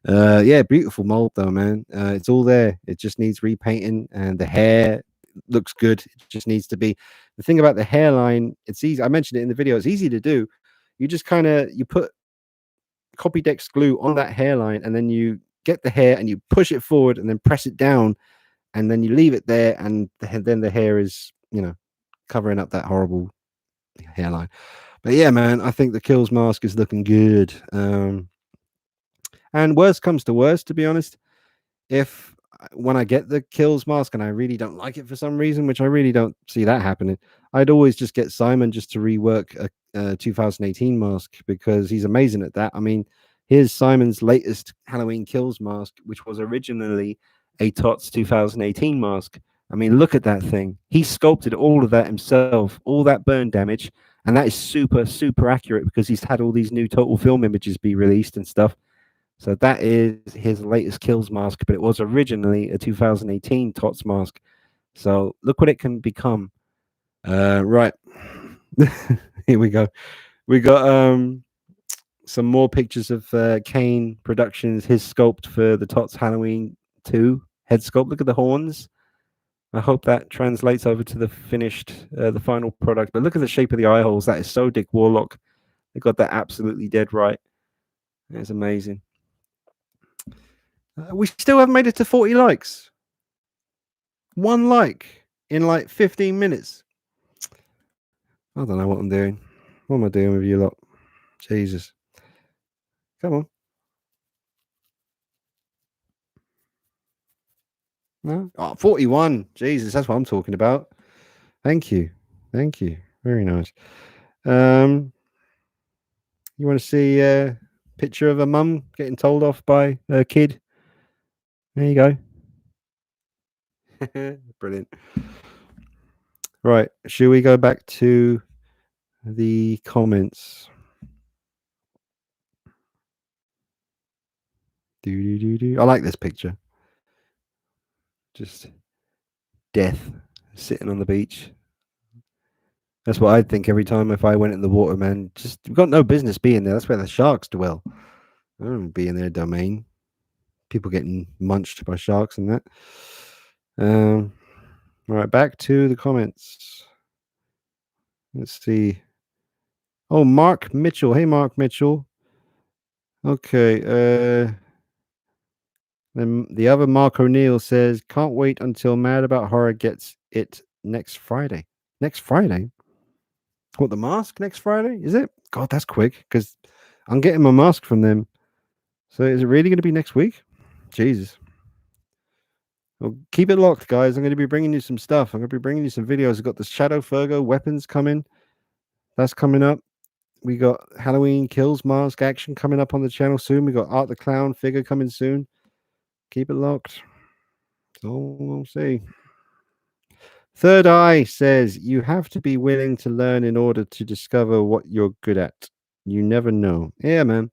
Yeah, beautiful mold though, man. It's all there. It just needs repainting, and the hair looks good. It just needs to be. The thing about the hairline, it's easy. I mentioned it in the video. It's easy to do. You just kind of you put Copydex glue on that hairline, and then you get the hair and you push it forward, and then press it down, and then you leave it there, and then the hair is, covering up that horrible hairline. But yeah, man, I think the Kills mask is looking good. And worst comes to worst, to be honest, if when I get the Kills mask and I really don't like it for some reason, which I really don't see that happening, I'd always just get Simon just to rework a 2018 mask, because he's amazing at that. I mean, here's Simon's latest Halloween Kills mask, which was originally a TOTS 2018 mask. I mean, look at that thing. He sculpted all of that himself, all that burn damage, and that is super, super accurate because he's had all these new total film images be released and stuff. So that is his latest Kills mask, but it was originally a 2018 TOTS mask. So look what it can become. Right. Here we go. We got some more pictures of Kane Productions, his sculpt for the TOTS Halloween 2 head sculpt. Look at the horns. I hope that translates over to the finished, the final product. But look at the shape of the eye holes. That is so Dick Warlock. They got that absolutely dead right. It's amazing. We still haven't made it to 40 likes. 1 like in like 15 minutes. I don't know what I'm doing. What am I doing with you lot? Jesus. Come on. No? Oh, 41. Jesus, that's what I'm talking about. Thank you. Thank you. Very nice. You want to see a picture of a mum getting told off by a kid? There you go. Brilliant. Right. Should we go back to the comments? I like this picture. Just death sitting on the beach. That's what I'd think every time if I went in the water, man. Just you've got no business being there. That's where the sharks dwell. I don't be in their domain. People getting munched by sharks and that. All right, back to the comments. Let's see. Oh, Mark Mitchell. Hey, Mark Mitchell. Okay. Then the other Mark O'Neill says, "Can't wait until Mad About Horror gets it next Friday." Next Friday. What, the mask next Friday? Is it? God, that's quick, because I'm getting my mask from them. So is it really going to be next week? Jesus. Well, keep it locked, guys. I'm going to be bringing you some stuff. I'm going to be bringing you some videos. I've got the Shadow Fergo weapons coming. That's coming up. We got Halloween Kills mask action coming up on the channel soon. We got Art the Clown figure coming soon. Keep it locked. That's all we'll see. Third Eye says, you have to be willing to learn in order to discover what you're good at. You never know. Yeah, man.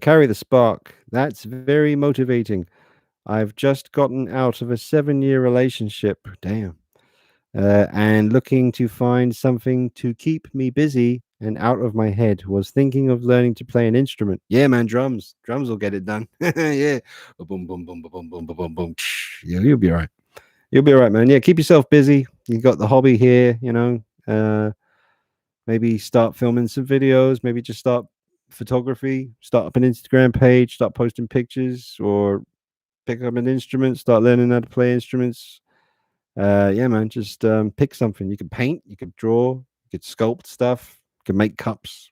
Carry the spark. That's very motivating. I've just gotten out of a 7-year relationship. Damn. And looking to find something to keep me busy and out of my head. Was thinking of learning to play an instrument. Yeah, man, drums. Drums will get it done. Yeah. Boom, boom, boom, boom, boom, boom, boom, boom. Yeah, you'll be all right. You'll be all right, man. Yeah, keep yourself busy. You got the hobby here, maybe start filming some videos, maybe just start photography, start up an Instagram page, start posting pictures, or pick up an instrument, start learning how to play instruments. Yeah, man, just pick something. You can paint, you can draw, you can sculpt stuff, you can make cups,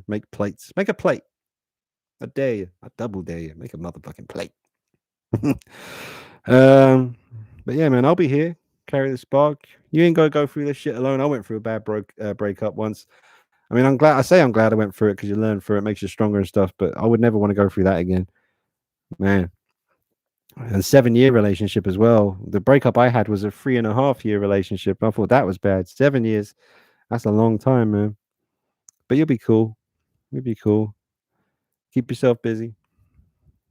make plates. Make a plate. I dare you. I double dare you. Make a motherfucking plate. But yeah, man, I'll be here. Carry the spark. You ain't gotta go through this shit alone. I went through a bad breakup once. I mean, I'm glad I went through it, because you learn through it, makes you stronger and stuff. But I would never want to go through that again, man. And 7-year relationship as well. The breakup I had was a 3.5-year relationship. I thought that was bad. 7 years, that's a long time, man. But you'll be cool. You'll be cool. Keep yourself busy.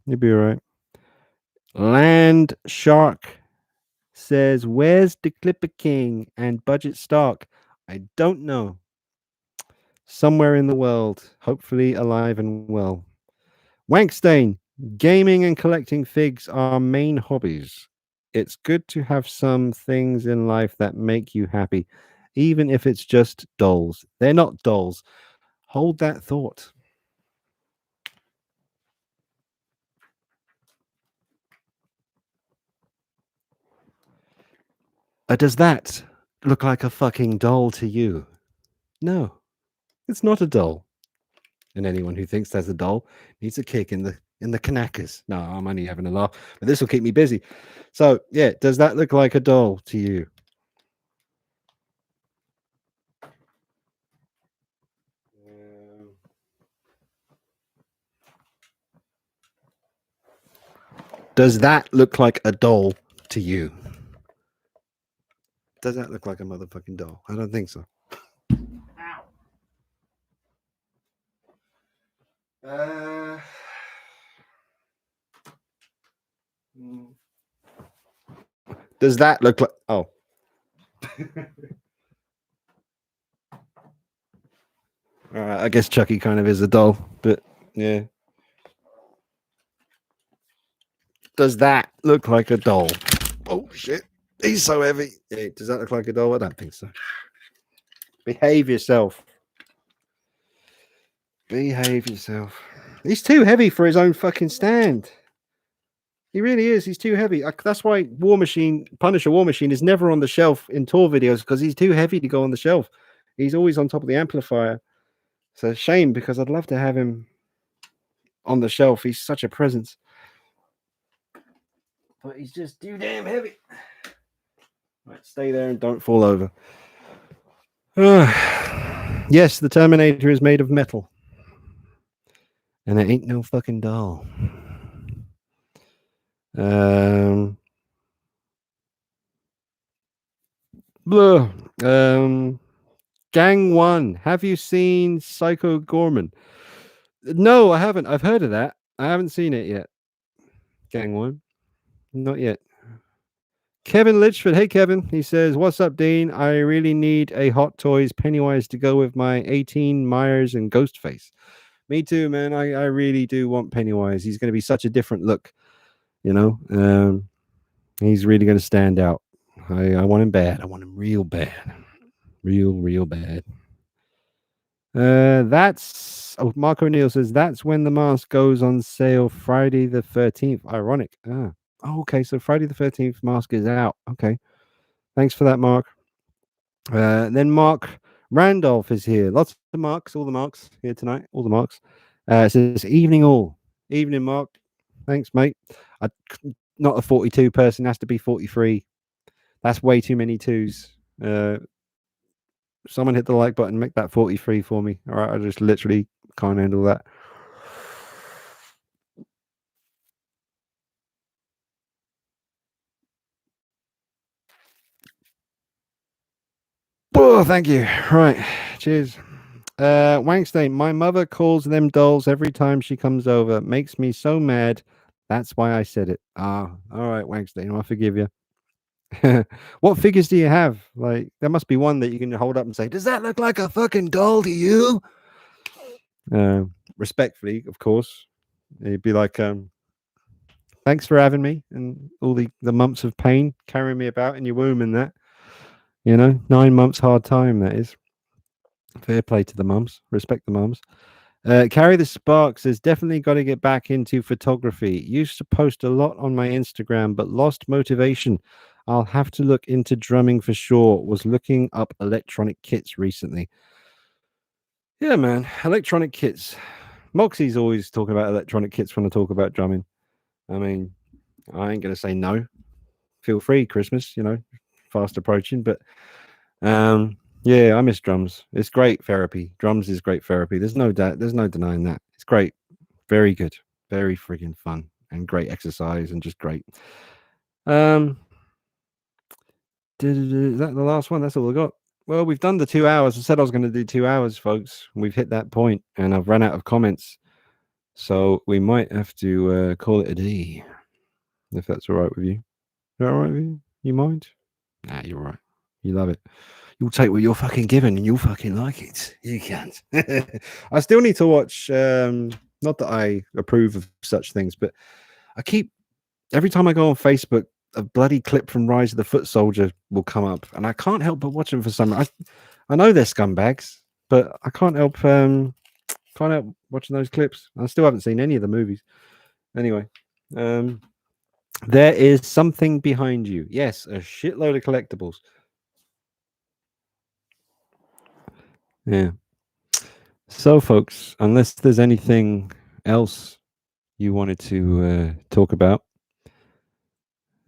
You'll be all right. Land Shark says, "Where's the Clipper King and Budget Stark?" I don't know. Somewhere in the world, hopefully alive and well. Wankstain, gaming and collecting figs are main hobbies. It's good to have some things in life that make you happy, even if it's just dolls. They're not dolls. Hold that thought. Does that look like a fucking doll to you? No, it's not a doll. And anyone who thinks that's a doll needs a kick in the knackers. No, I'm only having a laugh, but this will keep me busy. So yeah, does that look like a doll to you? Does that look like a doll to you? Does that look like a motherfucking doll? I don't think so. Uh, does that look like? Oh, all right. I guess Chucky kind of is a doll, but yeah. Does that look like a doll? Oh shit! He's so heavy. Yeah, does that look like a doll? I don't think so. Behave yourself. Behave yourself. He's too heavy for his own fucking stand. He really is. He's too heavy. That's why Punisher War Machine is never on the shelf in tour videos because he's too heavy to go on the shelf. He's always on top of the amplifier. It's a shame because I'd love to have him on the shelf. He's such a presence. But he's just too damn heavy. Right, stay there and don't fall over. Yes, the Terminator is made of metal. And it ain't no fucking doll. Blah. Gang One. Have you seen Psycho Gorman? No, I haven't. I've heard of that. I haven't seen it yet. Gang One. Not yet. Kevin Litchford. Hey, Kevin. He says, "What's up, Dean? I really need a Hot Toys Pennywise to go with my 18 Myers and Ghostface." Me too, man. I really do want Pennywise. He's going to be such a different look, you know. He's really going to stand out. I want him bad. I want him real bad. Real bad. Marco O'Neill says that's when the mask goes on sale Friday the 13th. Ironic. Okay. So Friday the 13th mask is out. Okay. Thanks for that, Mark. Then Mark Randolph is here. Lots of marks, all the marks here tonight. All the marks. It says evening all. Evening, Mark. Thanks, mate. Not a 42 person, has to be 43. That's way too many twos. Someone hit the like button, make that 43 for me. All right, I just literally can't handle that. Oh, thank you. Right, cheers. Wankstein, my mother calls them dolls every time she comes over. Makes me so mad. That's why I said it. All right, Wankstein, I forgive you. What figures do you have? Like, there must be one that you can hold up and say, "Does that look like a fucking doll to you?" Respectfully, of course. It'd be like, "Thanks for having me and all the months of pain carrying me about in your womb and that. 9 months hard time, that is. Fair play to the mums. Respect the mums." Carry the Spark says, "Definitely got to get back into photography. Used to post a lot on my Instagram, but lost motivation. I'll have to look into drumming for sure. Was looking up electronic kits recently." Yeah, man. Electronic kits. Moxie's always talking about electronic kits when I talk about drumming. I mean, I ain't going to say no. Feel free, Christmas, fast approaching. But yeah, I miss drums. It's great therapy. Drums is great therapy. There's no doubt. There's no denying that. It's great. Very good. Very freaking fun and great exercise and just great. Is that the last one? That's all I got. Well, we've done the 2 hours. I said I was going to do 2 hours, folks. We've hit that point, and I've run out of comments, so we might have to call it a day. if that's all right with you. Is that all right with you? You mind? Nah, you're right. You love it. You'll take what you're fucking given and you'll fucking like it. You can't. I still need to watch. Not that I approve of such things, but I keep every time I go on Facebook, a bloody clip from Rise of the Foot Soldier will come up, and I can't help but watch them for some. I know they're scumbags, but I can't help watching those clips. I still haven't seen any of the movies. Anyway, there is something behind you. Yes, a shitload of collectibles. Yeah. So, folks, unless there's anything else you wanted to talk about,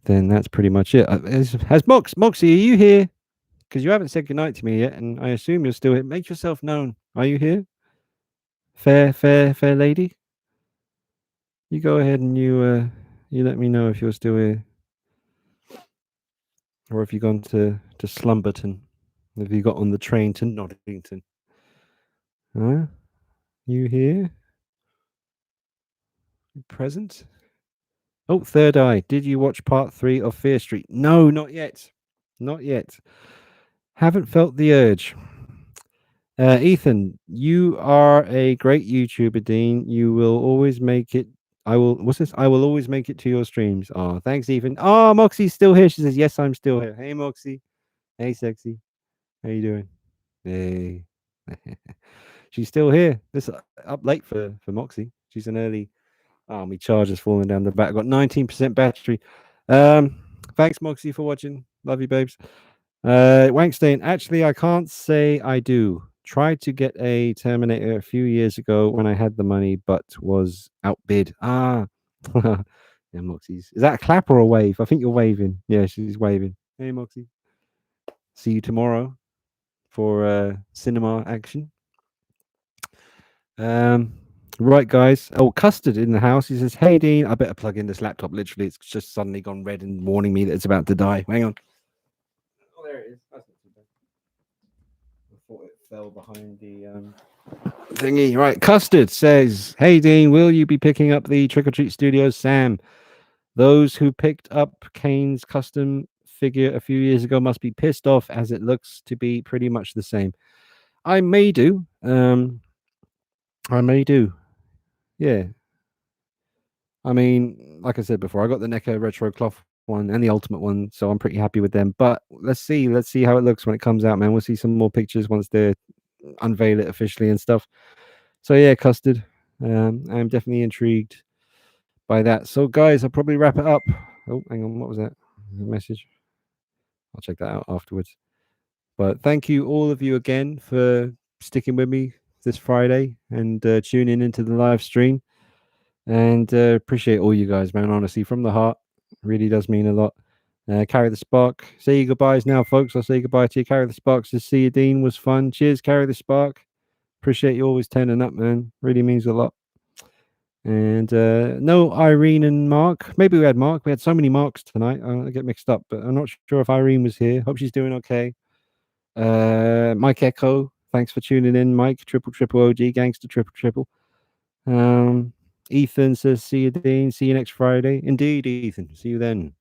then that's pretty much it. Has Moxie, are you here? Because you haven't said goodnight to me yet, and I assume you're still here. Make yourself known. Are you here? Fair lady? You go ahead and you let me know if you're still here. Or if you've gone to Slumberton. Have you got on the train to Noddington? Huh? You here? You present? Oh, Third Eye. Did you watch part 3 of Fear Street? No, not yet. Not yet. Haven't felt the urge. Ethan, you are a great YouTuber, Dean. You will always make it. I will. What's this? I will always make it to your streams. Oh, thanks, Ethan. Oh, Moxie's still here. She says, "Yes, I'm still here." Hey, Moxie. Hey, sexy. How you doing? Hey. She's still here. This up late for Moxie. She's an early. Oh, my charger's falling down the back. I've got 19% battery. Thanks, Moxie, for watching. Love you, babes. Wankstein, actually, I can't say I do. Tried to get a Terminator a few years ago when I had the money, but was outbid. Ah, yeah, Moxie's. Is that a clap or a wave? I think you're waving. Yeah, she's waving. Hey, Moxie. See you tomorrow for cinema action. Right, guys. Oh, Custard in the house. He says, "Hey, Dean, I better plug in this laptop. Literally, it's just suddenly gone red and warning me that it's about to die. Hang on. Oh, there it is. That's not too bad. I thought it fell behind the thingy. Right, Custard says, "Hey, Dean, will you be picking up the Trick or Treat Studios, Sam? Those who picked up Kane's custom figure a few years ago must be pissed off, as it looks to be pretty much the same. I may do. I may do. Yeah. I mean, like I said before, I got the NECA retro cloth one and the ultimate one, so I'm pretty happy with them. But let's see how it looks when it comes out, man. We'll see some more pictures once they unveil it officially and stuff. So yeah, Custard. I'm definitely intrigued by that. So guys, I'll probably wrap it up. Oh, hang on, what was that? A message? I'll check that out afterwards. But thank you all of you again for sticking with me this Friday and tuning into the live stream. And appreciate all you guys, man. Honestly, from the heart, really does mean a lot. Carry the Spark. Say your goodbyes now, folks. I'll say goodbye to you. Carry the Spark says, "See you, Dean. Was fun. Cheers, Carry the Spark. Appreciate you always turning up, man. Really means a lot." And no Irene and Mark. Maybe we had Mark. We had so many Marks tonight. I get mixed up, but I'm not sure if Irene was here. Hope she's doing okay. Mike Echo. Thanks for tuning in, Mike. Triple OG Gangster Triple. Ethan says, "See you, Dean. See you next Friday." Indeed, Ethan. See you then.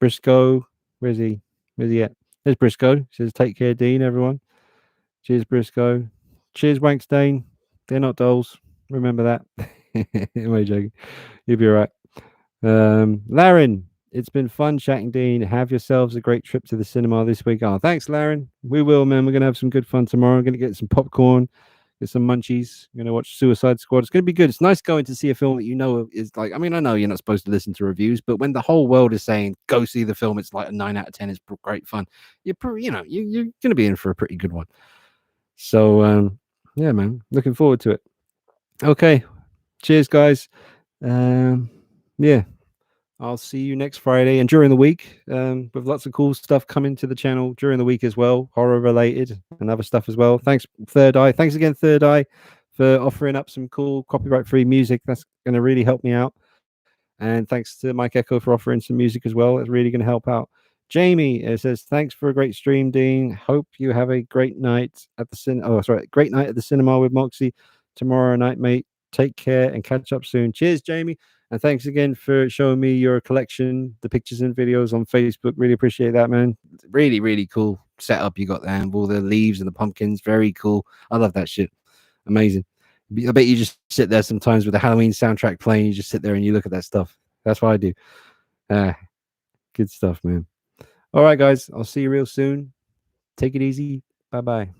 Briscoe. Where's he? Where's he at? There's Briscoe. He says, "Take care, Dean, everyone." Cheers, Briscoe. Cheers, Wankstein. They're not dolls. Remember that. Am I joking? You'll be all right. Laren, it's been fun chatting, Dean. Have yourselves a great trip to the cinema this week. Oh, thanks, Laren. We will, man. We're going to have some good fun tomorrow. I'm going to get some popcorn, get some munchies. I'm going to watch Suicide Squad. It's going to be good. It's nice going to see a film that you know is like, I mean, I know you're not supposed to listen to reviews, but when the whole world is saying, go see the film, it's like a 9 out of 10. It's great fun. You're going to be in for a pretty good one. So, yeah, man. Looking forward to it. Okay. Cheers, guys. Yeah. I'll see you next Friday and during the week with lots of cool stuff coming to the channel during the week as well, horror related and other stuff as well. Thanks, Third Eye. Thanks again, Third Eye, for offering up some cool copyright-free music. That's going to really help me out. And thanks to Mike Echo for offering some music as well. That's really going to help out. Jamie says, "Thanks for a great stream, Dean. Hope you have a great night at the great night at the cinema with Moxie tomorrow night, mate. Take care and catch up soon. Cheers, Jamie. And thanks again for showing me your collection, the pictures and videos on Facebook. Really appreciate that, man. Really, really cool setup you got there, and all the leaves and the pumpkins. Very cool. I love that shit. Amazing. I bet you just sit there sometimes with the Halloween soundtrack playing. You just sit there and you look at that stuff. That's what I do. Good stuff, man. All right, guys. I'll see you real soon. Take it easy. Bye bye.